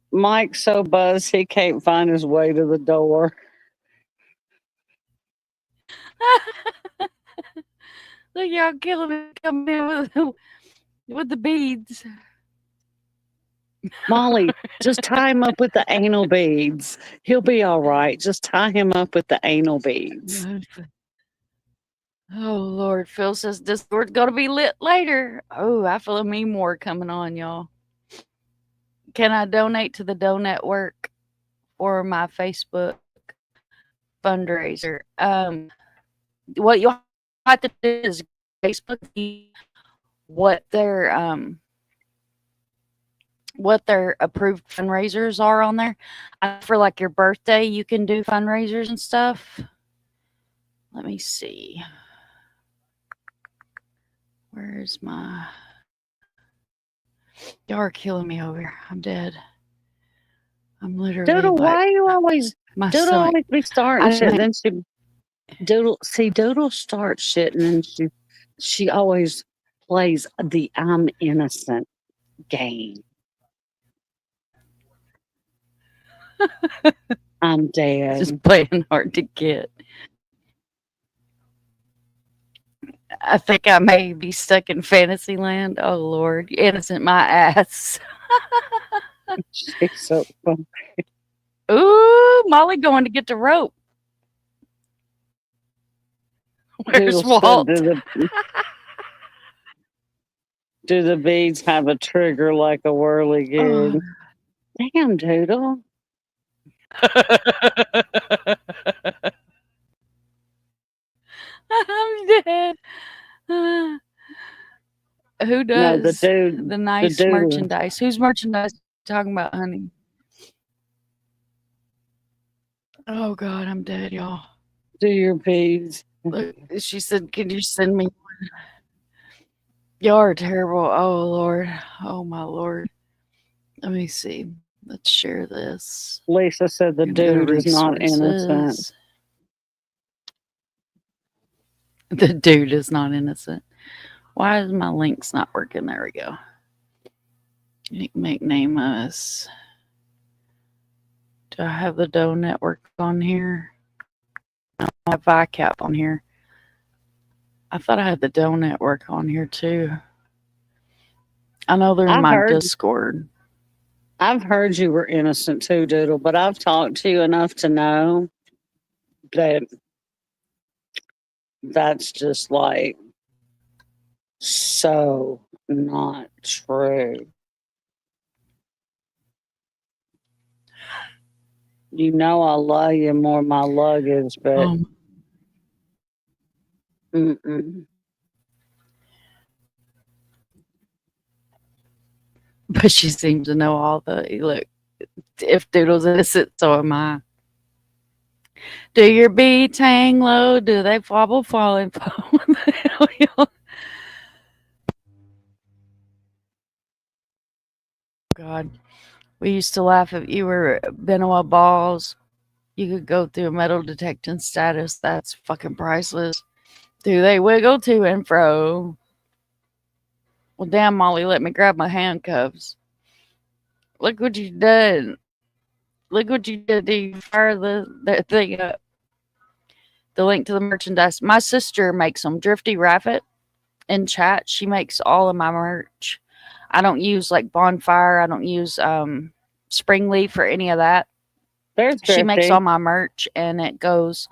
Mike's so buzzed he can't find his way to the door. Look, y'all killing me. Come in with the beads. Molly, just tie him up with the anal beads. He'll be all right. Just tie him up with the anal beads. Oh, Lord. Phil says Discord's going to be lit later. Oh, I feel a meme war coming on, y'all. Can I donate to the Donut Work or my Facebook fundraiser? What you have to do is Facebook what their approved fundraisers are on there. For like your birthday, you can do fundraisers and stuff. Let me see. Where's my... Y'all are killing me over here. I'm dead. I'm literally... Doodle, why are you always... Doodle always be starting shit. Then Doodle starts shit and then she always plays the I'm innocent game. I'm dead. Just playing hard to get. I think I may be stuck in fantasy land. Oh Lord, innocent my ass. She's so funny. Ooh, Molly going to get the rope. Where's Walt? Do the beads have a trigger like a whirligig? Damn, Doodle. I'm dead. Who No, does the nice dude. merchandise? Whose merchandise you talking about, honey? Oh God, I'm dead, y'all. Do your piece. Look, she said, "Can you send me one?" Y'all are terrible. Oh Lord. Oh my Lord. Let me see. Let's share this. Lisa said the I'm gonna go to dude is not innocent. resources. The dude is not innocent. Why is my links not working? There we go. Make name us. Do I have the Doe Network on here? No, I have VICAP on here. I thought I had the Doe Network on here too. I know they're in my Discord. I've heard you were innocent too, Doodle, but I've talked to you enough to know that that's just like so not true. You know I love you more than my luggage, but But she seems to know all the look. If Doodle's innocent, so am I. Do your beats hang low? Do they wobble, fall, and fall? What the hell, y'all? God, we used to laugh if you were Benoit Balls. You could go through a metal detecting status. That's fucking priceless. Do they wiggle to and fro? Well, damn, Molly, let me grab my handcuffs. Look what you did. Look what you did. You fire the thing up. The link to the merchandise. My sister makes them. Drifty Raffet in chat. She makes all of my merch. I don't use like Bonfire. I don't use Springleaf or any of that. She makes all my merch and it goes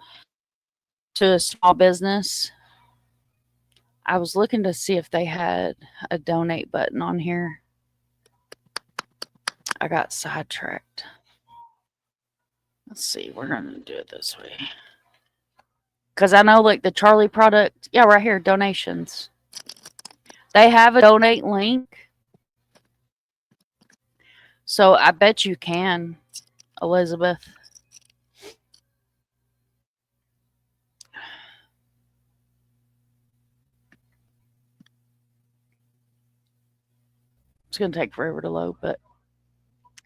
to a small business. I was looking to see if they had a donate button on here. I got sidetracked. Let's see. We're going to do it this way. Because I know like the Charlie product. Yeah, right here. Donations. They have a donate link. So I bet you can, Elizabeth. It's going to take forever to load, but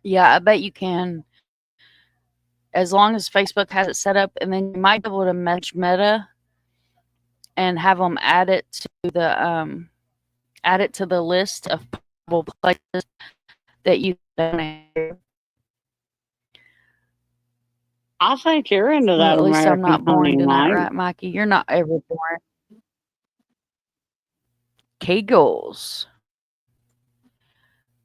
yeah, I bet you can. As long as Facebook has it set up, and then you might be able to match Meta and have them add it to the list of possible places that you donate. I think you're into Well, that. at least I'm American not born honey, into that, Mike. right, Mikey? You're not ever born. Kegels.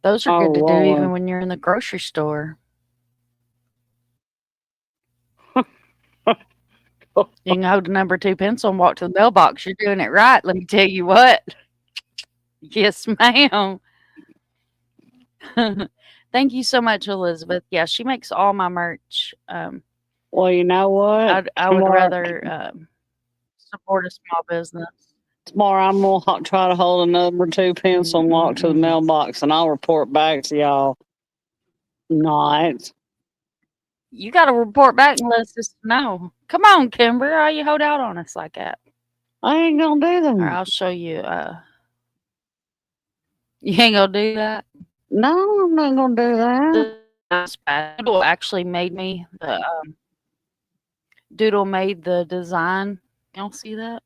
Those are good to do Lord. even when you're in the grocery store. You can hold the number 2 pencil and walk to the mailbox. You're doing it right. Let me tell you what. Yes, ma'am. Thank you so much, Elizabeth. Yeah, she makes all my merch. Well, you know what? I would rather support a small business. Tomorrow I'm going to try to hold a number 2 pencil and walk to the mailbox, and I'll report back to y'all. Not. You got to report back and let us know. Come on, Kimber. How you hold out on us like that? I ain't going to do that. All right, I'll show you. You ain't going to do that? No, I'm not going to do that. That's bad. Doodle actually made me the Doodle made the design. Y'all see that?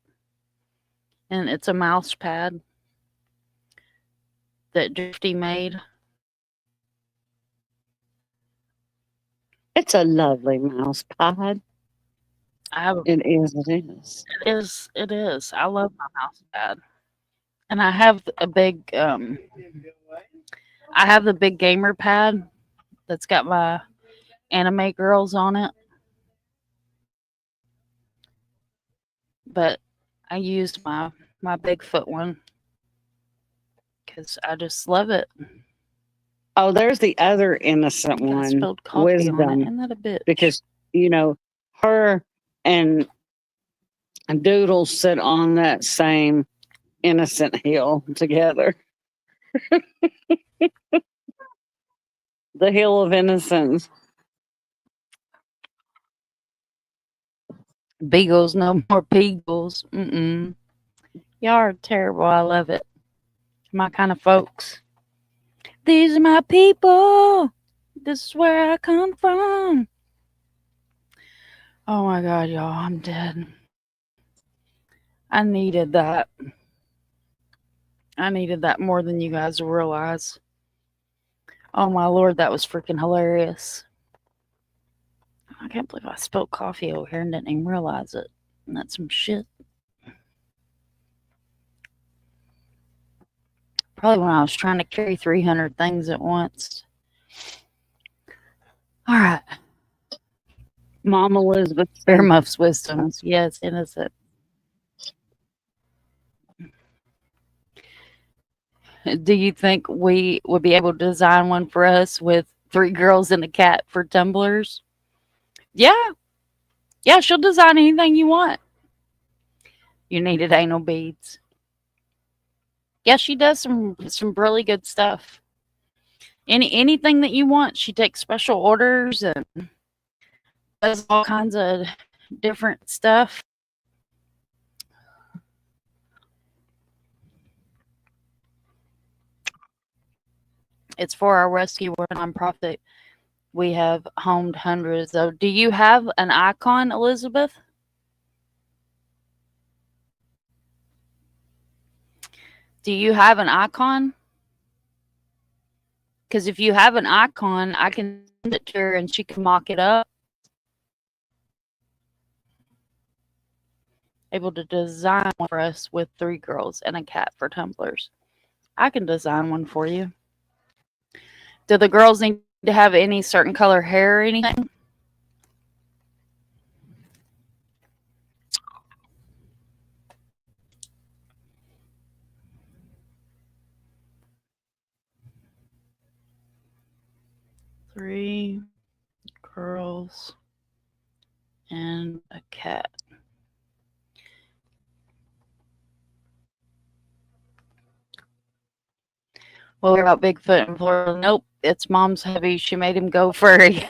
And it's a mouse pad that Drifty made. It's a lovely mouse pad. It is. It is. It is. It is. I love my mouse pad. And I have a big I have the big gamer pad that's got my anime girls on it. But I used my Bigfoot one because I just love it. Oh, there's the other innocent one, spilled coffee on it. Wisdom. Isn't that a bitch? Because, you know, her and and Doodles sit on that same innocent hill together. The hill of innocence. Beagles, no more Beagles. Mm-mm. Y'all are terrible. I love it. My kind of folks. These are my people. This is where I come from. Oh my God, y'all, I'm dead. I needed that. I needed that more than you guys realize. Oh my Lord, that was freaking hilarious. I can't believe I spilled coffee over here and didn't even realize it. And that's some shit. Probably when I was trying to carry 300 things at once. All right. Mom Elizabeth. Bear Muff's wisdoms. Yes, innocent. Do you think we would be able to design one for us with 3 girls and a cat for tumblers? Yeah. Yeah, she'll design anything you want. You needed anal beads. Yeah, she does some really good stuff. Anything that you want, she takes special orders and does all kinds of different stuff. It's for our rescue nonprofit. We have homed hundreds of. Do you have an icon, Elizabeth? Do you have an icon? Because if you have an icon, I can send it to her and she can mock it up. Able to design one for us with 3 girls and a cat for tumblers. I can design one for you. Do the girls need to have any certain color hair or anything? Three girls and a cat. Well, we're about Bigfoot in Florida. Nope, it's Mom's hubby. She made him go furry.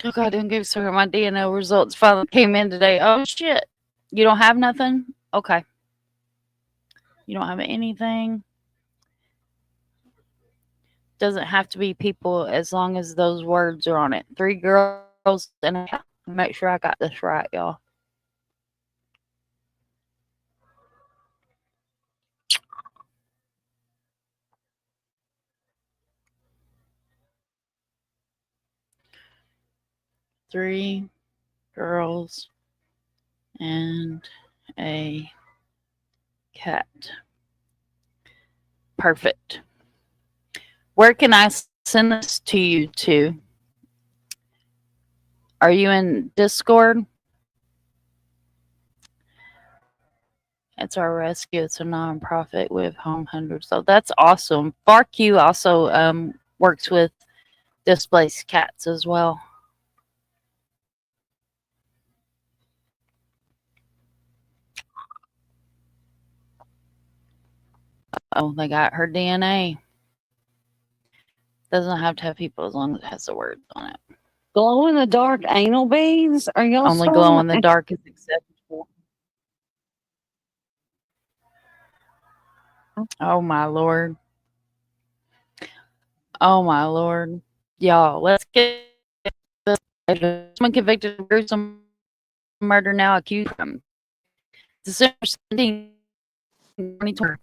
Oh God, I didn't give her my DNA results finally came in today. Oh shit. You don't have nothing? Okay. You don't have anything? Doesn't have to be people as long as those words are on it. 3 girls and a cat. Make sure I got this right, y'all. Three girls and a cat. Perfect. Where can I send this to you to? Are you in Discord? It's our rescue. It's a nonprofit with home hundreds. So that's awesome. BarQ also works with displaced cats as well. Oh, they got her DNA. Doesn't have to have people as long as it has the words on it. Glow in the dark anal beads? Are y'all Only glow in the dark is acceptable. Oh my Lord. Oh my Lord. Y'all, let's get this. Someone convicted of gruesome murder now accused him. December 17, 2020.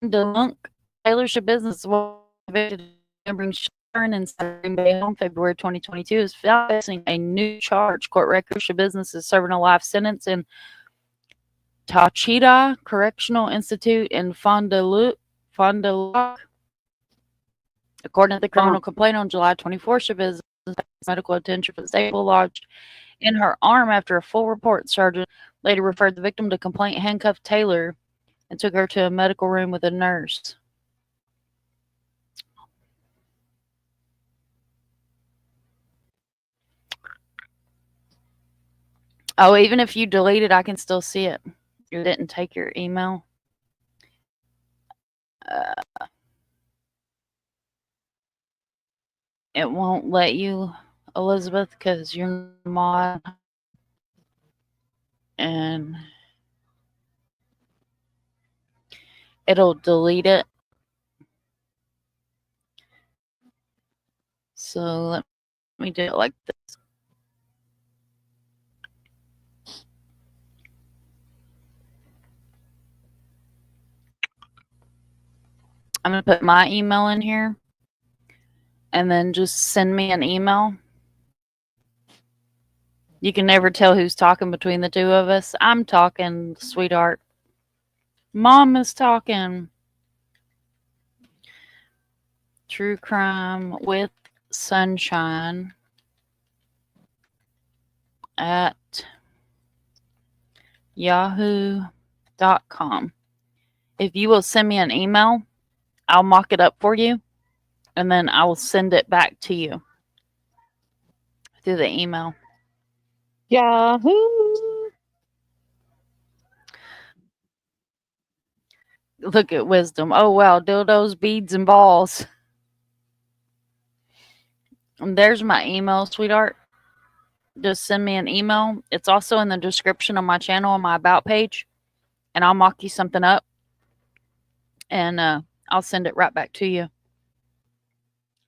Dunk Taylor Schabusiness was convicted of bring Sharon and Green Bay home February 2022 is facing a new charge. Court record Schabusiness is serving a life sentence in Tachita Correctional Institute in Fond du Lac. According to the criminal complaint on July 24, Schabusiness medical attention for the staple lodged in her arm after a full report. Sergeant later referred the victim to complaint handcuffed Taylor and took her to a medical room with a nurse. Oh, even if you delete it, I can still see it. You didn't take your email. It won't let you, Elizabeth, because you're mod. And it'll delete it. So let me do it like this. I'm going to put my email in here and then just send me an email. You can never tell who's talking between the two of us. I'm talking, sweetheart. Mom is talking. True Crime with Sunshine at yahoo.com. If you will send me an email, I'll mock it up for you, and then I will send it back to you through the email. Yahoo! Look at Wisdom. Oh, wow. Dildos, beads, and balls. And there's my email, sweetheart. Just send me an email. It's also in the description of my channel on my About page. And I'll mock you something up. And I'll send it right back to you.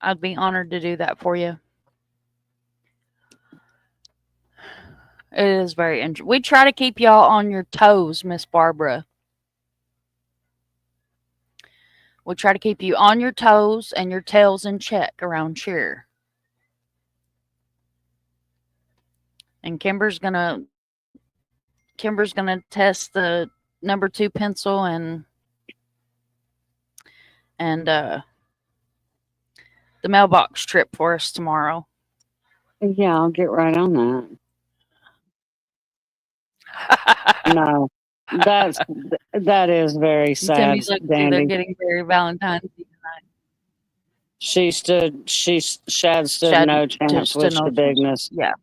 I'd be honored to do that for you. It is very interesting. We try to keep y'all on your toes, Miss Barbara. We try to keep you on your toes and your tails in check around here. And Kimber's gonna test the number 2 pencil and the mailbox strip for us tomorrow. Yeah, I'll get right on that. No, that is very sad, Timmy's like, they're Dandy. getting very Valentine's Day tonight. Shad stood no chance with the bigness. Yeah.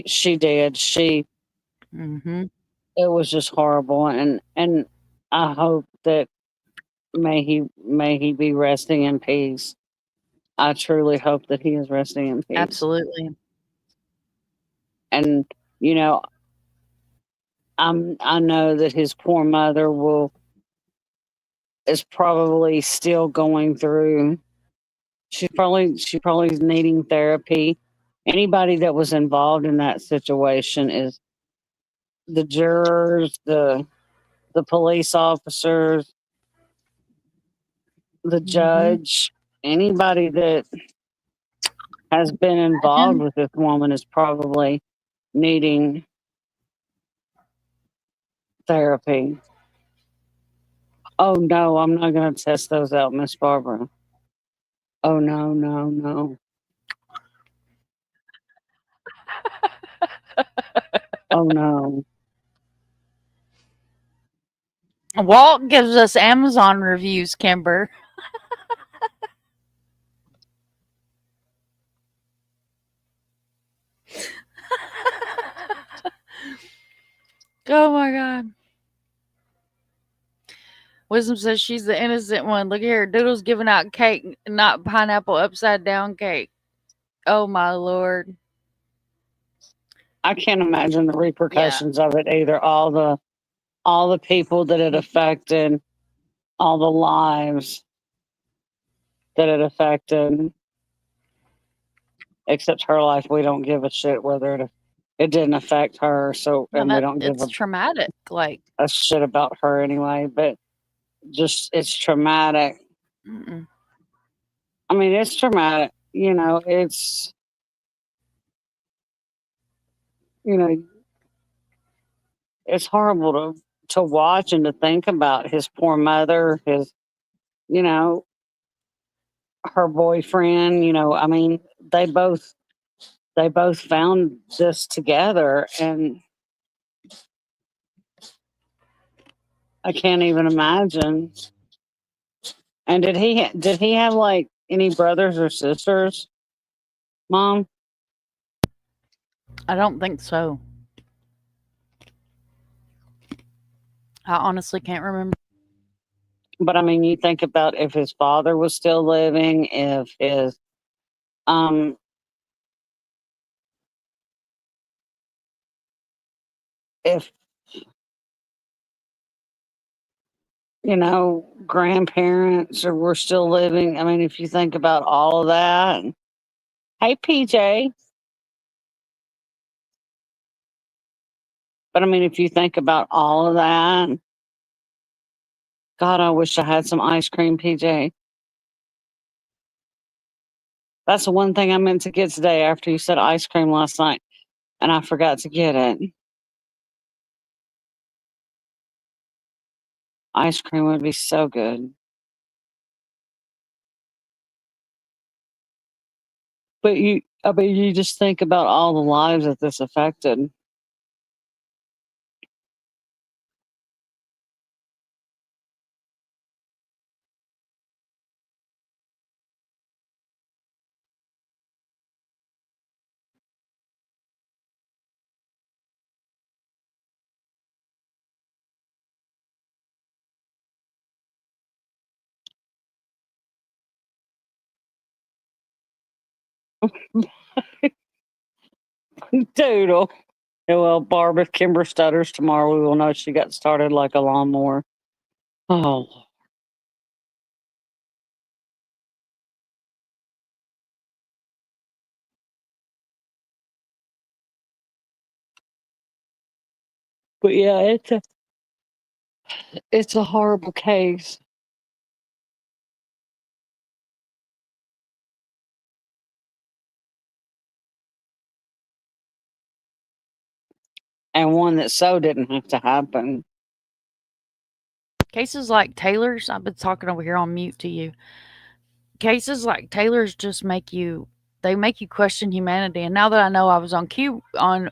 She did. Mm-hmm. It was just horrible, and I hope that may he be resting in peace. I truly hope that he is resting in peace. Absolutely. And you know, I know that his poor mother is probably still going through. She probably is needing therapy. Anybody that was involved in that situation is the jurors, the police officers, the judge, anybody that has been involved with this woman is probably needing therapy. Oh no, I'm not going to test those out, Miss Barbara. Oh no, no, no. Oh no. Walt gives us Amazon reviews, Kimber. Oh my God. Wisdom says she's the innocent one. Look here. Doodle's giving out cake, not pineapple upside down cake. Oh my Lord. I can't imagine the repercussions of it either. All the people that it affected, all the lives that it affected, except her life. We don't give a shit whether it didn't affect her. So, No, and we don't give it's traumatic. Like a shit about her anyway. But just it's traumatic. Mm-mm. I mean, it's traumatic. You know, it's it's horrible to watch and to think about. His poor mother, her boyfriend, I mean, they both found this together, and I can't even imagine. And did he have like any brothers or sisters, Mom? I don't think so. I honestly can't remember. But I mean, you think about if his father was still living, if his um if grandparents or were still living. I mean, if you think about all of that. Hey, PJ. But I mean, if you think about all of that, God, I wish I had some ice cream, PJ. That's the one thing I meant to get today after you said ice cream last night, and I forgot to get it. Ice cream would be so good. But you just think about all the lives that this affected. Doodle. Yeah, well, Barb, if Kimber stutters tomorrow, we will know she got started like a lawnmower. Oh. But yeah, it's a horrible case. And one that so didn't have to happen. Cases like Taylor's, I've been talking over here on mute to you. Cases like Taylor's just make you question humanity. And now that I know I was on cue on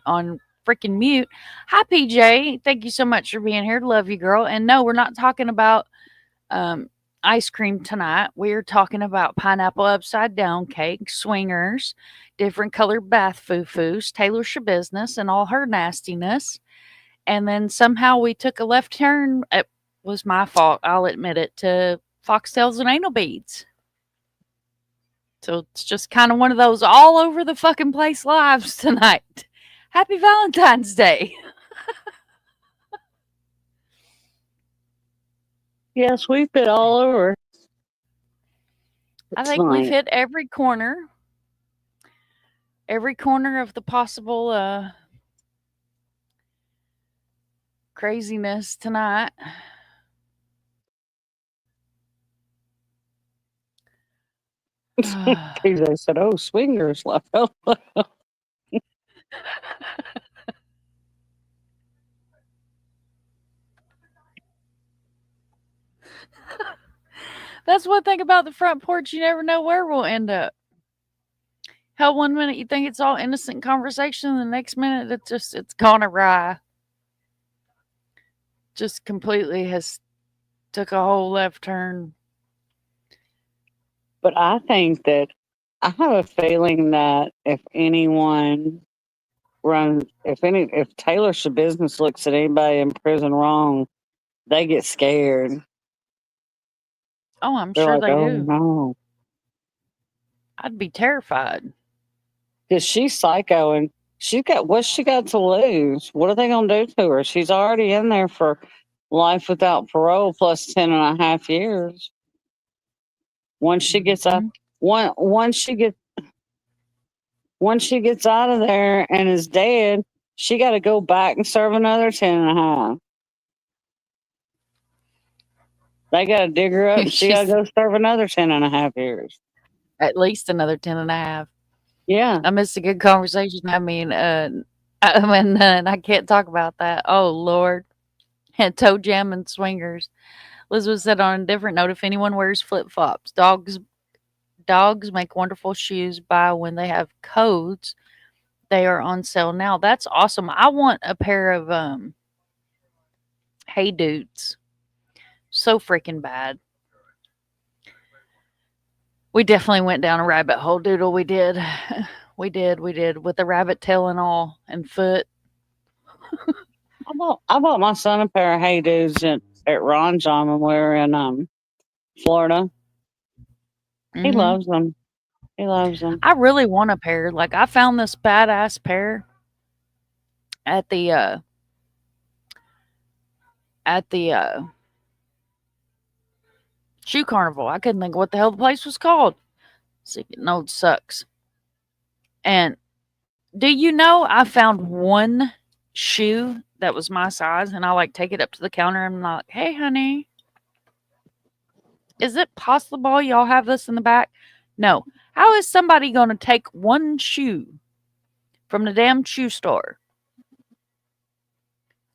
freaking mute. Hi PJ, thank you so much for being here. Love you, girl. And no, we're not talking about ice cream tonight. We're talking about pineapple upside down cake, swingers, different colored bath foo-foos, Taylor Schabusiness, and all her nastiness. And then somehow we took a left turn. It was my fault, I'll admit it, to foxtails and anal beads. So it's just kind of one of those all over the fucking place lives tonight. Happy Valentine's Day. Yes, we've been all over. I think we've hit every corner of the possible craziness tonight. PJ said, "Oh, swingers left." That's one thing about the front porch. You never know where we'll end up. Hell, one minute you think it's all innocent conversation, and the next minute it's gone awry. Just completely has took a whole left turn. But I think that I have a feeling that if anyone if Taylor Schabusiness looks at anybody in prison wrong, they get scared. Oh, I'm They're sure like, they "Oh do. no." I'd be terrified. Because she's psycho and what's she got to lose? What are they going to do to her? She's already in there for life without parole plus 10 and a half years. Once she gets out, once she gets out of there and is dead, she got to go back and serve another 10 and a half. They got to dig her up and she got to go serve another 10 and a half years. At least another 10 and a half. Yeah. I missed a good conversation. I mean, I can't talk about that. Oh, Lord. And toe jam and swingers. Elizabeth said on a different note, if anyone wears flip-flops, dogs make wonderful shoes. Buy when they have codes. They are on sale now. That's awesome. I want a pair of Hey Dudes. So freaking bad. We definitely went down a rabbit hole, Doodle. We did. We did. With the rabbit tail and all and foot. I bought my son a pair of Hey Dudes at Ron John when we were in Florida. He loves them. He loves them. I really want a pair. Like, I found this badass pair at the shoe carnival. I couldn't think of what the hell the place was called. See, no, it sucks. And do you know I found one shoe that was my size, and I like take it up to the counter and I'm like, hey honey, is it possible y'all have this in the back? No. How is somebody going to take one shoe from the damn shoe store?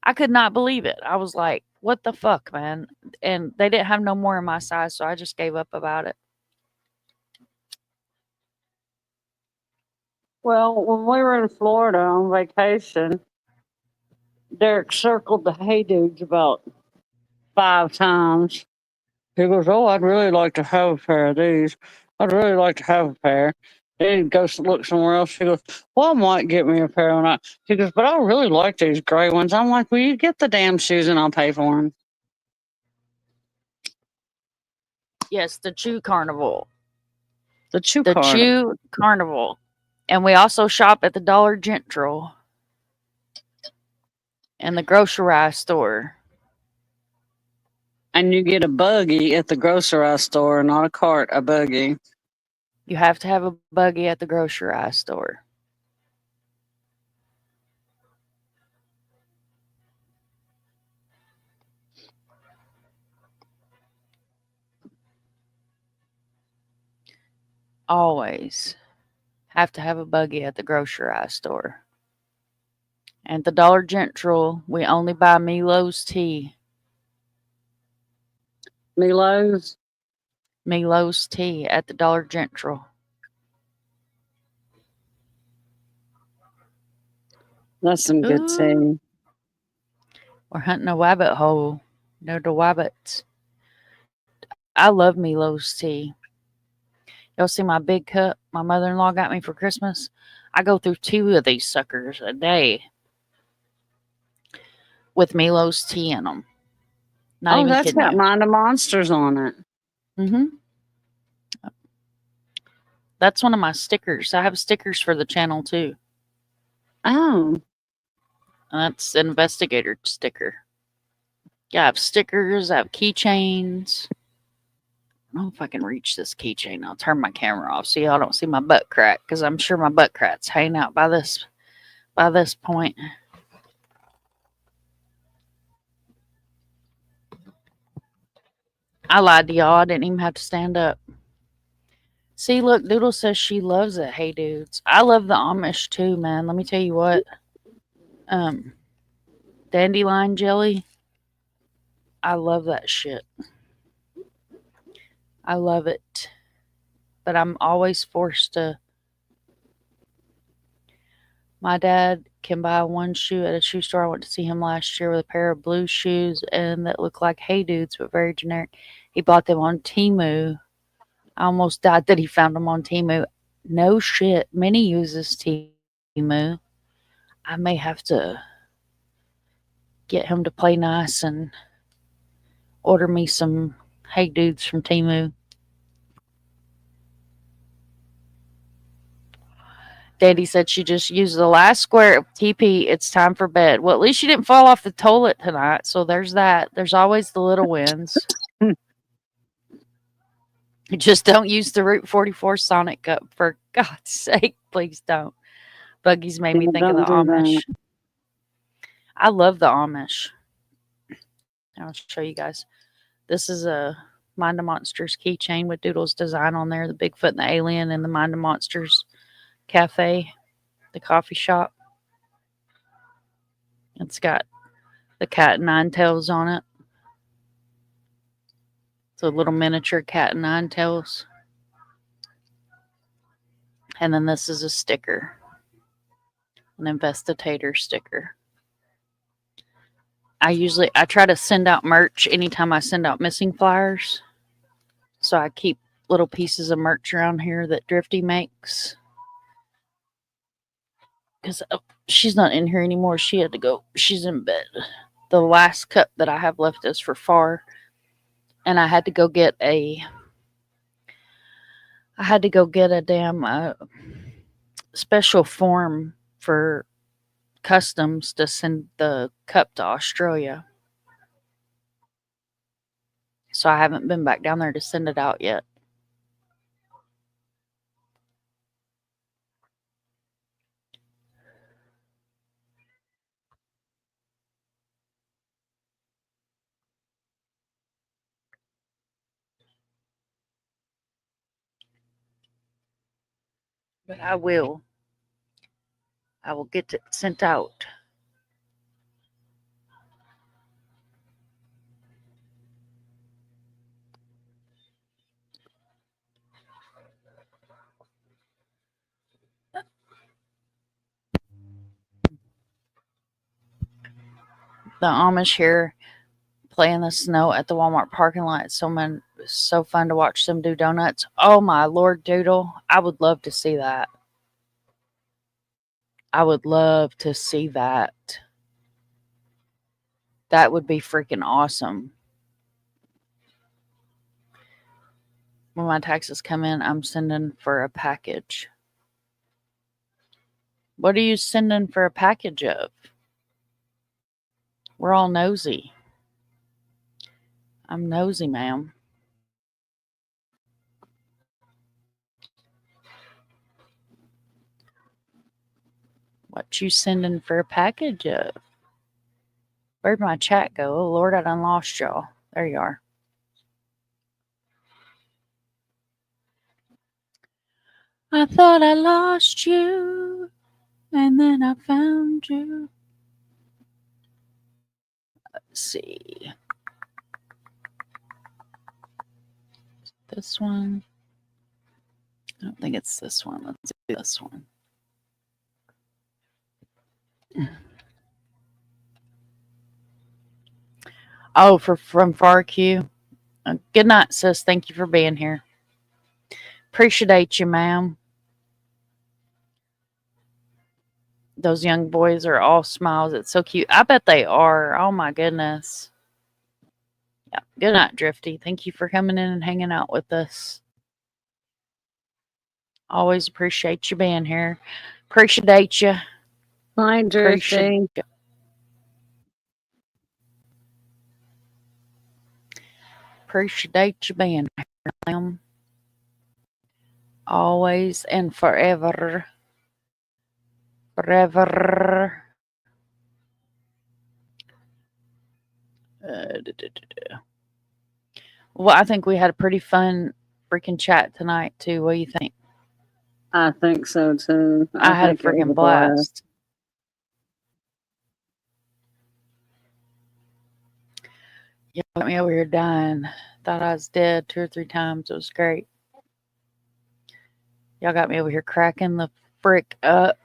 I could not believe it. I was like, what the fuck, man? And they didn't have no more in my size, so I just gave up about it. Well, when we were in Florida on vacation, Derek circled the Hey Dudes about 5 times. He goes, oh, I'd really like to have a pair of these. I'd really like to have a pair. Then he goes to look somewhere else. He goes, well, I might get me a pair. He goes, but I really like these gray ones. I'm like, well, you get the damn shoes and I'll pay for them. Yes, the Chew Carnival. The Chew Carnival. And we also shop at the Dollar General and the grocery store. And you get a buggy at the grocery store, not a cart, a buggy. You have to have a buggy at the grocery store. Always have to have a buggy at the grocery store. And the Dollar General, we only buy Milo's tea. Milo's tea at the Dollar General. That's some good tea. We're hunting a rabbit hole. They're the rabbits. I love Milo's tea. Y'all see my big cup my mother-in-law got me for Christmas? I go through 2 of these suckers a day with Milo's tea in them. Not even that's kidding got you. Mind of Monsters on it. That's one of my stickers. I have stickers for the channel too. Oh. And that's an investigator sticker. Yeah, I have stickers. I have keychains. I don't know if I can reach this keychain. I'll turn my camera off so y'all don't see my butt crack, because I'm sure my butt crack's hanging out by this point. I lied to y'all. I didn't even have to stand up. See, look, Doodle says she loves it. Hey, dudes. I love the Amish too, man. Let me tell you what. Dandelion jelly. I love that shit. I love it. But I'm always forced to. My dad can buy one shoe at a shoe store. I went to see him last year with a pair of blue shoes and that look like Hey Dudes, but very generic. He bought them on Temu. I almost died that he found them on Temu. No shit. Minnie uses Temu. I may have to get him to play nice and order me some Hey Dudes from Temu. Daddy said she just used the last square of TP. It's time for bed. Well, at least she didn't fall off the toilet tonight. So there's that. There's always the little wins. Just don't use the Route 44 Sonic Cup. For God's sake, please don't. Buggies made me think of the Amish. I love the Amish. I'll show you guys. This is a Mind of Monsters keychain with Doodle's design on there. The Bigfoot and the alien and the Mind of Monsters Cafe, the coffee shop. It's got the cat and 9 tails on it. It's a little miniature cat and 9 tails. And then this is a sticker, an investigator sticker. I try to send out merch anytime I send out missing flyers. So I keep little pieces of merch around here that Drifty makes. Because she's not in here anymore. She had to go. She's in bed. The last cup that I have left is for Far. And I had to go get a damn special form for customs to send the cup to Australia. So I haven't been back down there to send it out yet. But I will. I will get it sent out. The Amish here play in the snow at the Walmart parking lot. It's so fun to watch them do donuts. Oh my Lord, Doodle. I would love to see that. I would love to see that. That would be freaking awesome. When my taxes come in, I'm sending for a package. What are you sending for a package of? We're all nosy. I'm nosy, ma'am. What you sending for a package of? Where'd my chat go? Oh, Lord, I done lost y'all. There you are. I thought I lost you, and then I found you. Let's see. This one. I don't think it's this one. Let's do this one. Oh, from FarQ. Good night, sis. Thank you for being here. Appreciate you, ma'am. Those young boys are all smiles. It's so cute. I bet they are. Oh, my goodness. Yeah. Good night, Drifty. Thank you for coming in and hanging out with us. Always appreciate you being here. Appreciate you. Hi, Drifty. Appreciate you being here, ma'am. Always and forever. Forever. Well, I think we had a pretty fun freaking chat tonight, too. What do you think? I think so, too. I had a freaking blast. You got me over here dying. Thought I was dead 2 or 3 times. It was great. Y'all got me over here cracking the frick up.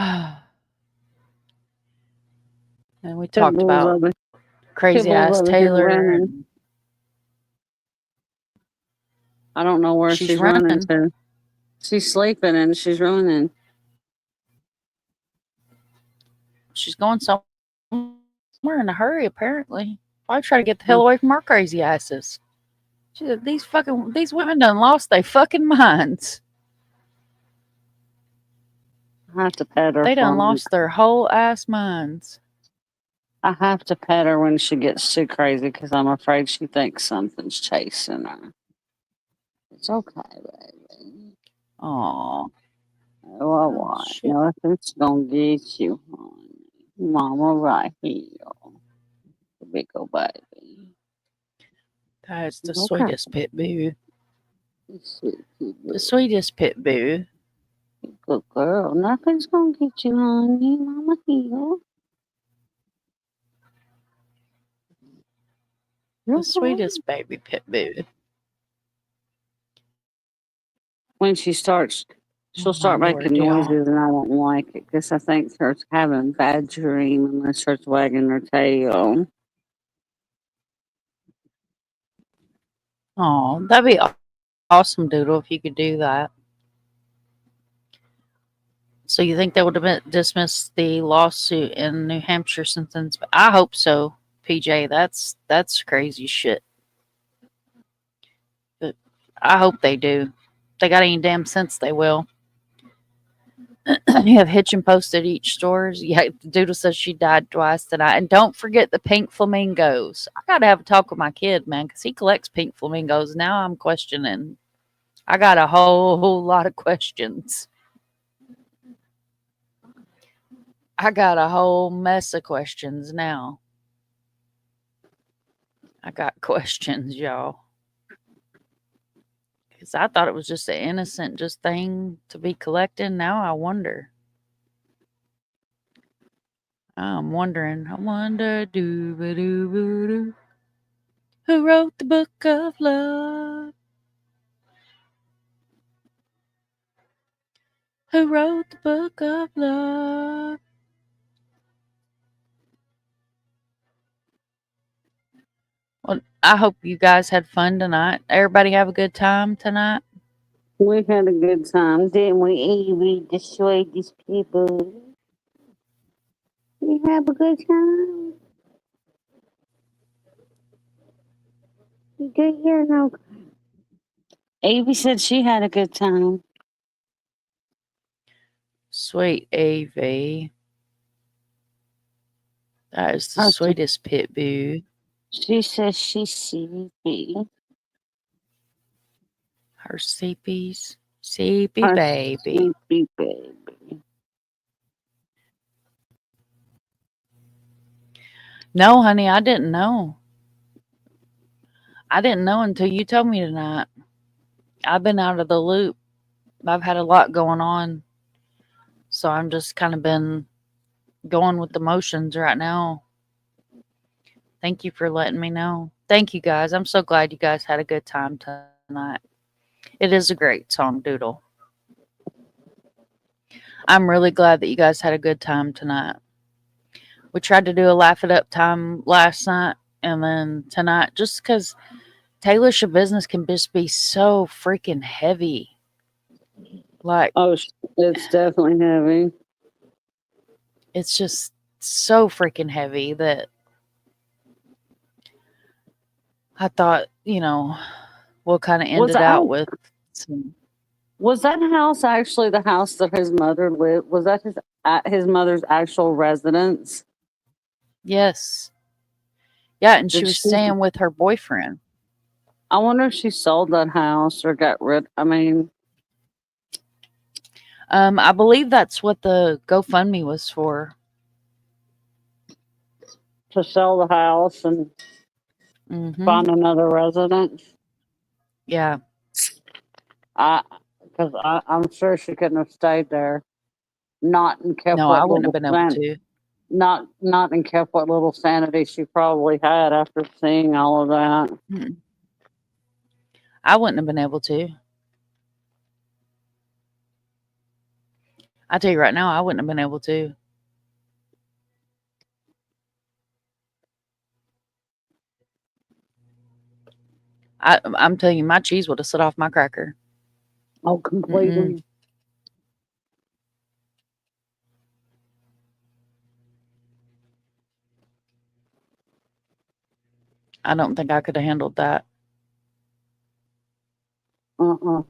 And we talked about crazy ass Taylor. I don't know where she's running to. She's sleeping and she's running. She's going somewhere in a hurry, apparently. Probably try to get the hell away from our crazy asses. She said, these women done lost their fucking minds. I have to pet her. They done lost their whole ass minds. I have to pet her when she gets too crazy because I'm afraid she thinks something's chasing her. It's okay, baby. Aww. Well, what? Nothing's gonna get you, honey. Mama right here. The big old baby. That's the sweetest pit boo. The sweetest pit boo. Good girl. Nothing's gonna get you, honey. Mama here. The sweetest baby pit boo. When she starts She'll start My Lord, making y'all. noises, and I don't like it because I think she's having a bad dream unless she's wagging her tail. Oh, that'd be awesome, Doodle, if you could do that. So you think they would have dismissed the lawsuit in New Hampshire since then? I hope so, PJ. That's crazy shit. But I hope they do. If they got any damn sense, they will. You have Hitchin posted each stores. Yeah, Doodle says she died twice tonight. And don't forget the pink flamingos. I got to have a talk with my kid, man, because he collects pink flamingos. Now I'm questioning. I got a whole lot of questions. I got a whole mess of questions now. I got questions, y'all. Because I thought it was just an innocent just thing to be collecting. Now I wonder. I'm wondering. I wonder, doo-ba-doo-ba-doo, who wrote the book of love? Who wrote the book of love? Well, I hope you guys had fun tonight. Everybody have a good time tonight? We had a good time, didn't we? We destroyed these people. We have a good time. You good here now? Avy said she had a good time. Sweet AV. That is the sweetest pit boo. She says she's sleepy. Her sleepies. Sleepy Her baby. sleepy baby. No, honey, I didn't know. I didn't know until you told me tonight. I've been out of the loop. I've had a lot going on. So I'm just kind of been going with the motions right now. Thank you for letting me know. Thank you, guys. I'm so glad you guys had a good time tonight. It is a great song, Doodle. I'm really glad that you guys had a good time tonight. We tried to do a laugh it up time last night, and then tonight, just because Taylor Schabusiness can just be so freaking heavy. Like, oh, it's definitely heavy. It's just so freaking heavy that I thought, we'll kind of end it out with some. Was that house actually the house that his mother lived? Was that his mother's actual residence? Yes. Yeah, and she was staying with her boyfriend. I wonder if she sold that house or got rid. I mean, I believe that's what the GoFundMe was for. To sell the house and find another residence. Yeah. Because I'm sure she couldn't have stayed there. Not and kept. No, I wouldn't have been able to. Not and kept what little sanity she probably had after seeing all of that. I wouldn't have been able to. I tell you right now, I wouldn't have been able to. I'm telling you, my cheese would have set off my cracker. Oh, completely. I don't think I could have handled that. Uh-uh.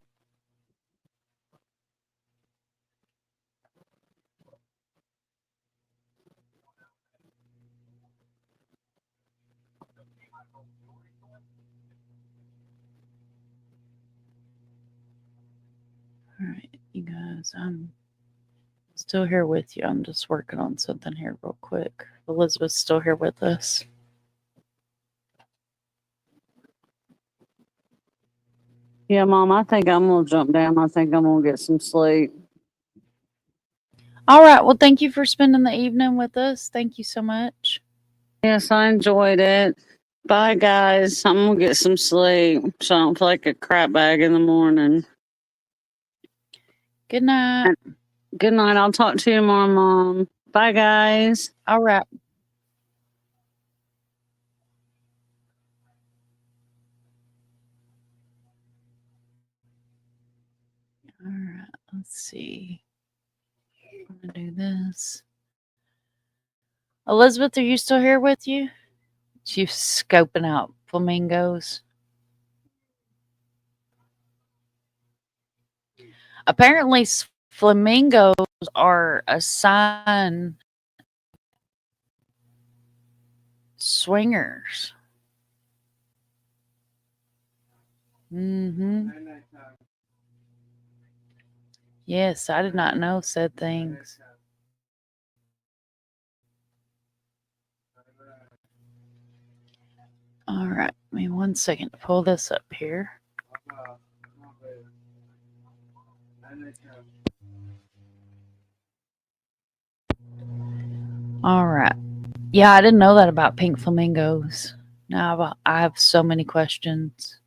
All right, you guys, I'm still here with you. I'm just working on something here real quick. Elizabeth's still here with us. Yeah, Mom, I think I'm going to jump down. I think I'm going to get some sleep. All right. Well, thank you for spending the evening with us. Thank you so much. Yes, I enjoyed it. Bye, guys. I'm going to get some sleep so I don't feel like a crap bag in the morning. Good night. Good night. I'll talk to you tomorrow, Mom. Bye, guys. All right. All right. Let's see. I'm going to do this. Elizabeth, are you still here with you? You scoping out flamingos. Apparently, flamingos are a sign swingers. Yes, I did not know said things. All right, give me 1 second to pull this up here. All right. Yeah, I didn't know that about pink flamingos. Now I have so many questions.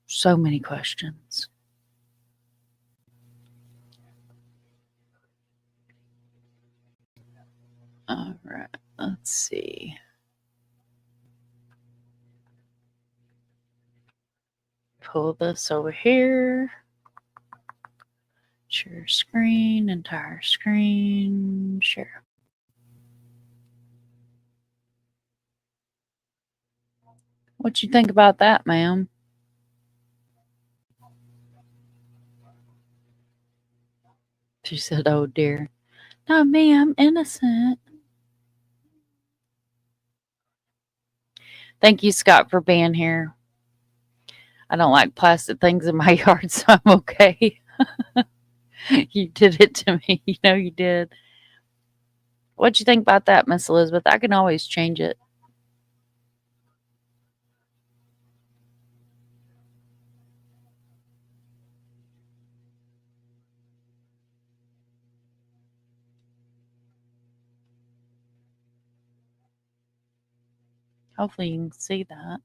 So many questions. All right, let's see. Pull this over here. Share screen, entire screen, share. What you think about that, ma'am? She said, oh dear. Not me, I'm innocent. Thank you, Scott, for being here. I don't like plastic things in my yard, so I'm okay. You did it to me. You know you did. What'd you think about that, Miss Elizabeth? I can always change it. Hopefully you can see that.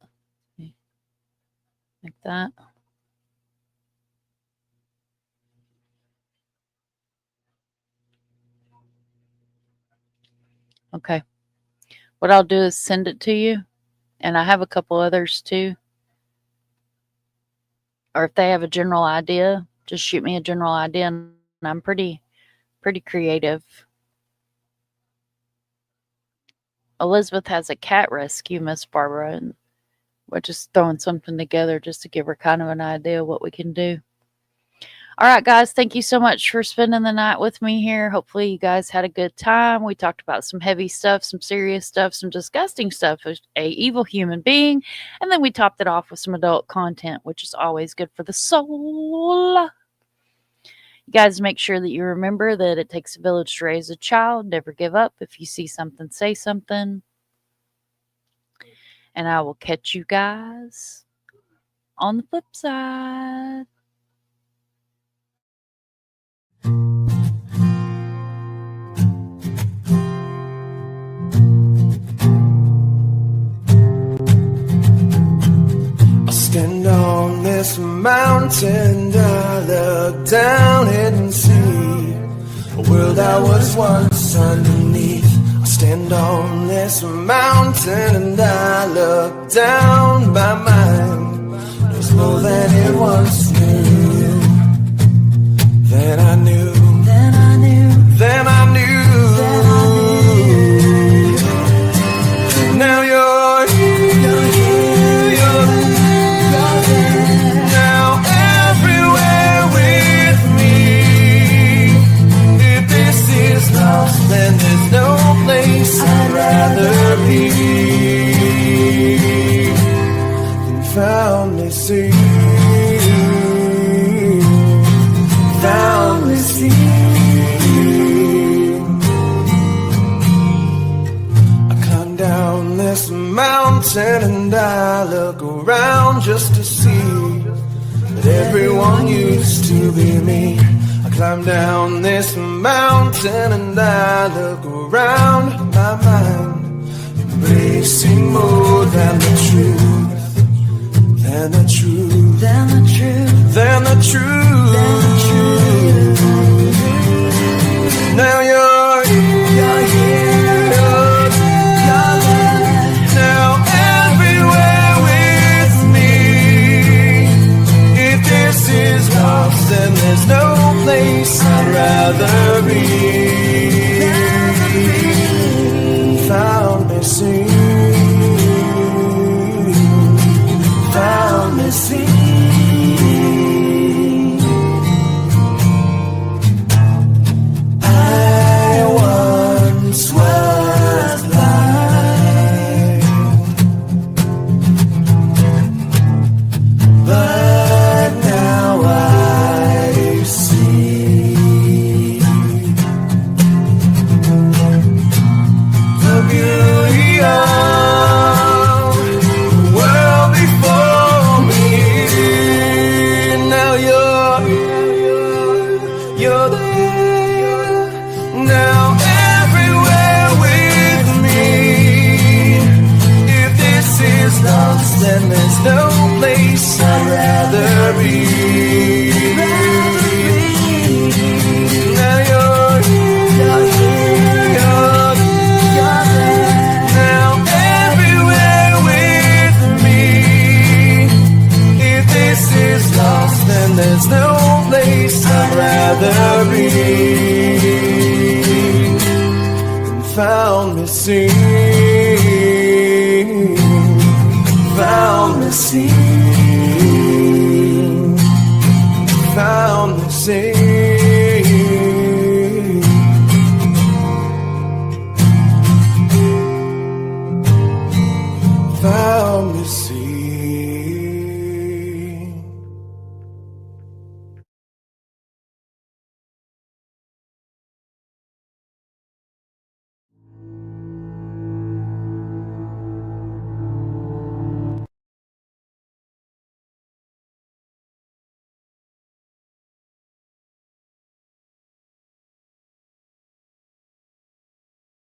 Like that. Okay. What I'll do is send it to you. And I have a couple others too. Or if they have a general idea, just shoot me a general idea. And I'm pretty creative. Elizabeth has a cat rescue, Miss Barbara, and we're just throwing something together just to give her kind of an idea of what we can do. All right, guys, thank you so much for spending the night with me here. Hopefully you guys had a good time. We talked about some heavy stuff, some serious stuff, some disgusting stuff with an evil human being, and then we topped it off with some adult content, which is always good for the soul. You guys make sure that you remember that it takes a village to raise a child. Never give up. If you see something, say something. And I will catch you guys on the flip side. I stand on this mountain, I look down and see a world I was once underneath. I stand on this mountain and I look down, my mind knows more than it once knew. Then I knew, then I knew, then I knew, then I knew. Now you're here, you're there, now everywhere with me. If this is lost, then there's no place I'd rather be than found me see. Found me see. I climb down this mountain and I look around just to see that everyone used to be me. I climb down this mountain and I look around, my mind embracing more than the truth than the truth, than the truth, than the truth, than the truth. Now you're here, now everywhere with me. If this is lost, then there's no place I'd rather be. Found me sing, found me sing. I once was blind, but now I see the beauty of the world before me. Now you're there, now everywhere with me. If this is lost, then there's no place I'd rather be. Now you're now everywhere with me. If this is lost, then there's no place I'd rather be. And found me sing, found me sing, found me sing.